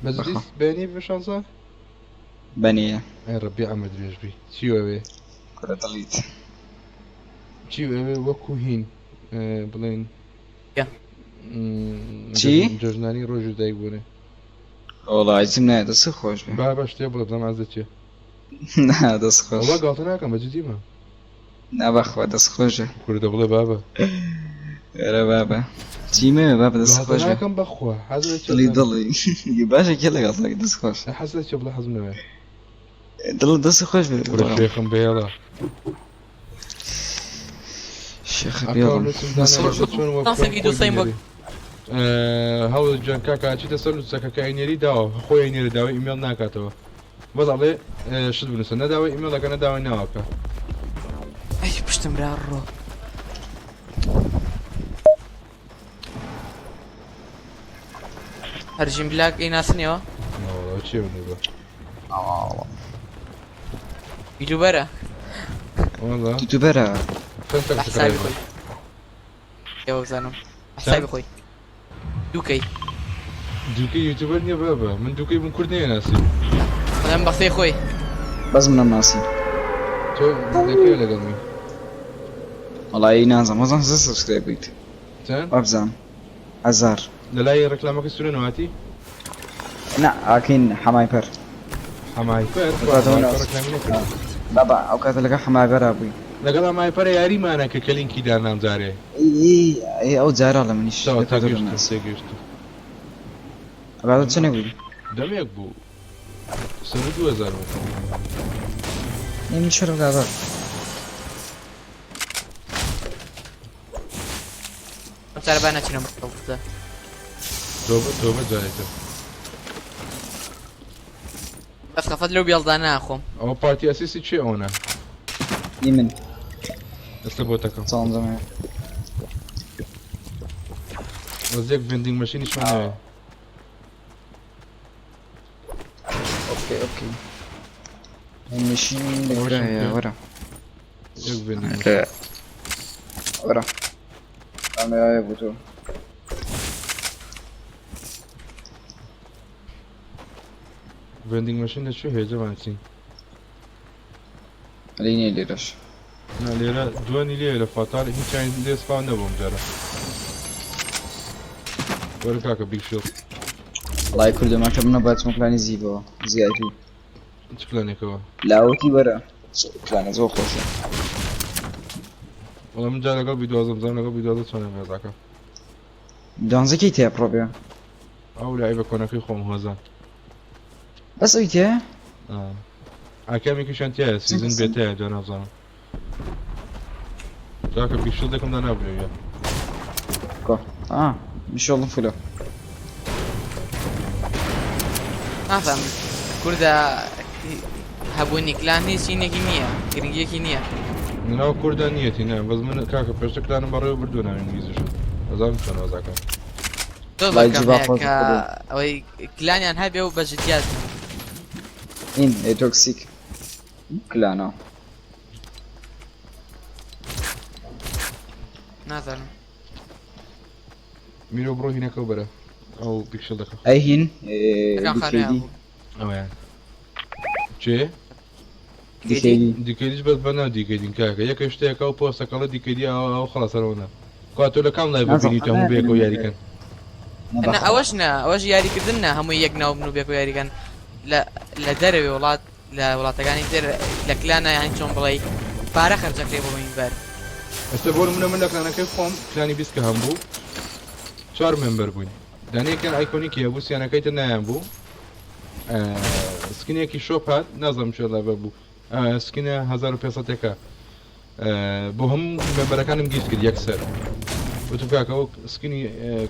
Speaker 1: بەزدی بێنی بە شانسە
Speaker 7: بەنیە
Speaker 1: ئەی ڕەبی ئەمە درێژ بی چی وەوێ
Speaker 7: کورە دڵیت
Speaker 1: چی وەوێ وەکو هین بڵێن
Speaker 7: چی؟
Speaker 1: جژنانی ڕۆژی دایک بوونێ
Speaker 7: وڵای چیم نایە دەست خۆش بێ
Speaker 1: با بە شتێ بڵێ بزەم ئازە چێ
Speaker 7: نا دەست خۆش
Speaker 1: ئەوە گاڵتە ناکەم بەجددیمە
Speaker 7: نابەخوا دەست خۆشە
Speaker 1: کوردە بڵێ بابە
Speaker 7: ئێرە بابە چیمێ بابە دەست خۆش بێ
Speaker 1: ناکەم بەخوا
Speaker 7: دڵی دڵی باشە کێ لەگەڵ دەست خۆش
Speaker 1: حەز لە چێ بڵێ حەزم نەوێ
Speaker 7: دڵ دەست خۆش بێ
Speaker 1: شێخم بێڵە
Speaker 7: شێخ بێڵم
Speaker 6: سەنگی دووسەیم بۆ
Speaker 1: هەوڵ جان کاکە چیتە سەر نووسەکە ئەینێری داوە خۆی نێرە داوای ئیمێڵ ناکاتەوە بەڵێ شت بنووسە نەداوای ئیمێڵەکە نەداوای ناوەکە
Speaker 6: ئەی پشتم برا ڕۆ هەرژین بلاک ئەی ناسنەوە
Speaker 1: چێ بنێ
Speaker 6: یوتیوبەرە
Speaker 7: یوتیوبەرە
Speaker 6: حسابی خۆی ئێوە بزانم حسابی خۆی دووکەی
Speaker 1: دووکەی یوتیوبەر نییە بابە من دووکەی بم کورد نەیە ناسی
Speaker 6: بەڵام بەختەی خۆی
Speaker 7: بەس منم ناسی
Speaker 1: تۆ دەکەی لەگەڵمی
Speaker 7: وڵایی نازم وەزان سبسکرایب بوویت
Speaker 1: چەند
Speaker 7: وابزان 1000
Speaker 1: لە لای ڕێکلامەکەی سورێنەوەتی
Speaker 7: نا ئاکەین حەمای پەر
Speaker 1: حەمای پەر
Speaker 7: بابا ئەو کاتە لەگە حەمای پەرا بووی
Speaker 1: لەگەڵ ئەمای پەرە یاریمانە کە کەلینکی دار نامجارێ
Speaker 7: ئەو جارا لە منیش
Speaker 1: سێگەشت
Speaker 7: ئەبادە چنێک بووی
Speaker 1: دەمێک بوو سەر 2000
Speaker 7: این چرا گابا
Speaker 6: سر با نچینم بخوزه
Speaker 1: توبه جایده
Speaker 6: بس خفت لو بیالدانه اخوم
Speaker 1: ئەو پارتی ئەسیسی چێ ئەوە
Speaker 7: ئی من
Speaker 1: ئەستا بۆ تەکەم
Speaker 7: چاڵم زەمێ
Speaker 1: وەزێک ڤندینگ مەشینیشمانەوێ
Speaker 7: اوكي ماشين ورا يا ورا
Speaker 1: یەک ڤندینگ
Speaker 7: ورا انا يا بوتو
Speaker 1: ڤندینگ مەشین لەکوێ هەیە جەماچین
Speaker 7: ليني ليرش
Speaker 1: نا لێرە دوانی لێ لە فاتار هیچیان لێ سپاو نەبووم جارە وەرە کاکە بیکشڵ
Speaker 7: والله كل ما كنا بات مكلاني زيبو زيادو
Speaker 1: چ پلانێکەوە
Speaker 7: لاوتي برا كلاني زو خوشة
Speaker 1: وەڵام من جا لەگەڵ بیدوازم زانم لەگەڵ بیدوازە چۆنە بێزاکە
Speaker 7: دانزا كي تيا بروبيا
Speaker 1: ئەو لای بە کۆنەکەی خۆم هۆزان
Speaker 7: بس اي تيا
Speaker 1: ئاکامێکیشان تایە سیزن بێتەیە جا نازانم جاکە بیکشڵ دەکەم دا نابرێوە
Speaker 7: كو ان شاء الله فلو
Speaker 6: نافهم کوردا هەبوونی کلان هیچ چینێکی نییە گرنگیەکی نییە
Speaker 1: ناو کووردا نیەتی نه بەس من کاکە پێشتە کلانم بەڕێوە بردو ناوین ویزش ئەزانم چۆن وەزاکەم
Speaker 6: تۆ بەکەم هەیە کە ئەوەی کلانیان هەبێ و بەجدیات
Speaker 7: این اي توكسيك كلانا
Speaker 6: نازانم
Speaker 1: میرۆ بڕۆ هینەکەو بەرە ئەو بیکشڵ دەکەم
Speaker 7: اي هين
Speaker 6: کەم خانوویان
Speaker 7: دي
Speaker 6: بوو
Speaker 1: ئەوەیان چێ
Speaker 7: دي
Speaker 1: دیکەیدیش بەس بە ناو دیکەیدین کاکە یەکە شتەیەکە و پۆستەکەڵە دیکەیدی ئەو خلاصەرەوە نا کا تۆ لە کام لای ببینیتە هەموو بەیەکەوە یاریکەن
Speaker 6: ئەوەش نە ئەوەش یاریکردن نە هەمووی یەک ناو بن و بێک و یاریگەن لە دەرەوێ وڵات لە وڵاتەکانی تر لە کلانە یانی چۆن بڵێ پارە خەرجەکرێ بۆ مینبەر
Speaker 1: ئێستا بۆ نمونە من لە کلانەکەی خۆم کلانی 20 کە هەمبوو 4 ممبەر بووین دانەیەکیان ئایکۆنیکی هەبوو سییانەکەی تر نایان بوو سکینێکی شۆپ هات نازەم شێڵە بەبوو سکینە 1500ێکە بۆ هەموو مێمبەرەکانم گیرت کرد یەکسەر وتم کاکەەوە سکینی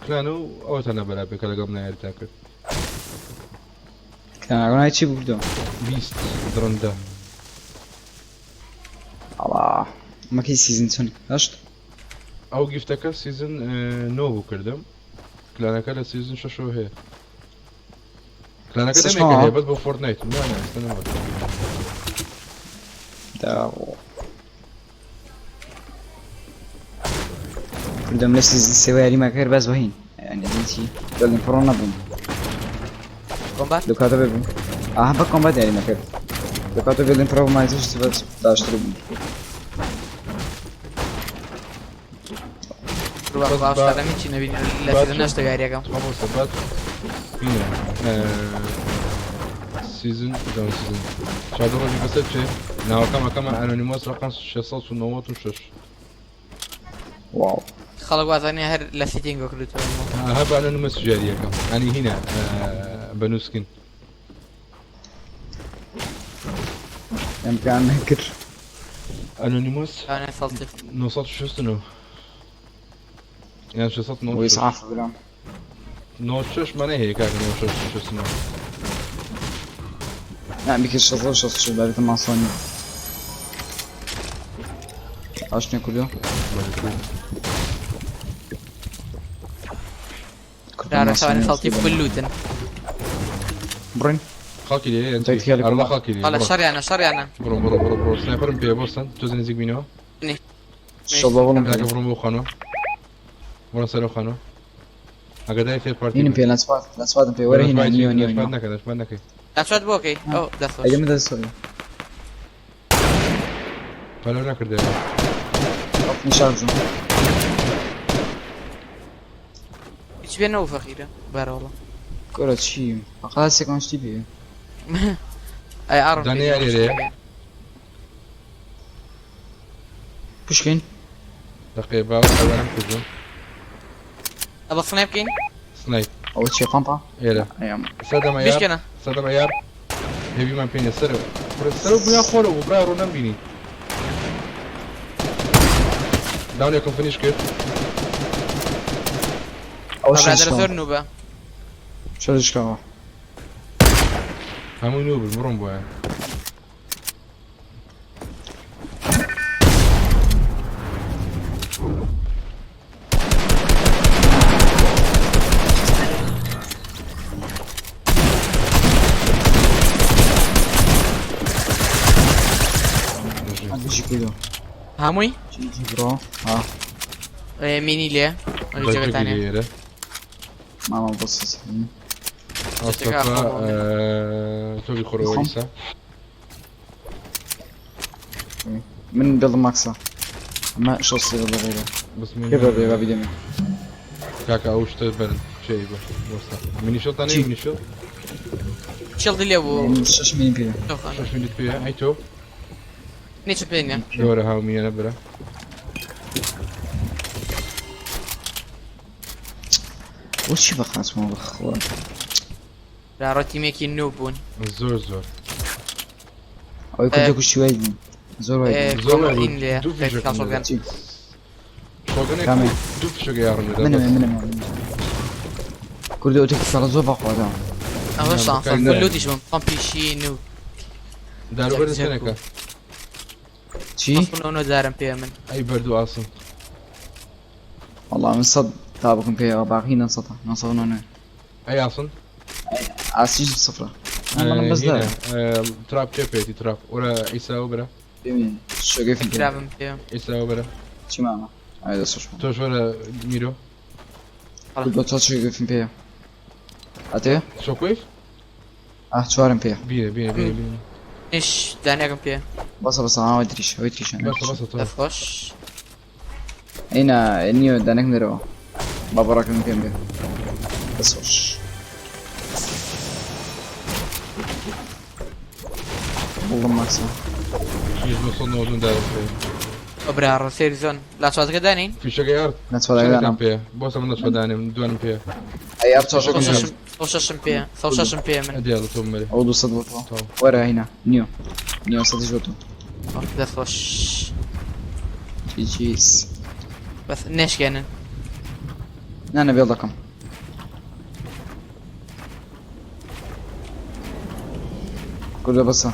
Speaker 1: کلانە و ئەوە تەنە بەرابێکە لەگەڵ نایارتا کرد
Speaker 7: کلانەکەی چی بکردەوە
Speaker 1: 20 درەندە
Speaker 7: ئەڵا مەکەی سیزن چۆن هەشت
Speaker 1: ئەو گیفتەکە سیزن 9 بوو کردم کلانەکە لە سیزن 6 هەیە کلانەکە دەمێکە هەیە بەس بۆ فۆڕتنایت
Speaker 7: کردم لە سیزن سێوە یاریمە کرد بەس بەهین یعنی چی دڵی پڕۆ نەبووم
Speaker 6: کۆمبات
Speaker 7: لە کاتە ببووم ئاها بە کۆمبات یاریمە کرد لە کاتە بێڵین پڕۆ مایزش بەس باشتر بووم
Speaker 6: باوشادەمی چی نەبینی لە سیزن نەشتە یاریەکەم
Speaker 1: سیزن سیزن شادە ڕۆژی بەسەر چێ ناوەکەمەکەمە ئەنۆنیمۆس ڕقم 696
Speaker 7: واو
Speaker 6: خەڵک وازانێ هەر لە سیتینگۆ کردوتەوە
Speaker 1: هە بە ئەنۆنیمۆس ژیاریەکەم ئەنی هینە بەنووسکن
Speaker 7: ئەمکان نەکرد
Speaker 1: ئەنۆنیمۆس 969 یان 600
Speaker 7: وی سعاف بلام
Speaker 1: 96 مانە هەیە کاکە 96
Speaker 7: لا بكل شغل شخص بعد ما صاني عشنا كله
Speaker 6: راه ثواني خلطي في كلوتن
Speaker 7: برين
Speaker 1: خاكي ليه انت
Speaker 7: تايت خيالك
Speaker 1: الله خاكي ليه
Speaker 6: والله شري انا
Speaker 1: برو سنايبر بي بوسن توزن زيك بينو
Speaker 6: ني
Speaker 7: شغل والله
Speaker 1: كاكا برو خانو برو سلو خانو اگدای في بارتي
Speaker 7: هنا بي لاسفاد بي ورا هنا نيو
Speaker 1: نكد
Speaker 6: لا شوت بوكي او داس
Speaker 7: ايام ده السوري
Speaker 1: فلو نكرد
Speaker 7: اف نشارجو
Speaker 6: ايش بينو فخيره بار والله
Speaker 7: كره شي خلاص كونش تي بي
Speaker 6: اي عرب
Speaker 1: داني عليه
Speaker 7: بوشكين
Speaker 1: دقيقه اولا كوزو
Speaker 6: ابا سنايب كين
Speaker 1: سنايب
Speaker 7: اول شي طنطا
Speaker 1: يلا
Speaker 7: ايام
Speaker 1: صدم
Speaker 6: بيش كنا
Speaker 1: صدم يار هبي ما بين السرو بيا خولو وبرا رونم بيني داون يكون فينيش كيف
Speaker 7: اول
Speaker 6: بعد
Speaker 7: شي
Speaker 6: رسول نوبه
Speaker 7: شو الشكاوى
Speaker 1: همو نوب المرم بويا
Speaker 7: كيلو
Speaker 6: هاموي
Speaker 7: جي برو ها
Speaker 6: ميني ليه ولا جبت ثانيه
Speaker 7: ما بصص
Speaker 1: أصلا توقي خرويسة
Speaker 7: من بيض ماكسا ما شو الصيغة غيره
Speaker 1: بس من
Speaker 7: كيف بيبقى بدمي
Speaker 1: كاكا أوش تبرد شيء بس مني شو تاني مني شو
Speaker 6: شيلد اللي ابو
Speaker 7: شش مين فيها
Speaker 1: شوف من فيها أي تو
Speaker 6: نيتش بينيا
Speaker 1: دورة هاومية نبرة
Speaker 7: وش بخ اسمه بخ
Speaker 6: لا روتي ميكي نوبون
Speaker 1: زور
Speaker 7: او يكون دوك شوي زور وايد
Speaker 6: زور اللي كان
Speaker 1: شوغانك دوف شو يارن
Speaker 7: من كل دوتك ترى زور بخ هذا
Speaker 6: اهو صح كله ديش من بامبيشي نو
Speaker 1: دارو برد سنكا
Speaker 7: شي
Speaker 6: اصلا انه دارم فيها من
Speaker 1: أي بردو أصلا
Speaker 7: والله من صد تابكم فيها باقي نصطها نصطنا انا
Speaker 1: أي أصلا
Speaker 7: عسيج بصفرة انا بس ده
Speaker 1: تراب كيف تراب ولا عيسى وبرا
Speaker 7: يمين شو كيف انت
Speaker 6: كلام فيها
Speaker 1: عيسى وبرا
Speaker 7: شي معنا هذا صح
Speaker 1: توش ولا ميرو
Speaker 7: كل بطاط شو كيف فيها اتيه
Speaker 1: شو كيف
Speaker 7: شوارم فيها
Speaker 1: بينا
Speaker 6: ايش دانيكم فيها
Speaker 7: بس انا ودريش انا
Speaker 1: بس
Speaker 6: تفخش
Speaker 7: هنا النيو دانك نرو بابا راكم فيهم بەس خۆش بڵم ماکسە
Speaker 1: هیچ بۆ سەڵ نەوەدون دارم پێ
Speaker 6: برا ڕسێری زۆن لا چوازەکە دانین
Speaker 1: فیشەکەی ئارد
Speaker 7: نەچوەداگەدانم
Speaker 1: پێ بۆ سەم نەچوەدانم دوانم پێ
Speaker 7: ئەیار چۆشەکە
Speaker 6: شەشم پێ سەو شەشم پێ من
Speaker 1: دیاڵ تۆ مەری
Speaker 7: ئەو 200 بۆ تۆ وەرە هینە نییە نییە سەدیش بۆ تۆ
Speaker 6: دەستخۆش
Speaker 7: هیچیس
Speaker 6: بەس نێشکێنن
Speaker 7: نانە بێڵ دەکەم کردە بەسە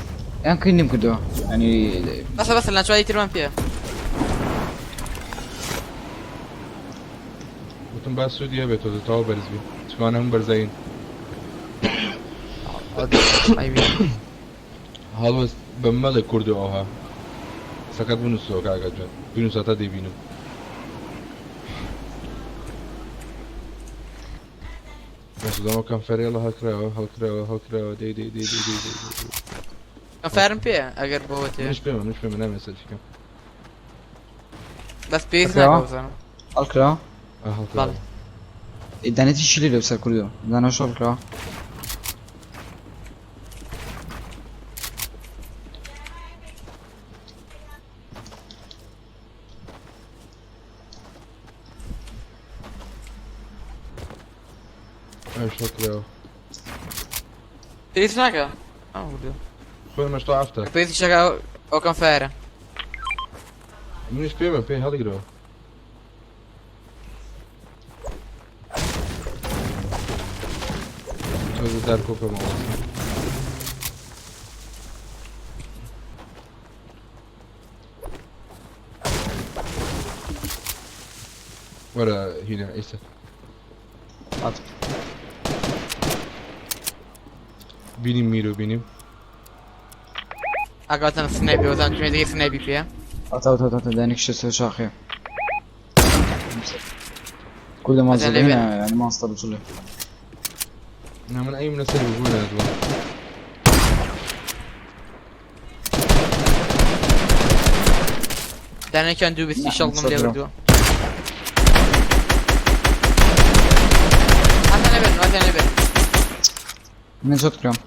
Speaker 7: یان کردیم کردەوە ینی
Speaker 6: بەسە بەسە لەنچوای ترمان پێ
Speaker 1: وتم باس سوودی هەبێت تۆ تەواو بەرزبی چوانە هەم بەرزین هەڵوەست بە مەڵێک کوردو ئەوها سەکەت بنووسەوە کاکە جوان بنووسە تا دەیبینم بەسدەمە کەمفەرێڵە هەڵکراوە دەی
Speaker 6: ئەفارم پێ ئەگەر بۆوە تێ
Speaker 1: منش پێمە نامێت سەرچکەم
Speaker 6: بەس پێویست ناکەوزانم
Speaker 7: هەڵکرا
Speaker 6: بەڵێ
Speaker 7: دانێتی شیلی لە سەر کردەوە دانە شۆ بکرا
Speaker 1: هەڵکراوە
Speaker 6: پێویست ناکە
Speaker 1: خۆی مەشتۆ ئافتە
Speaker 6: پێویستی شەکە ئەو کەمفارە
Speaker 1: منش پێمە پێی هەڵیگرەوە دار کۆکەمەوە وەرە هینە ئیسە بینیم میرۆ بینیم
Speaker 6: ئاگاتەن سنایپی وەزان توێ دەگەی سنایپی پێ
Speaker 7: تا دانێک شتە شاخێ کردە مازەڵێنە ینی ماستە بچڵێ
Speaker 1: نا من ئەیم لەسەر بوو نادووە
Speaker 6: دانێکیان 220 شەڵم لێ بردووە واتیان لێبێت
Speaker 7: من زۆت کرام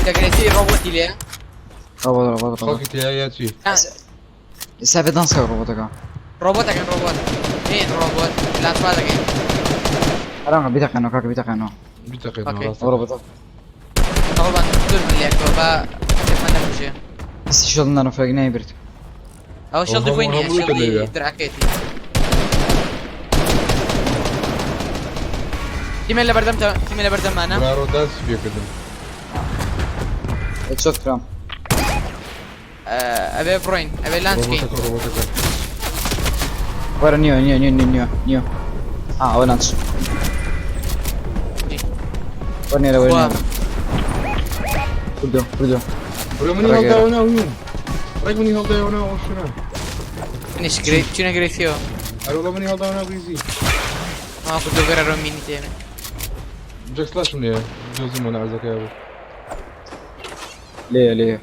Speaker 6: دەگرێتی ڕۆبۆتی لێ
Speaker 1: خەڵکی تیا یا چی
Speaker 7: سابێ دانسکە ڕۆبۆتەکە
Speaker 6: ڕۆبۆتەکەن ڕۆبۆت هێن ڕۆبۆت لاتوا دەگەین
Speaker 7: هەرانگە بیتەقێنەوە کاکە بیتەقێنەوە
Speaker 1: بیتەقێنەوە
Speaker 7: ئەو ڕۆبۆتە
Speaker 6: تەڵبان زۆر من لێکەوە بە تێفەن نەکوژێ
Speaker 7: هەستی شەڵ نانە فەرگ نایبرد
Speaker 6: ئەو شەڵدی خۆی نییە
Speaker 1: هەموو
Speaker 6: شەڵی
Speaker 1: دەبێت.
Speaker 6: دراکێتی تیمە لە بەردەمانە
Speaker 1: ڕۆداس پێکردم
Speaker 7: چۆت کرام
Speaker 6: ئەبێ بڕۆین ئەبێ لانچکەین
Speaker 1: ڕۆبۆتەکە
Speaker 7: وەرە نییە ئەوە لانچ وەرنێرە وەرنێرە کردۆ
Speaker 1: ڕێ منی هەڵداوە ناویم ڕێک منی هەڵداوە ناو ئەو شوێنە
Speaker 6: نیشگرێت چی نەگرێتیەوە
Speaker 1: هەروڵە منی هەڵداوە ناو بریزی
Speaker 6: ماکو دۆگەرە ڕۆمینی تێنێ
Speaker 1: جەکسلاشم لێە جۆزی مۆنازەکە بوو
Speaker 7: لێ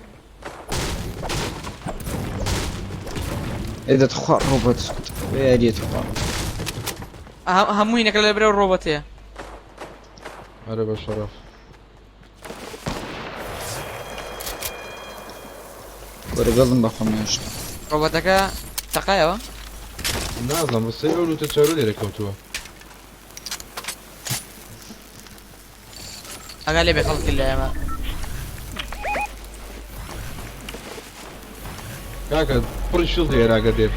Speaker 7: ئێدە تخوا ڕۆبۆت یاریێت خوا
Speaker 6: هەمووی نەکە لە برێ ڕۆبۆتەیە
Speaker 1: ئەرە بە شەرەف
Speaker 7: وەرە گەڵم بەخۆم نێشت
Speaker 6: ڕۆبۆتەکە تەقایەوە
Speaker 1: نازانم ڕستەی ئەو لوتە چارە لێرە کەوتووە
Speaker 6: ئەگا لێ بێ خەڵکی لە ئێمە
Speaker 1: کاکە پڕی شڵ هێراگە دێ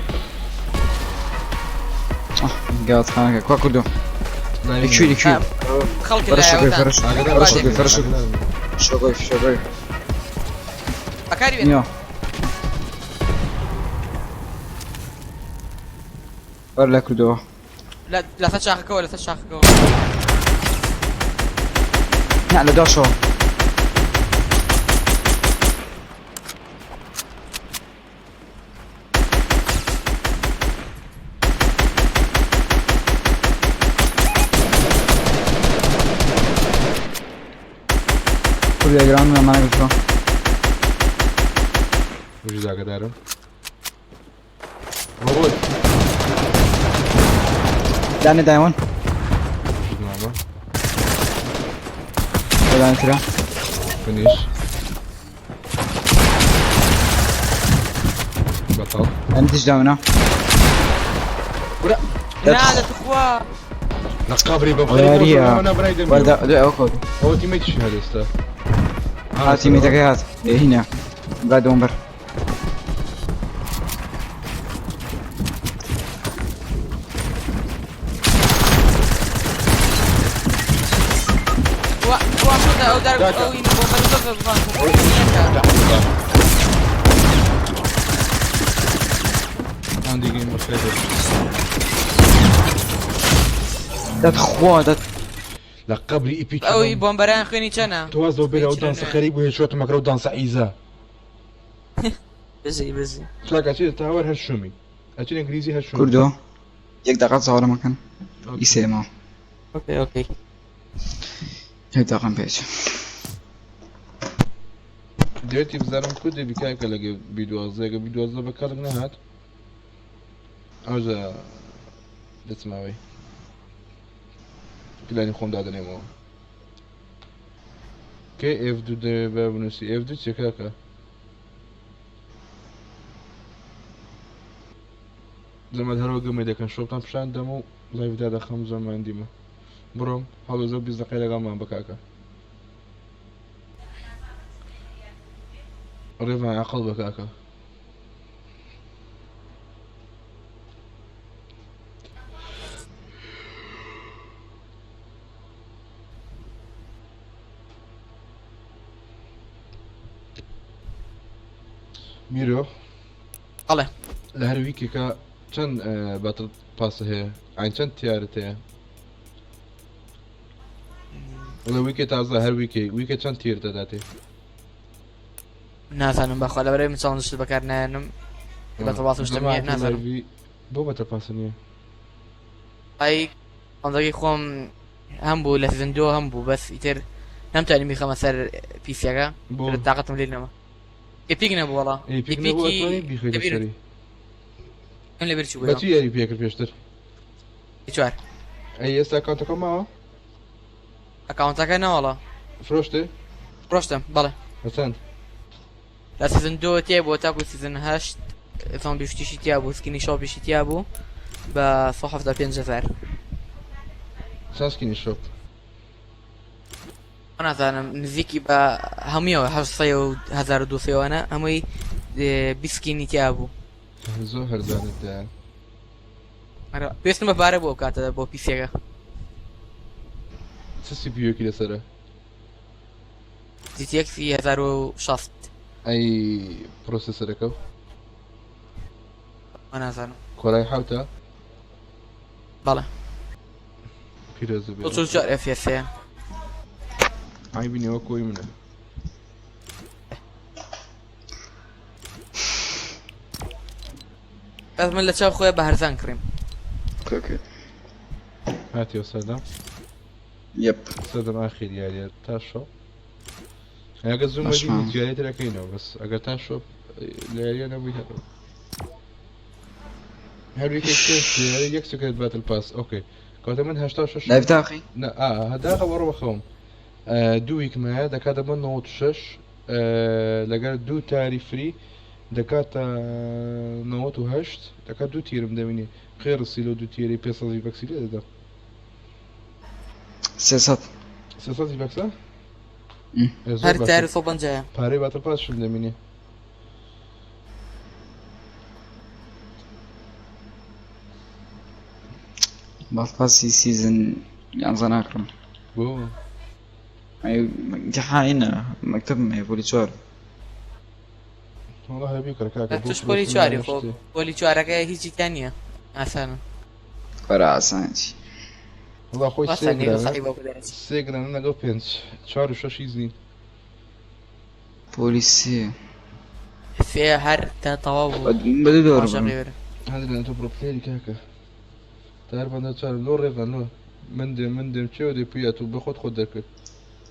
Speaker 7: گاوت خانەکە کوا کردو لەکوێ
Speaker 6: خەڵکی
Speaker 7: شۆگۆی
Speaker 6: ئەکاری بێت
Speaker 7: نییە وەر لە کردەوە
Speaker 6: لەسەر شاخەکەەوە لەسەر شاخەکەەوە
Speaker 7: نا لە داشەوە کوریاگران ئەمانە بکڕۆ
Speaker 1: وجی داگەدارم ڕۆبۆت
Speaker 7: داني دايمون
Speaker 1: ماما
Speaker 7: داني ترى
Speaker 1: فينيش بطل
Speaker 7: انت ايش داونا
Speaker 6: نادت اخوة
Speaker 1: نقابري
Speaker 7: غيرية
Speaker 1: انا برايدم
Speaker 7: وردا اوكي
Speaker 1: هو تيميت شو هذا استا
Speaker 7: هاتي ميتك هات هنا قاعد ومبر
Speaker 6: او دار او ينبو
Speaker 1: عندي جيم مختلف
Speaker 7: دات خوا دات
Speaker 1: لقبري ايبيك
Speaker 6: او بومبران خويني چنا
Speaker 1: توازو بين دانس خريب وهي شوت مكرو دانس عيزا
Speaker 6: بزي
Speaker 1: تلاقي شيء تاور هالشومي اجي انجليزي هالشومي
Speaker 7: كردو يك دقات صورة مكان يسمع
Speaker 6: اوكي
Speaker 7: هيك دقم بيش
Speaker 1: دلوقتي بزارم كودي بكايك لقي بيدوازة بكارك نهات اوجا دتسمعوي بلاني خوم دادني مو كي اف دو دي بابنسي اف دو تشكاكا زمان هرو قمي دا كان شوطان بشان دمو لايف دادا خمزة ما عندي ما بروم حاولوا زو بيز دقيقة غامان بكاكا ريفا عقل بكاكا ميرو
Speaker 6: الله
Speaker 1: لهر ويكي كا چند باتل باس هي عين چند تيارت هي ولا ويكي تازه هر ويكي چند تير داداتي
Speaker 6: نازانم بخوا لبرای من چالنج بکار نانم باتل باس مشتمیه نازانم
Speaker 1: بو باتل باس نیه
Speaker 6: اي انداقي خوم هم بو لسيزن 2 هم بو بس يتر نمتعني ميخا مسار بيسياغا طاقتهم لينا ايبيك نبو والله
Speaker 1: ايبيك نبو اتواني بيخي دستري
Speaker 6: كم لبير شو بيو
Speaker 1: باتي ياري بيكر بيشتر
Speaker 6: يتوار
Speaker 1: اي استا اكاونتك معه
Speaker 6: اكاونتك انا والله
Speaker 1: فروشتي
Speaker 6: بروشتم بله
Speaker 1: حسن
Speaker 6: لا سيزن 2 تيابو تاكو سيزن 8 ثم بيشتيشي تيابو سكيني شوب بيشتي تيابو بصحف دا 5000
Speaker 1: ساسكيني شوب
Speaker 6: انا زانم نزيكي با هميو حصيو 1200 انا همي بسكيني تيابو
Speaker 1: زهر زانت ده
Speaker 6: بس ما باره بو كاتا بو بيسيغا
Speaker 1: سي بي يو كده سره
Speaker 6: جي تي اكس 1060
Speaker 1: اي بروسيسور كو
Speaker 6: انا زانم
Speaker 1: كوراي حوتا
Speaker 6: بله
Speaker 1: بيرزو بيرزو
Speaker 6: وصل جار اف اس
Speaker 1: عيبني وكوي منه
Speaker 6: لازم لا تشوف خويا بهرزان كريم
Speaker 7: اوكي
Speaker 1: هاتي وسلام
Speaker 7: يب
Speaker 1: سلام اخير يعني تاشو انا قصدي ما دي جايت لكينو بس اگر تاشو ليالي انا بيها هاري كيف يك سكت باتل باس اوكي كنت من 18
Speaker 7: لايف داخي
Speaker 1: لا هذا خبر بخوم دو ويك ما دكات من نوت شش لقى دو تاري فري دكات نوت وهشت دكات دو تير مدمني خير السيلو دو تيري بيصل باكسيل هذا
Speaker 7: سياسات
Speaker 1: باكسا
Speaker 6: هر تعرف صوبان جاي
Speaker 1: باري باتل باس شو مدمني
Speaker 7: بطاسي سيزن يعني زناكرم
Speaker 1: بو
Speaker 7: اي جحاينا مكتب ما يقولي شوار
Speaker 1: والله بيكر كاكا
Speaker 6: توش بولي شواري خو بولي شوارك هيجي ثانية عسانا
Speaker 7: فرع سانتي
Speaker 1: والله اخوي
Speaker 6: وصلني
Speaker 1: سيجرا
Speaker 6: خايبة وكذا
Speaker 1: سيجرا انا جو بينش شعر وشاش يزين
Speaker 7: بوليسي
Speaker 6: فيها هر تطاوب
Speaker 7: بدو دور
Speaker 1: هذا اللي انتو بروبليري كاكا تعرف انا تشار لو ريفان لو مندم تشو دي بياتو بخد خدك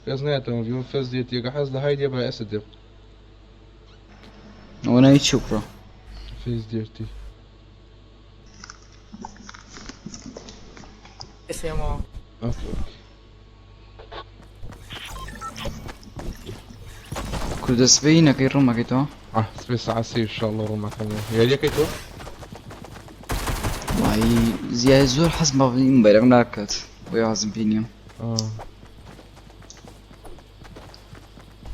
Speaker 1: كازناتهم فيهم فاز ديت يقع حاز لهاي دي بقى اسد
Speaker 7: وانا يتشوفه
Speaker 1: فيز ديرتي
Speaker 6: اسمه
Speaker 1: اوكي
Speaker 7: كل سبينا كي روما كيتو
Speaker 1: سبيس عسير ان شاء الله روما كمان يا ريكيتو
Speaker 7: والله زي زور حسب ما مبالغ ناكت ويا حزم بينيوم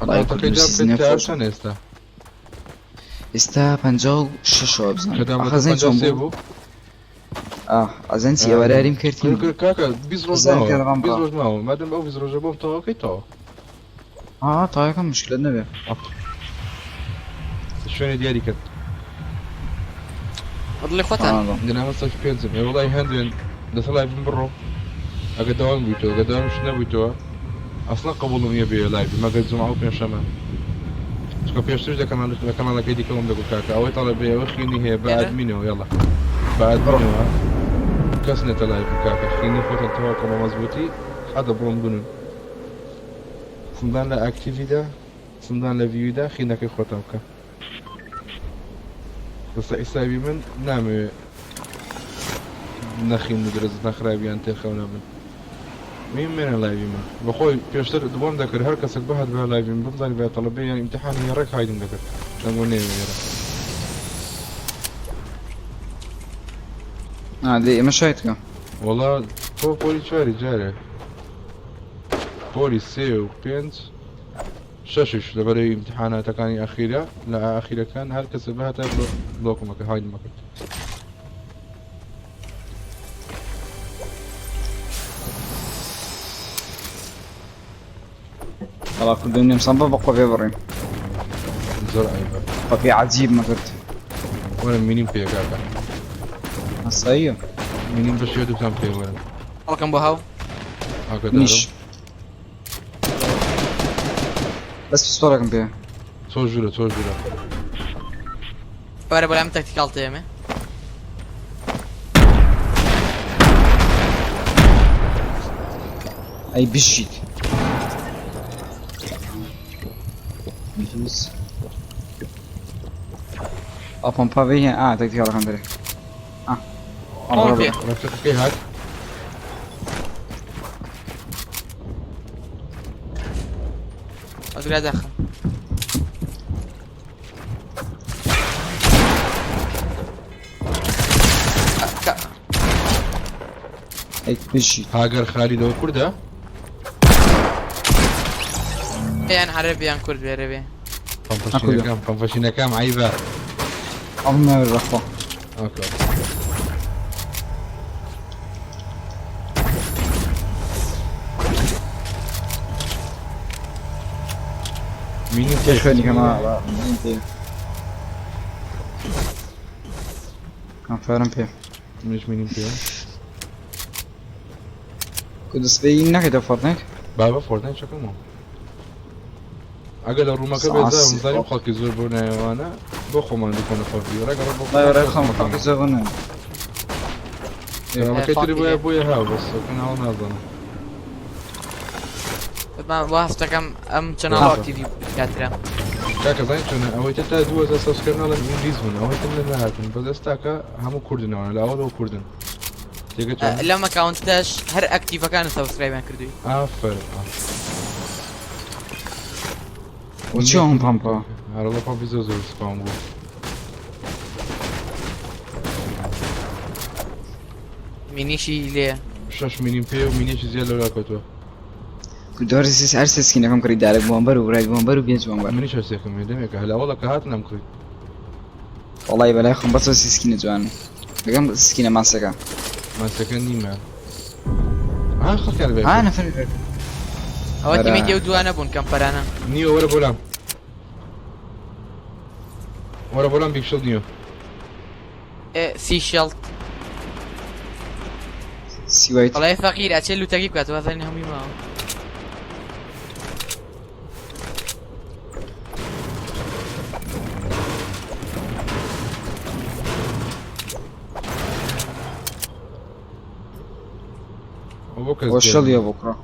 Speaker 7: والله كل سيزن
Speaker 1: فرصة نستا
Speaker 7: استا 56 بزن
Speaker 1: كدام
Speaker 7: اخذين
Speaker 1: سيبو
Speaker 7: ازنسي وراريم كرتين
Speaker 1: كاكا بيزروج معه بيزروج معه ما دام او بيزروج بوم تو كيتو
Speaker 7: طيب كم مشكلة نبي
Speaker 1: شلون ديالي كنت
Speaker 6: والله خوتان
Speaker 1: عندنا مصاش بينزل والله هندين ده طلع من برو اقدام بيتو اقدام شنو بيتو اصلا قبولهم يبي لايف ما قد زمعوا في الشمال شكو بيشتري ده كمان لك يدي كلام ده كاكا او طلب يا اخيني هي بعد منه يلا بعد منه كسنة لايف كاكا خيني فوت التواكم مزبوطي هذا بروم بنون صندان لا اكتيفيدا صندان لا فيو ده خينا كي خوتامكا بس حسابي من نعم نخي ندرس نخرابي انت خونا من من لايفي من بخوي بيشتر دوام ذكر هر كسك بهد بها لايفي من بفضل بها طلبية يعني امتحان هي رك هايدم ذكر نقول نيم يرى
Speaker 7: دي مشيتك
Speaker 1: والله تو بولي شواري جاري بولي سي و بينت ششش لبري امتحانات كان أخيرة لا أخيرة كان هر كسك بها تبلو بلوكو مكر هايدم مكر
Speaker 7: والله كل دنيا مصنبة بقى في بريم
Speaker 1: زرع أيضا
Speaker 7: بقى عجيب ما قلت
Speaker 1: وانا منين فيها كاكا
Speaker 7: الصيو
Speaker 1: منين بس يدو كان فيها وانا
Speaker 6: والله كان بوهاو
Speaker 1: هكذا
Speaker 7: مش بس في الصورة كان بيها
Speaker 1: صور جرا
Speaker 6: بارا بولا عم تكتيكال تيمي
Speaker 7: اي بشيت بيجوز ابون بافي تكتيكال كان بيها
Speaker 6: هون فيه
Speaker 1: رفت كي هاك
Speaker 6: اقدر ادخل
Speaker 7: اي بشيت
Speaker 1: هاجر خالد وكرده
Speaker 6: يعني عربي عن كرد عربي
Speaker 1: فنفشينا كام عيبة
Speaker 7: أما الرخاء
Speaker 1: اوكي مين
Speaker 7: تشوفني كمان كان فعلا فيه
Speaker 1: مش مين فيهم
Speaker 7: كنت سبيين نكده فورتنايت
Speaker 1: بابا فورتنايت شكل مو اگر روما که بزنم زاریم خاکی زور بونه وانا بخو من دیکنه فاکی را اگر بخو
Speaker 7: لا يا رخام خاطر زغنان
Speaker 1: ما كتري بويا ها بس كنا هون نظن
Speaker 6: ما واستكم ام channel اكتيفي كاترا
Speaker 1: كاكا زين شنو اويت تا دو از سبسكرايب على انجليز من اويت لنا هاتن بس استاكا هم كردنا وانا لا اول كردن تيجي
Speaker 6: لما كاونتاش هر اكتيفا كان سبسكرايب كردوي
Speaker 1: افر
Speaker 7: وشون بامبا
Speaker 1: هلا بامبا زوز سبام
Speaker 6: مينيشي ليه
Speaker 1: شش مينين بي ومينيش زياده ولا كتو
Speaker 7: كنت هرسس ارسس كنا كم كريد دارك بومبر ورايد بومبر وبينز بومبر
Speaker 1: مانيش هسيكم يدمك هلا والله كهاتنا مكري
Speaker 7: والله يبلا خم بس سكينه جوان بقام سكينه ما سكا
Speaker 1: ما سكنني ما ها خلك على بالك
Speaker 7: انا فين
Speaker 6: او تيميت يودو انا بون كم برانا
Speaker 1: نيو ورا بولام ورا بولام بيكشل نيو
Speaker 6: سي شيلد
Speaker 7: سيوايت
Speaker 6: والله فقير اتشلو تجيب كاتو هذا انهم ما
Speaker 7: وشل يا بكره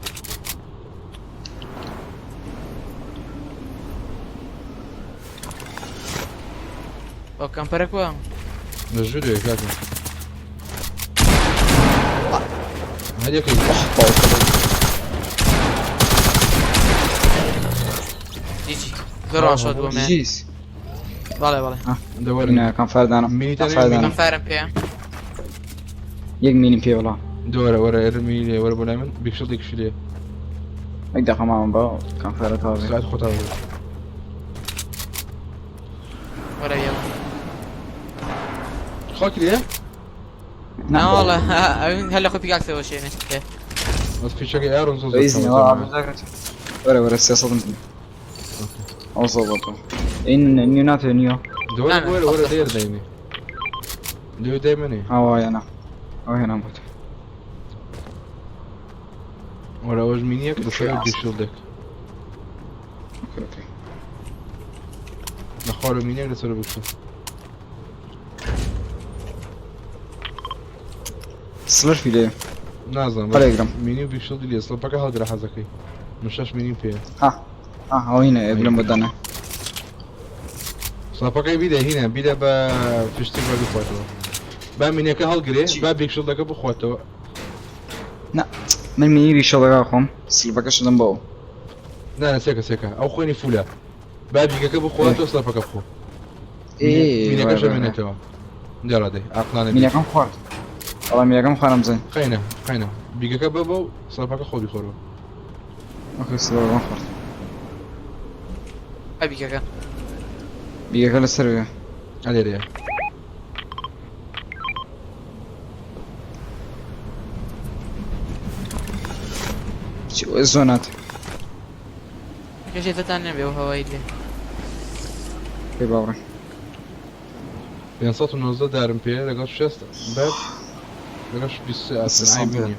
Speaker 6: او كم بركوا
Speaker 1: نجدو يا كاكا هەریەکەی
Speaker 6: دیجی زۆر ڕاشۆت بۆ من
Speaker 7: جیس
Speaker 6: بەڵێ بەڵێ
Speaker 7: دەوەرە کام فەردانم
Speaker 6: ئەم فارم پێ
Speaker 7: یەک مینیم پێ وڵام
Speaker 1: دۆرە وەرە ئەرمی لێ وەرە بۆ لای من بیکشڵێکشی لێ
Speaker 7: ئەی دەخەماوە بە کام فەرە تازە
Speaker 1: ساعت خۆتا
Speaker 6: وەرە یەوە
Speaker 1: خاکی لێ
Speaker 6: ناوەڵە ئەوین هەر لە خۆ پیکاکسەوە شوێنێ
Speaker 1: ئەس فیشەکەی ئارۆن زۆر
Speaker 7: وەرە وەرە 300 ئەوزە بەڵە این نیو ناتوێ نیۆ
Speaker 1: دۆرە وەرە دێر دەینێ دوێ دەیمەنێ
Speaker 7: ئەوایەنە ئەو هێنام بۆت
Speaker 1: وەرە ئەوەش مینیەک لەسەر بیکشڵێک نەخوارە مینیەک لەسەر بیکشڵ
Speaker 7: سلەرفی لێ
Speaker 1: نازانم
Speaker 7: بەڵێگرم
Speaker 1: مینی و بیکشڵی لێ سڵپەکە هەڵدرا حەزەکەی من 6 مینیم پێ
Speaker 7: ئەو هینە ئێبلم بەدانە
Speaker 1: سڵپەکەی بیدە هینە بیدە بە فشتی بە بخواتەوە با مینیەکە هەڵگرێ با بیکشڵەکە بخواتەوە
Speaker 7: من مینی بیشەڵەکە خۆم سلبەکە شدم بەوە
Speaker 1: نانە سێکە سێکە ئەو خوێنی فولە با بیگەکە بخواتەوە سڵپەکە بخۆ مینەکەش بێنێتەوە جارادەی ئاقلانە
Speaker 7: مینەکەم خوارد ئەڵا مینەکەم خوارم زین
Speaker 1: خەینە خەینە بیگەکە بە بەو سڵپەکە خۆ بیخۆرەوە
Speaker 7: ئۆکێ سلەکەم خوارد
Speaker 6: ئەبیکەکە
Speaker 7: بیگەکە لەسەر وێ
Speaker 1: ئەلێرەیە
Speaker 7: زۆنات
Speaker 6: کەشێتتان نەبێ و هەوای لێ
Speaker 7: پێ باوڕێ
Speaker 1: 590 دارم پێ لەگەڵ 6 بەر لەگەڵ 20 ئاسای مینی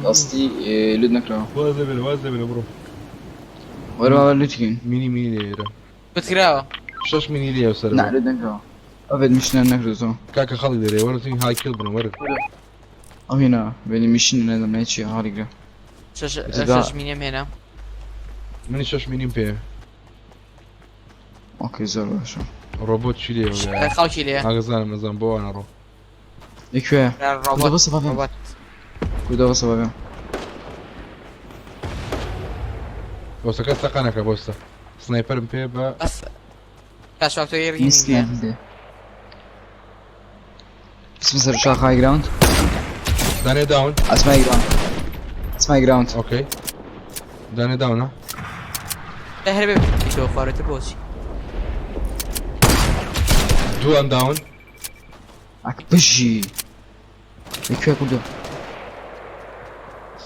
Speaker 7: دەستی لود نەکراوە
Speaker 1: واز دەبێنە بڕۆ
Speaker 7: وەرەوە لوتکەین
Speaker 1: مینی لێرە
Speaker 6: بتکراوە
Speaker 1: 6 مینی لێ سەر
Speaker 7: نا لود نەکراوە ئەوێت میشنە نەکردەوە
Speaker 1: کاکە خەڵی لێرێ وەرەتین هاکیل بن وەرە
Speaker 7: ئەو هێنا بێنی میشین نەدەم نای چی هاڵیگرە
Speaker 6: شەش مینێ مێنە
Speaker 1: منی 6 مینیم پێ
Speaker 7: ئۆکەی زۆر باشە
Speaker 1: ڕۆبۆت چی لێ
Speaker 6: خەڵکی لێ
Speaker 1: ئاگەزانم نەزان بۆ وانە ڕۆ
Speaker 7: لەکوێ
Speaker 6: ڕۆبۆت
Speaker 7: بەسە بەبێ
Speaker 6: ڕۆبۆت
Speaker 7: کودەوە سەبەبێ
Speaker 1: بۆستەکە سەقانەکە بۆستە سنایپەرم پێ بە
Speaker 6: بەس کاشفاکتۆری
Speaker 7: میسکیان هەندێ بسم سەر شاخ های گراوند
Speaker 1: دانێ داون
Speaker 7: ئەسمای گراوند ئەسمای گراوند
Speaker 1: ئۆکەی دانێ داونە
Speaker 6: هەر بێ بیتەوە خوارەتە بۆچی
Speaker 1: دووان داون
Speaker 7: ئەک بژی لەکوێ کوردە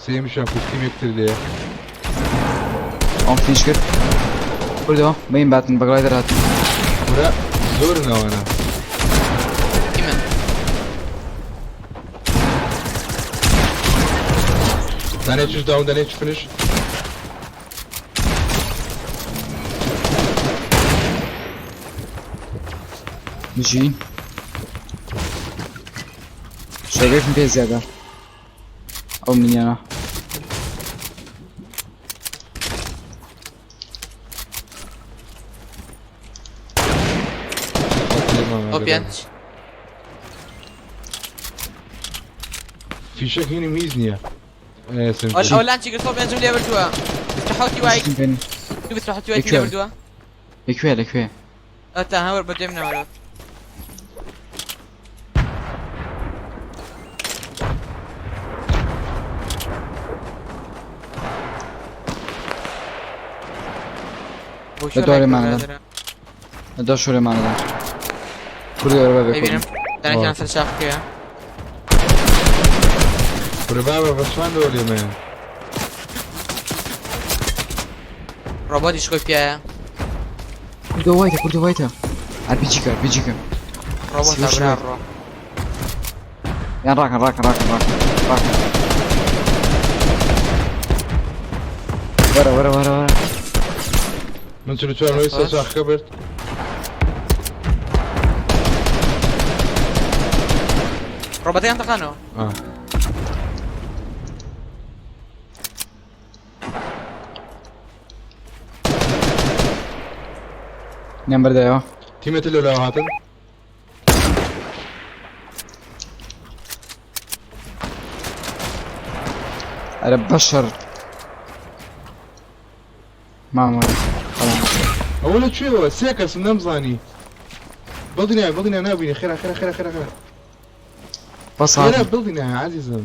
Speaker 1: سێمیشان کوشتیم یەکتر لێ
Speaker 7: ئەم فیش کرد کوردەوە بەین باتن بەگڵای دەرات
Speaker 1: ورە زۆر ناوانە
Speaker 6: من
Speaker 1: دانێ چش داون دانێ چ فنش
Speaker 7: بژی شەرێکم پێ زیادە ئەو مینیانە
Speaker 6: ئەو پێنج
Speaker 1: فیشەک هینی میز نییە
Speaker 6: ئەو لانچی گرتۆ پێنجم لێ بردووە بستەحوتی وای تو بستەحوتی وای لێ بردووە
Speaker 7: لەکوێ لەکوێ
Speaker 6: تا هەور بەدێم نەوەرە
Speaker 7: لەدۆ شوورێمانەدا کوردی وەرە بێ
Speaker 6: ببینم دانێکیان سەر شاخەکەیە
Speaker 1: ورە بابە بەسواندەوە لێمەیە
Speaker 6: ڕۆبۆتیش خۆی پیایە
Speaker 7: کوردەوایتە کوردەوایتە ئەرپیجیکە ئەرپیجیکە
Speaker 6: ڕۆبۆت هەبرا ڕۆ
Speaker 7: یان ڕاکەن وەرە
Speaker 1: من 44 سە شاخەکە برد
Speaker 6: ڕۆبەتەکان تەقانەوە
Speaker 7: نمبر دايوا
Speaker 1: تيمة اللي لو هاتن
Speaker 7: على بشر ما خلاص
Speaker 1: أولا شو سيكس نمزاني بلدنا نابيني خير
Speaker 7: بس
Speaker 1: خير
Speaker 7: هذا
Speaker 1: بلدنا عزيزا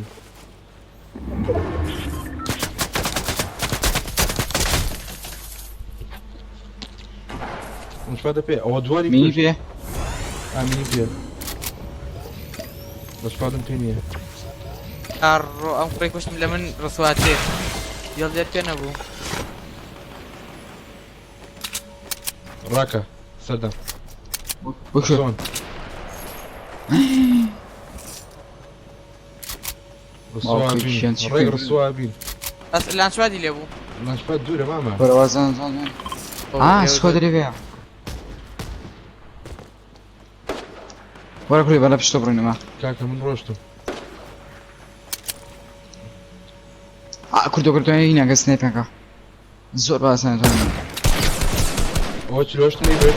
Speaker 1: مش فاضي فيه أو دواري
Speaker 7: مين فيه
Speaker 1: مين فيه بس فاضي فيني
Speaker 6: الرو ام قريك وش من رسواتي يلا دير كان ابو
Speaker 1: راكا سردم
Speaker 7: وشو
Speaker 1: شلون رسوابين الريق رسوابين
Speaker 6: بس الان شو هذه اللي ابو
Speaker 1: ناشفات دورة ماما
Speaker 7: بروازان سكودري فيها ولا كل بلا بشتبرني ما
Speaker 1: كاكا من روشتو
Speaker 7: كردو هنا قصني كاكا زور بقى سنة
Speaker 1: اوش روشتو نيبر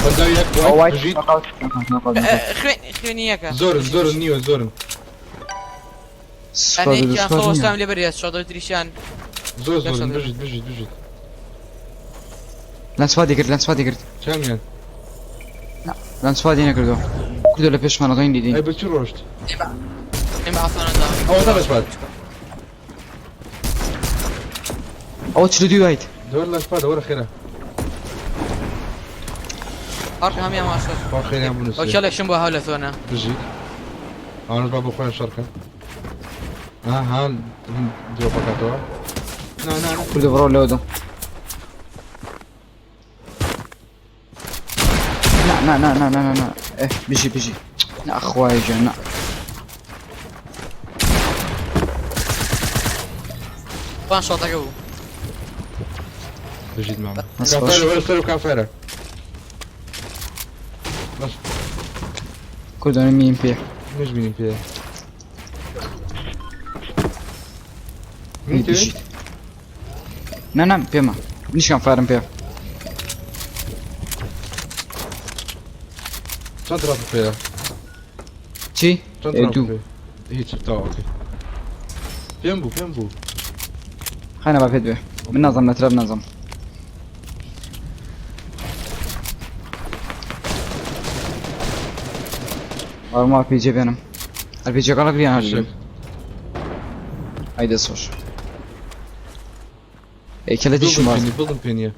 Speaker 1: بدأ يك وايت بجيت
Speaker 6: خليني اياك
Speaker 1: زورن نيو زورن
Speaker 6: انا هيك اخو سلام لي بريس شو ضربت ريشان
Speaker 1: زورن بجيت
Speaker 7: لانس فادي قرد
Speaker 1: كاميان
Speaker 7: لانس فادي هنا كردو كردو لفيش مانا غين دي
Speaker 1: اي بلشي روشت
Speaker 6: اما اصلا انا
Speaker 1: او طلع شباد
Speaker 7: او تشدو دي وايت
Speaker 1: دور لا شباد ورا خيره
Speaker 6: ارقام يا ماشر
Speaker 1: ورا خيره يا بونس
Speaker 6: او شاء شنبو هاولا ثونا
Speaker 1: بجيت انا بابا خويا الشركه ها دو باكاتو نا
Speaker 7: كردو برو لودو لا ايه بيجي لا اخواي جانا
Speaker 6: وان شوطك ابو
Speaker 1: بجيت معنا
Speaker 7: بس
Speaker 1: كافيرا ولا سلو كافيرا بس
Speaker 7: كردو انا مين فيه
Speaker 1: مش مين فيها مين
Speaker 7: بيجي
Speaker 1: تبي؟
Speaker 7: نعم بيما مش كان فارم بيه
Speaker 1: شو ترى فيها؟
Speaker 7: تشي
Speaker 1: شو
Speaker 7: إيه،
Speaker 1: ترى
Speaker 7: دو
Speaker 1: فيها؟ هيك شفتها اوكي بيمبو
Speaker 7: خلينا بقى فيديو من نظم نتراب نظم ما في جي بينهم البي جي قالك لي انا هجم هيدا صوش اي كلا دي شمار
Speaker 1: بلدن بينيا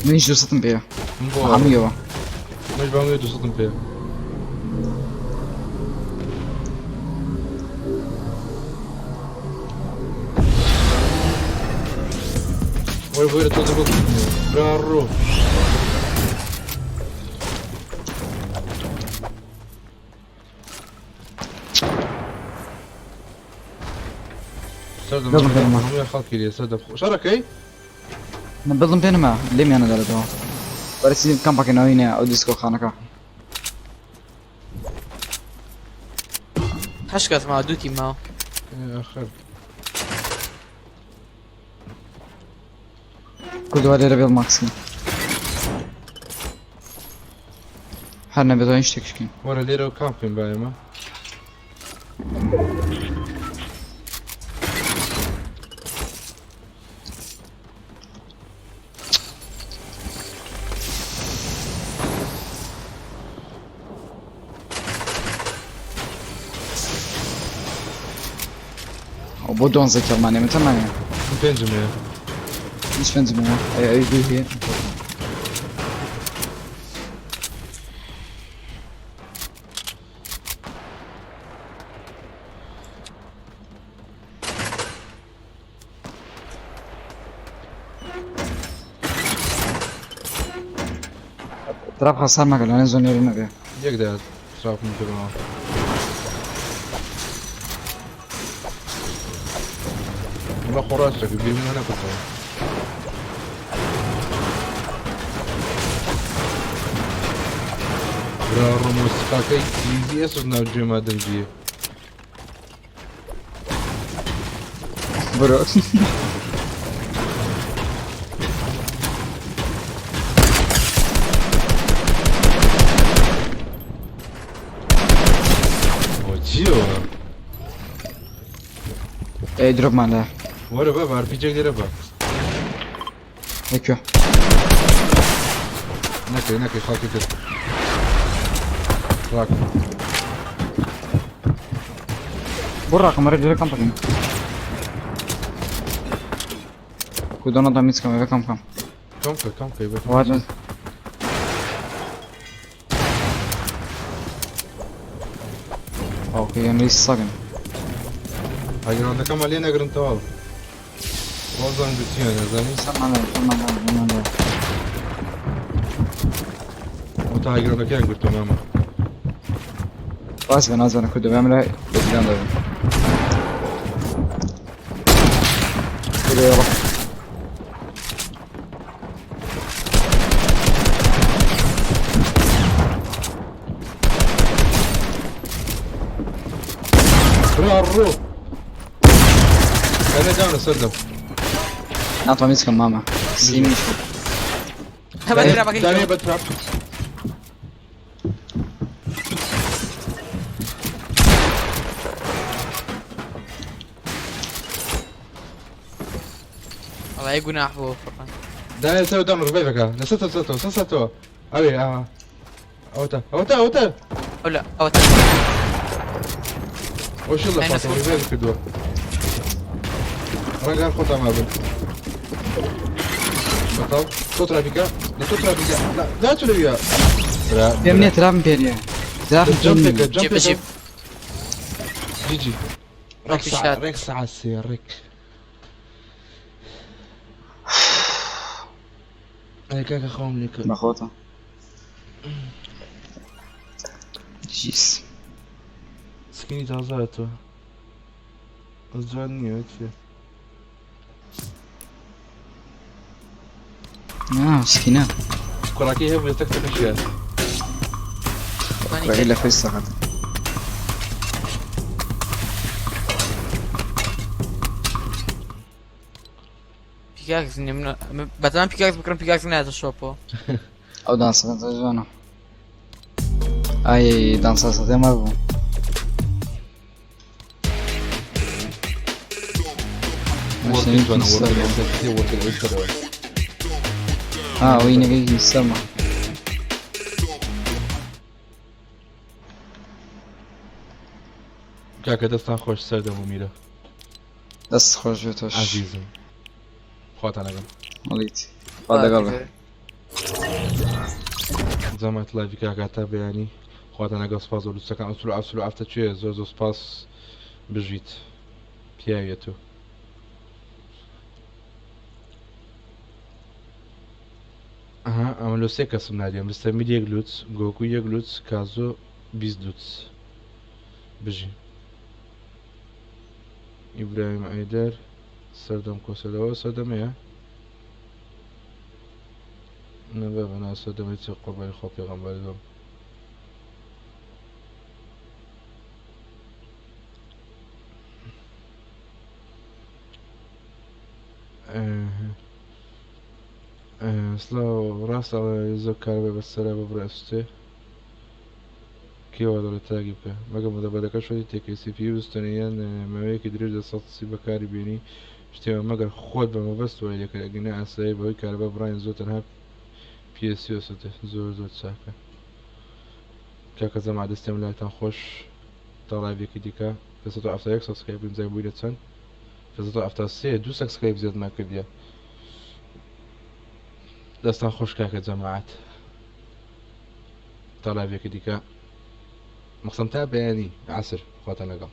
Speaker 7: من يجي دوستم بيه
Speaker 1: من بوا
Speaker 7: عميوه
Speaker 1: مش بعمل يدو صدم فيها وي تضرب برارو سردم هم يا خالكي لي سردم شركي
Speaker 7: نبضم بينما ليه مي انا دالتو برسي كم باكي نوينه او ديسكو خانكا
Speaker 6: حشكت مع دوتي معه
Speaker 1: يا اخر
Speaker 7: كل دوالي ربيل ماكسي حرنا بيضاين شتكشكين
Speaker 1: ورا ليرو كامبين بايما
Speaker 7: وبودون ذكر ماني متى ماني
Speaker 1: بنجم
Speaker 7: مش فنزم اي هي تراب خسر ما قال انا زونيري نبي
Speaker 1: يقدر تشوف من جوا والله خراشك كبير من هنا كنت برا موسيقى كي يسرنا الجماعة دنجية
Speaker 7: برو
Speaker 1: چیەوە؟
Speaker 7: ئەی درۆپمان لە
Speaker 1: وەرە بە بارپیجێک لێرە بە
Speaker 7: ئەیکوێ
Speaker 1: نەکەی خاڵکی کرد ڕاکە
Speaker 7: بۆ ڕاکەمەرە لێرەکەم بکەین کودۆنەدا میچکەم ئەوەکەم بکەم
Speaker 1: کەم کەی بە
Speaker 7: واتن ئەوکە ئەمەی سەگن
Speaker 1: ئاگرانەکەمە لێ نەگرن تەواو وازان گوتیان نەزانی تا ئاگرانەکەیان گرتۆ مامە
Speaker 7: باس بە نازانە کودۆ ئەم لە بەدیان دەبن
Speaker 1: ڕۆ ئەنە داونە سەردەم
Speaker 7: ناتوانم هیچ کەم مامە سینیش
Speaker 1: دانێ بە تراپ
Speaker 6: والله گوناح بۆ فڕان
Speaker 1: دانێ سەر دام ڕبەیەکە لەسەتەوە ئەوێ ئەوتە
Speaker 6: ئەو لە ئەوە
Speaker 1: ئەوشل لە پاسە ڕبەیەک کردووە ڕەنگان خۆتان مابن بەتاو تۆ ترافیکە لە تۆ ترافیکە داچ لەویە
Speaker 7: پێم نییە ترابم پێ نییە
Speaker 1: جەمپێکە
Speaker 6: جێبەجێب
Speaker 1: جیجی ڕێک سەعات سێ ڕێک ئەی کاکە خەوم لێ کرد
Speaker 7: بەخۆتە جیس
Speaker 1: سکینی تازایەتەوە ئەس جوان نییە چێ
Speaker 7: سکینە
Speaker 1: کوڕاکەی هەبوو ێستا کتەکەشیە
Speaker 7: بەهی لە خۆی سەقەت
Speaker 6: پیکاکس نییە من بەتەمان پیکاکس بکڕم پیکاکس نایەتە شۆپەوە
Speaker 7: ئەو دانسەکەن جوانە ئای دانسەسەدێ مە بوو ئەوی نەگەی سەرمە
Speaker 1: کاکە دەستان خۆش سەردەم و میرە
Speaker 7: دەست خۆش بێتەوە
Speaker 1: عزیزم خواتان لەگەڵ
Speaker 7: مەڵیت خوا لەگەڵ بێ
Speaker 1: زەمەت لایڤی کاکە تا بەیانی خواتان لەگەڵ سپاس و لوچەکان ئەسلو ئافتە کوێ زۆر سپاس بژیت پیاوێتەوە ئەمە لە سێ کەسم نادێم مستەمیر یەک لوچ گۆکو یەک لوچ کازۆ 20 لوچ بژین ئیبراهیم ئایدەر سەردەم کۆسەلەوە سەردەمەیە نەبە بەنا سەردەمەی چێ قوربانی خۆ پێغەمبەری بم سلااو ڕاستە زۆر کار بێ بەسەرە بەبڕێستێ کێوە دەڵێت تاگی بکە مەگەم دەبەرەکە شۆی تێکەی سیپی وستنیان ماوەیەکی درێژ دە سەسی بەکاری بینی شتێوە مەگەر خۆت بە مەبەست وای لێکە ئەگەنە ئاسایی بەهۆی کارەبە بڕین زۆر تەنها پێسیۆسەتە زۆر چاکە کاکە زەما دەستێم لایتان خۆش تاڵایڤێکی دیکە 171 سەبسکرایب بنجای بوویرە چەند 173 2 سەبسکرایب زیاد ناکردیە دەستان خۆش کاکە جەماعەت تاڵایڤێکی دیکە مەقسەم تا بەیانی عەسر خواتان لەگەڵ